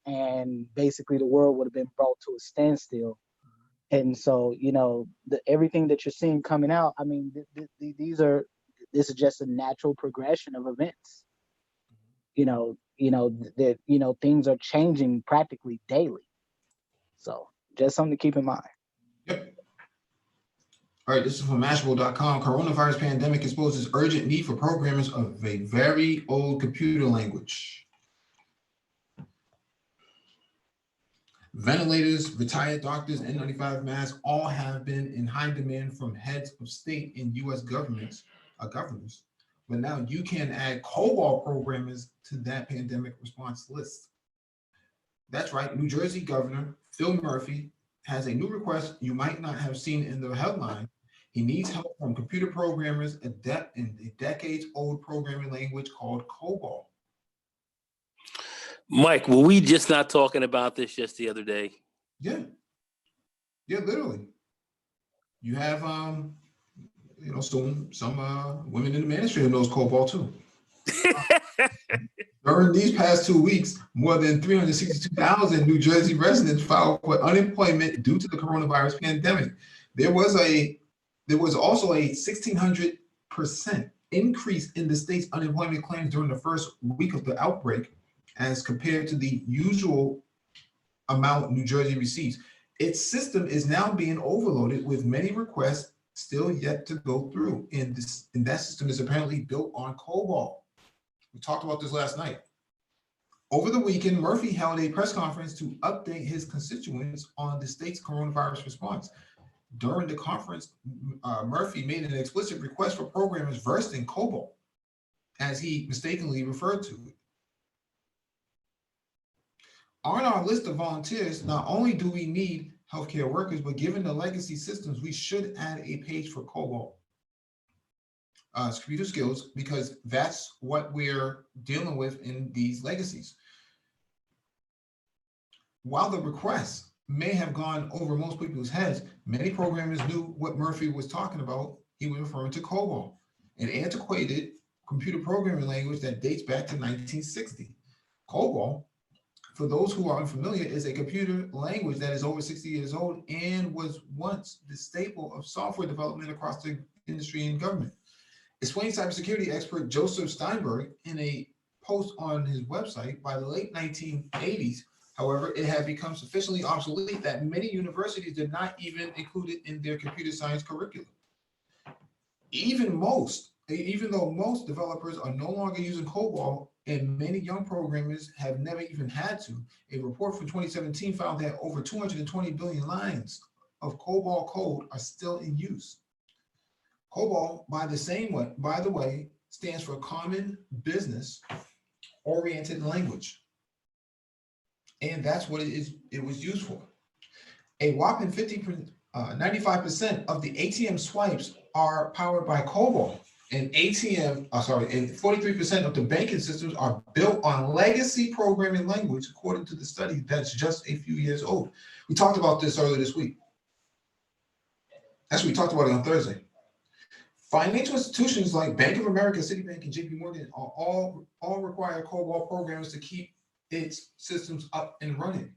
and basically the world would have been brought to a standstill. And so, everything that you're seeing coming out, I mean, this is just a natural progression of events. Things are changing practically daily. So just something to keep in mind. Yep. All right, this is from Mashable.com. Coronavirus pandemic exposes urgent need for programmers of a very old computer language. Ventilators, retired doctors, N95 masks all have been in high demand from heads of state and U.S. governors. But now you can add COBOL programmers to that pandemic response list. That's right, New Jersey Governor Phil Murphy has a new request you might not have seen in the headline. He needs help from computer programmers adept in a decades-old programming language called COBOL. Mike, were we just not talking about this just the other day? Yeah, literally. You have some women in the ministry who knows COBOL too. During these past 2 weeks, more than 362,000 New Jersey residents filed for unemployment due to the coronavirus pandemic. There was also a 1,600% increase in the state's unemployment claims during the first week of the outbreak, as compared to the usual amount New Jersey receives. Its system is now being overloaded with many requests still yet to go through. And that system is apparently built on COBOL. We talked about this last night. Over the weekend, Murphy held a press conference to update his constituents on the state's coronavirus response. During the conference, Murphy made an explicit request for programmers versed in COBOL, as he mistakenly referred to it. On our list of volunteers, not only do we need healthcare workers, but given the legacy systems, we should add a page for COBOL. Computer skills, because that's what we're dealing with in these legacies. While the request may have gone over most people's heads, many programmers knew what Murphy was talking about. He was referring to COBOL, an antiquated computer programming language that dates back to 1960. COBOL, for those who are unfamiliar, is a computer language that is over 60 years old and was once the staple of software development across the industry and government. Explained cybersecurity expert Joseph Steinberg in a post on his website. By the late 1980s, however, it had become sufficiently obsolete that many universities did not even include it in their computer science curriculum. Even though most developers are no longer using COBOL, and many young programmers have never even had to, a report from 2017 found that over 220 billion lines of COBOL code are still in use. COBOL, by the way, stands for Common Business Oriented Language. And that's what it was used for. A whopping 95% of the ATM swipes are powered by COBOL. And 43% of the banking systems are built on legacy programming language, according to the study that's just a few years old. We talked about this earlier this week. Actually, we talked about it on Thursday. Financial institutions like Bank of America, Citibank, and JP Morgan are all require COBOL programs to keep its systems up and running.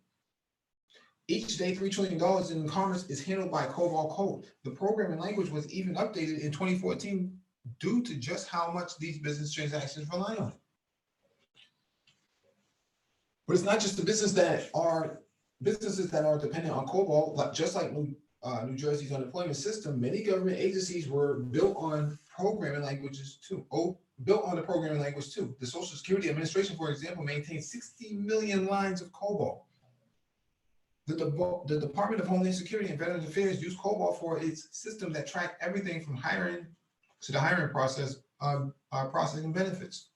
Each day, $3 trillion in commerce is handled by COBOL code. The programming language was even updated in 2014 due to just how much these business transactions rely on it. But it's not just the businesses that are dependent on COBOL, just like New Jersey's unemployment system. Many government agencies were built on programming languages too. The Social Security Administration, for example, maintains 60 million lines of COBOL. The Department of Homeland Security and Veterans Affairs use COBOL for its system that track everything from hiring to the hiring process, processing benefits.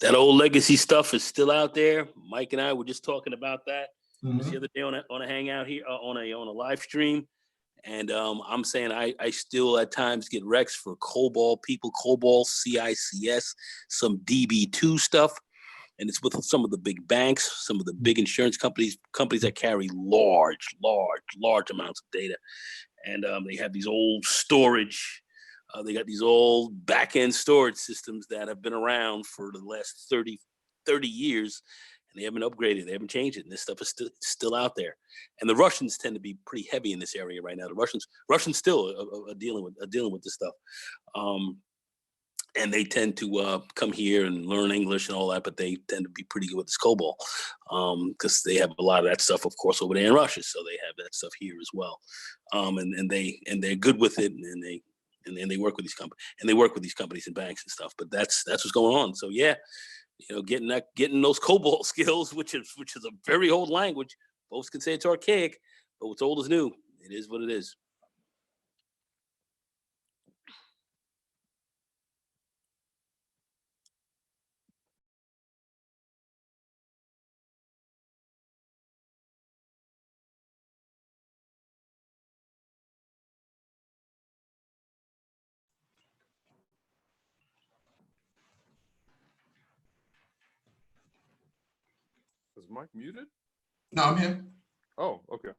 That old legacy stuff is still out there. Mike and I were just talking about that. Just the other day on a hangout here, on a live stream. And I'm saying I still at times get recs for COBOL people, COBOL, CICS, some DB2 stuff. And it's with some of the big banks, some of the big insurance companies that carry large amounts of data. And they have these old storage, they got these old back-end storage systems that have been around for the last 30 years. They haven't upgraded, they haven't changed it, and this stuff is still out there. And the Russians tend to be pretty heavy in this area right now. The Russians still are dealing with this stuff, and they tend to come here and learn English and all that, but they tend to be pretty good with this COBOL because they have a lot of that stuff, of course, over there in Russia. So they have that stuff here as well, and they're good with it, and they work with these companies and banks and stuff. But that's what's going on. So yeah. Getting those COBOL skills, which is a very old language. Folks can say it's archaic, but what's old is new. It is what it is. Is Mike muted? No, I'm here. Oh, okay.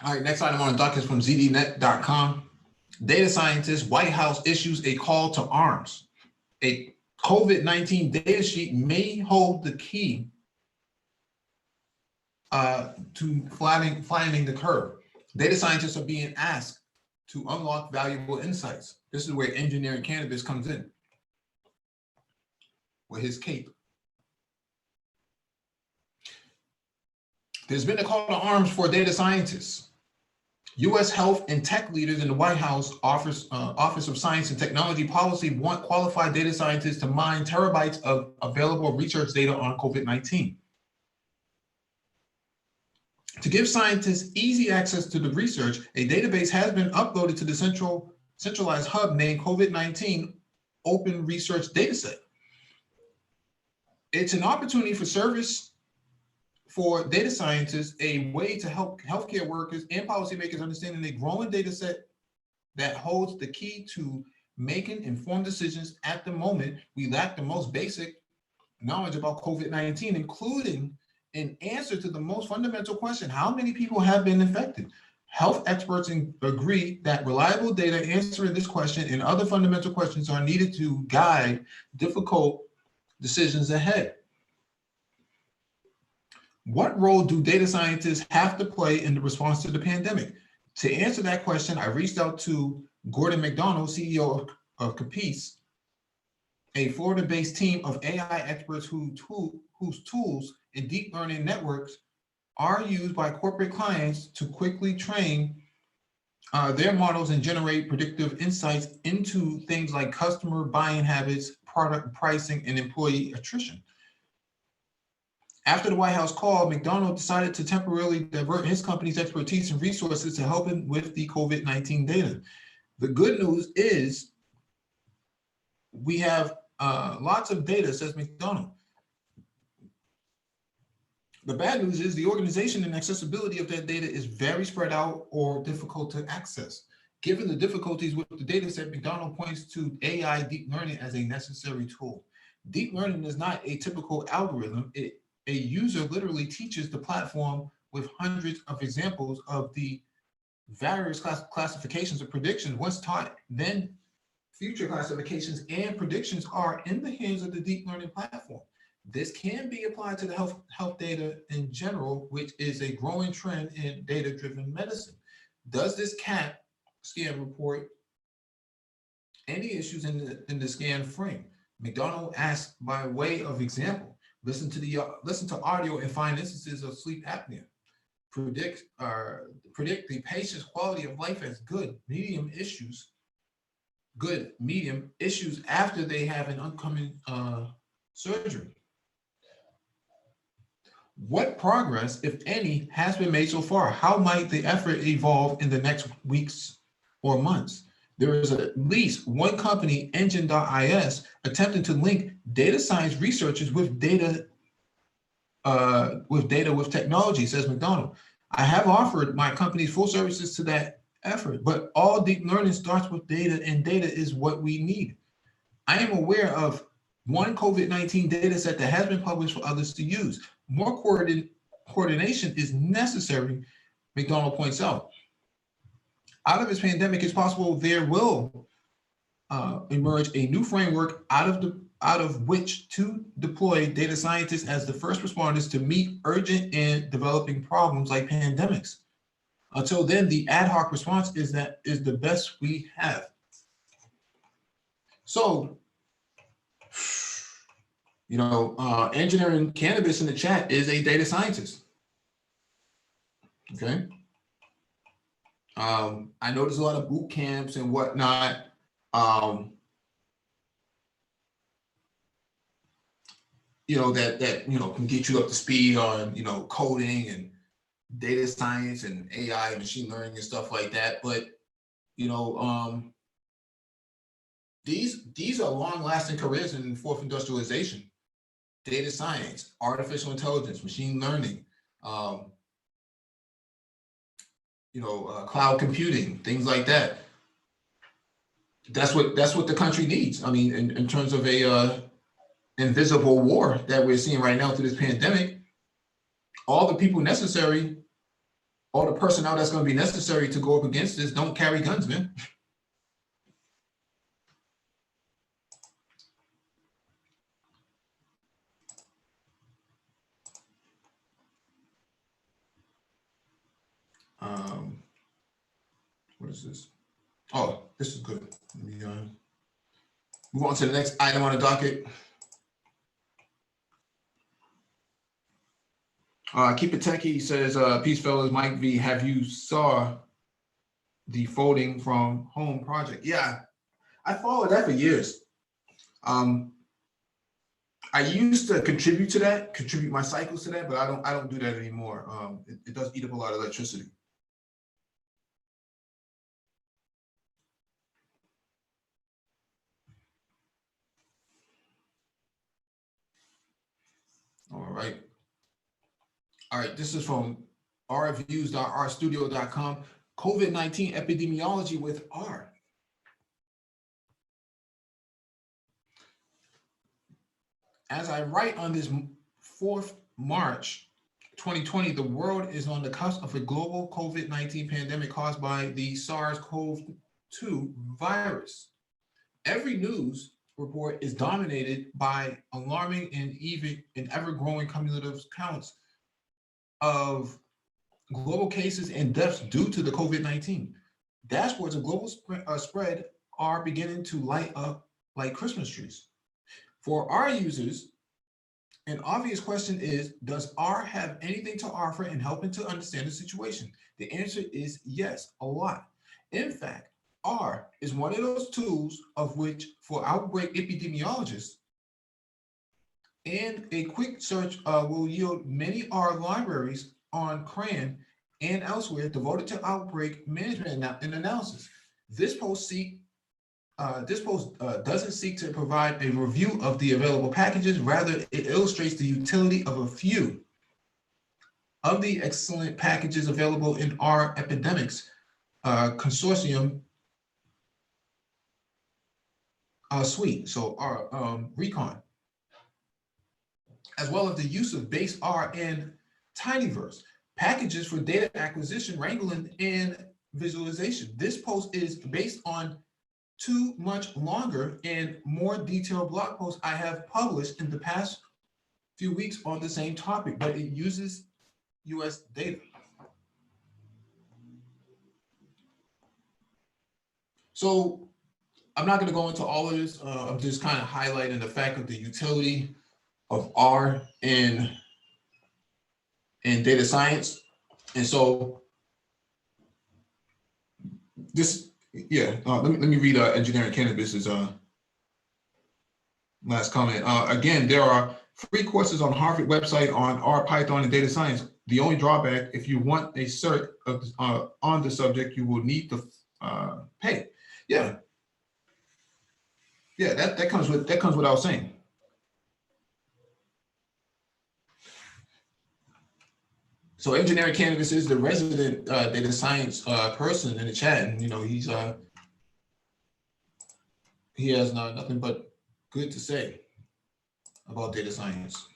All right, next item on the docket is from zdnet.com. Data scientists, White House issues a call to arms. A COVID-19 data sheet may hold the key to flattening the curve. Data scientists are being asked to unlock valuable insights. This is where engineering cannabis comes in with his cape. There's been a call to arms for data scientists. U.S. health and tech leaders in the White House Office of Science and Technology Policy want qualified data scientists to mine terabytes of available research data on COVID-19. To give scientists easy access to the research, a database has been uploaded to the centralized hub named COVID-19 Open Research Dataset. It's an opportunity for data scientists, a way to help healthcare workers and policymakers understand a growing data set that holds the key to making informed decisions. At the moment, we lack the most basic knowledge about COVID-19, including an answer to the most fundamental question: how many people have been infected? Health experts agree that reliable data answering this question and other fundamental questions are needed to guide difficult decisions ahead. What role do data scientists have to play in the response to the pandemic? To answer that question, I reached out to Gordon McDonald, CEO of Capice, a Florida-based team of AI experts whose tools and deep learning networks are used by corporate clients to quickly train their models and generate predictive insights into things like customer buying habits, product pricing, and employee attrition. After the White House call, McDonald decided to temporarily divert his company's expertise and resources to help him with the COVID-19 data. The good news is we have lots of data, says McDonald. The bad news is the organization and accessibility of that data is very spread out or difficult to access. Given the difficulties with the data set, McDonald points to AI deep learning as a necessary tool. Deep learning is not a typical algorithm. A user literally teaches the platform with hundreds of examples of the various classifications of predictions. Once taught, then future classifications and predictions are in the hands of the deep learning platform. This can be applied to the health data in general, which is a growing trend in data-driven medicine. Does this CAT scan report any issues in the scan frame? McDonald asked by way of example. Listen to audio and find instances of sleep apnea. Predict the patient's quality of life as good, medium issues after they have an upcoming surgery. What progress, if any, has been made so far? How might the effort evolve in the next weeks or months? There is at least one company, Engine.is, attempting to link data science researchers with data with data with technology, says McDonald. I have offered my company's full services to that effort, but all deep learning starts with data, and data is what we need. I am aware of one COVID-19 data set that has been published for others to use. More coordination is necessary, McDonald points out. Out of this pandemic, it's possible there will emerge a new framework out of which to deploy data scientists as the first responders to meet urgent and developing problems like pandemics. Until then, the ad hoc response is the best we have. So, you know, engineering cannabis in the chat is a data scientist. Okay. I know there's a lot of boot camps and whatnot. You know, that you know, can get you up to speed on, you know, coding and data science and AI and machine learning and stuff like that. But, you know, these are long-lasting careers in fourth industrialization, data science, artificial intelligence, machine learning, you know, cloud computing, things like that. That's what the country needs. I mean, in terms of a invisible war that we're seeing right now through this pandemic, all the people necessary, all the personnel that's going to be necessary to go up against this don't carry guns, man. What is this? Oh, this is good. Let me move on to the next item on the docket. Keep it techie says, peace fellas, Mike V, have you saw the folding from home project? Yeah, I followed that for years. I used to contribute my cycles to that, but I don't do that anymore. It does eat up a lot of electricity. All right, this is from rreviews.rstudio.com. COVID-19 epidemiology with R. As I write on this 4th March 2020, the world is on the cusp of a global COVID-19 pandemic caused by the SARS-CoV-2 virus. Every news report is dominated by alarming and ever-growing cumulative counts of global cases and deaths due to the COVID-19. Dashboards of global spread are beginning to light up like Christmas trees. For our users, an obvious question is, does R have anything to offer in helping to understand the situation? The answer is yes, a lot. In fact, R is one of those tools of which for outbreak epidemiologists, and a quick search will yield many R libraries on CRAN and elsewhere devoted to outbreak management and analysis. This post doesn't seek to provide a review of the available packages, rather it illustrates the utility of a few of the excellent packages available in R epidemics consortium suite, so R Recon, as well as the use of base R and Tinyverse, packages for data acquisition, wrangling, and visualization. This post is based on 2 much longer and more detailed blog posts I have published in the past few weeks on the same topic, but it uses US data. So I'm not going to go into all of this. I'm just kind of highlighting the fact of the utility of R in data science. And so this, yeah, let me read Engineering Cannabis's last comment. Again, there are free courses on Harvard website on R, Python, and data science. The only drawback, if you want a cert of, on the subject, you will need to pay. Yeah, yeah, that comes with what I was saying. So engineering cannabis is the resident data science person in the chat, and he has nothing but good to say about data science.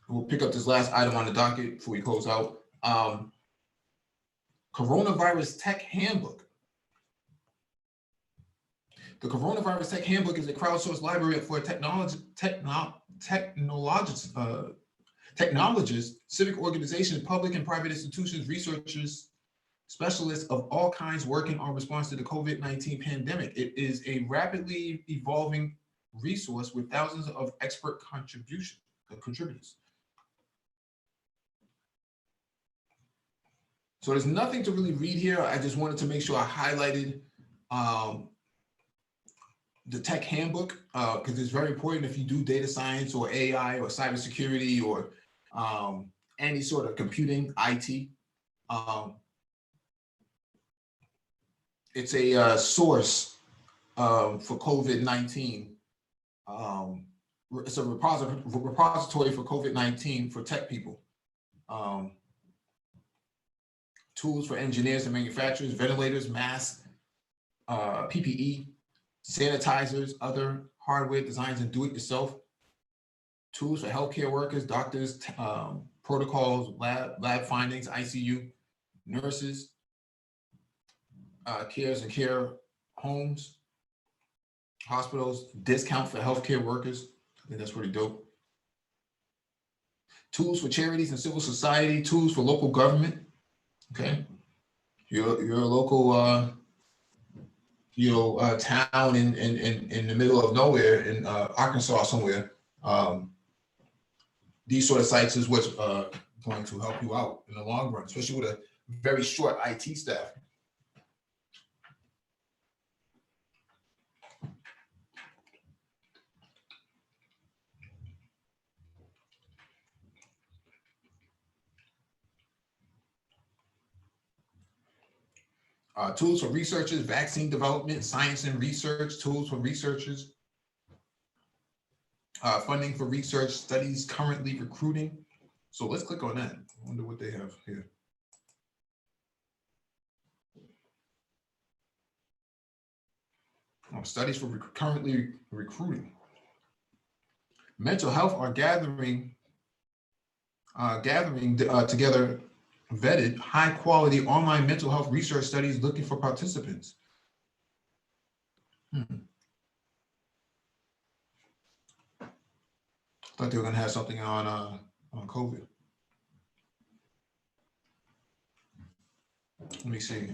We'll pick up this last item on the docket before we close out. Coronavirus Tech Handbook. The Coronavirus Tech Handbook is a crowdsourced library for technologists, civic organizations, public and private institutions, researchers, specialists of all kinds working on response to the COVID-19 pandemic. It is a rapidly evolving resource with thousands of expert contributors. So there's nothing to really read here. I just wanted to make sure I highlighted the tech handbook, because it's very important if you do data science or AI or cybersecurity or any sort of computing, IT. It's a source for COVID-19. It's a repository for COVID-19 for tech people. Tools for engineers and manufacturers, ventilators, masks, PPE, sanitizers, other hardware designs and do-it-yourself. Tools for healthcare workers, doctors, protocols, lab findings, ICU, nurses, cares and care homes, hospitals, discount for healthcare workers. I think that's pretty dope. Tools for charities and civil society, tools for local government. Okay, you're a local town in the middle of nowhere in Arkansas somewhere. These sort of sites is what's going to help you out in the long run, especially with a very short IT staff. Tools for researchers, vaccine development, science and research, tools for researchers, funding for research, studies currently recruiting. So let's click on that. I wonder what they have here. Studies for currently recruiting. Mental health are gathering together vetted high quality online mental health research studies looking for participants. Thought they were going to have something on COVID. Let me see.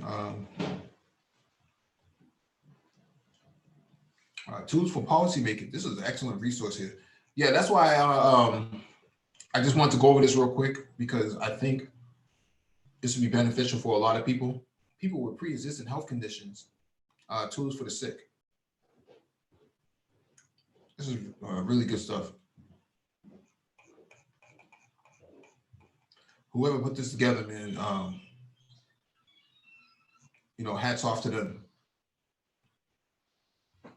Tools for policymaking. This is an excellent resource here. Yeah, that's why I just want to go over this real quick, because I think this would be beneficial for a lot of people. People with pre-existing health conditions, tools for the sick. This is really good stuff. Whoever put this together, man, hats off to them.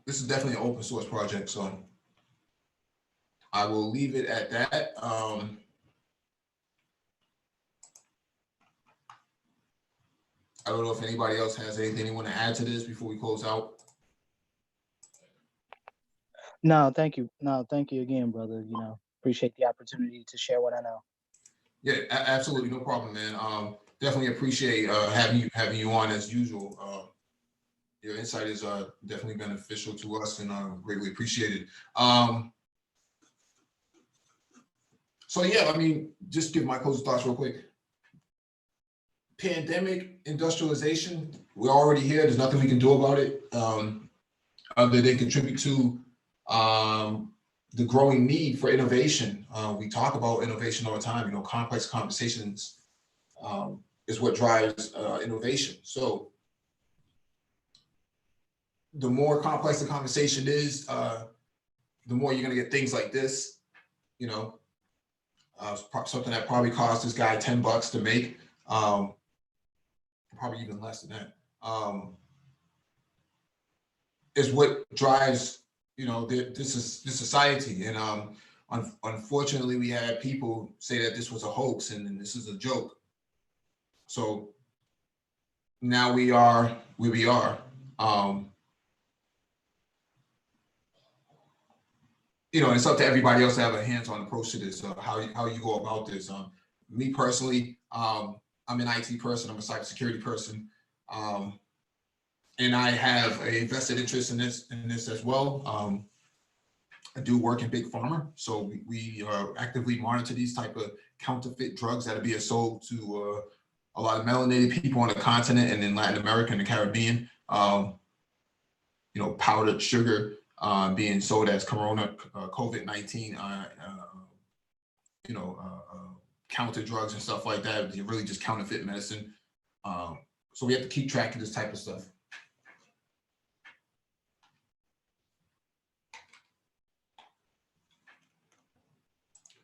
This is definitely an open source project, so I will leave it at that. I don't know if anybody else has anything they want to add to this before we close out. No, thank you. No, thank you again, brother. Appreciate the opportunity to share what I know. Yeah, absolutely, no problem, man. Definitely appreciate having you on as usual. Your insight is definitely beneficial to us, and greatly appreciated. So yeah, I mean, just give my closing thoughts real quick. Pandemic industrialization, we're already here. There's nothing we can do about it other than contribute to the growing need for innovation. We talk about innovation all the time. Complex conversations is what drives innovation. So the more complex the conversation is, the more you're going to get things like this. Something that probably cost this guy $10 to make. Probably even less than that, is what drives, this society. And unfortunately, we had people say that this was a hoax and this is a joke. So now we are where we are. You know, it's up to everybody else to have a hands-on approach to this, how you go about this. Me personally, I'm an IT person, I'm a cybersecurity person, and I have a vested interest in this as well. I do work in big pharma, so we actively monitor these type of counterfeit drugs that are being sold to a lot of melanated people on the continent and in Latin America and the Caribbean. You know, powdered sugar being sold as COVID-19, you know, counter drugs and stuff like that. They're really just counterfeit medicine. So we have to keep track of this type of stuff.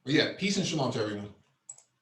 But yeah, peace and shalom to everyone.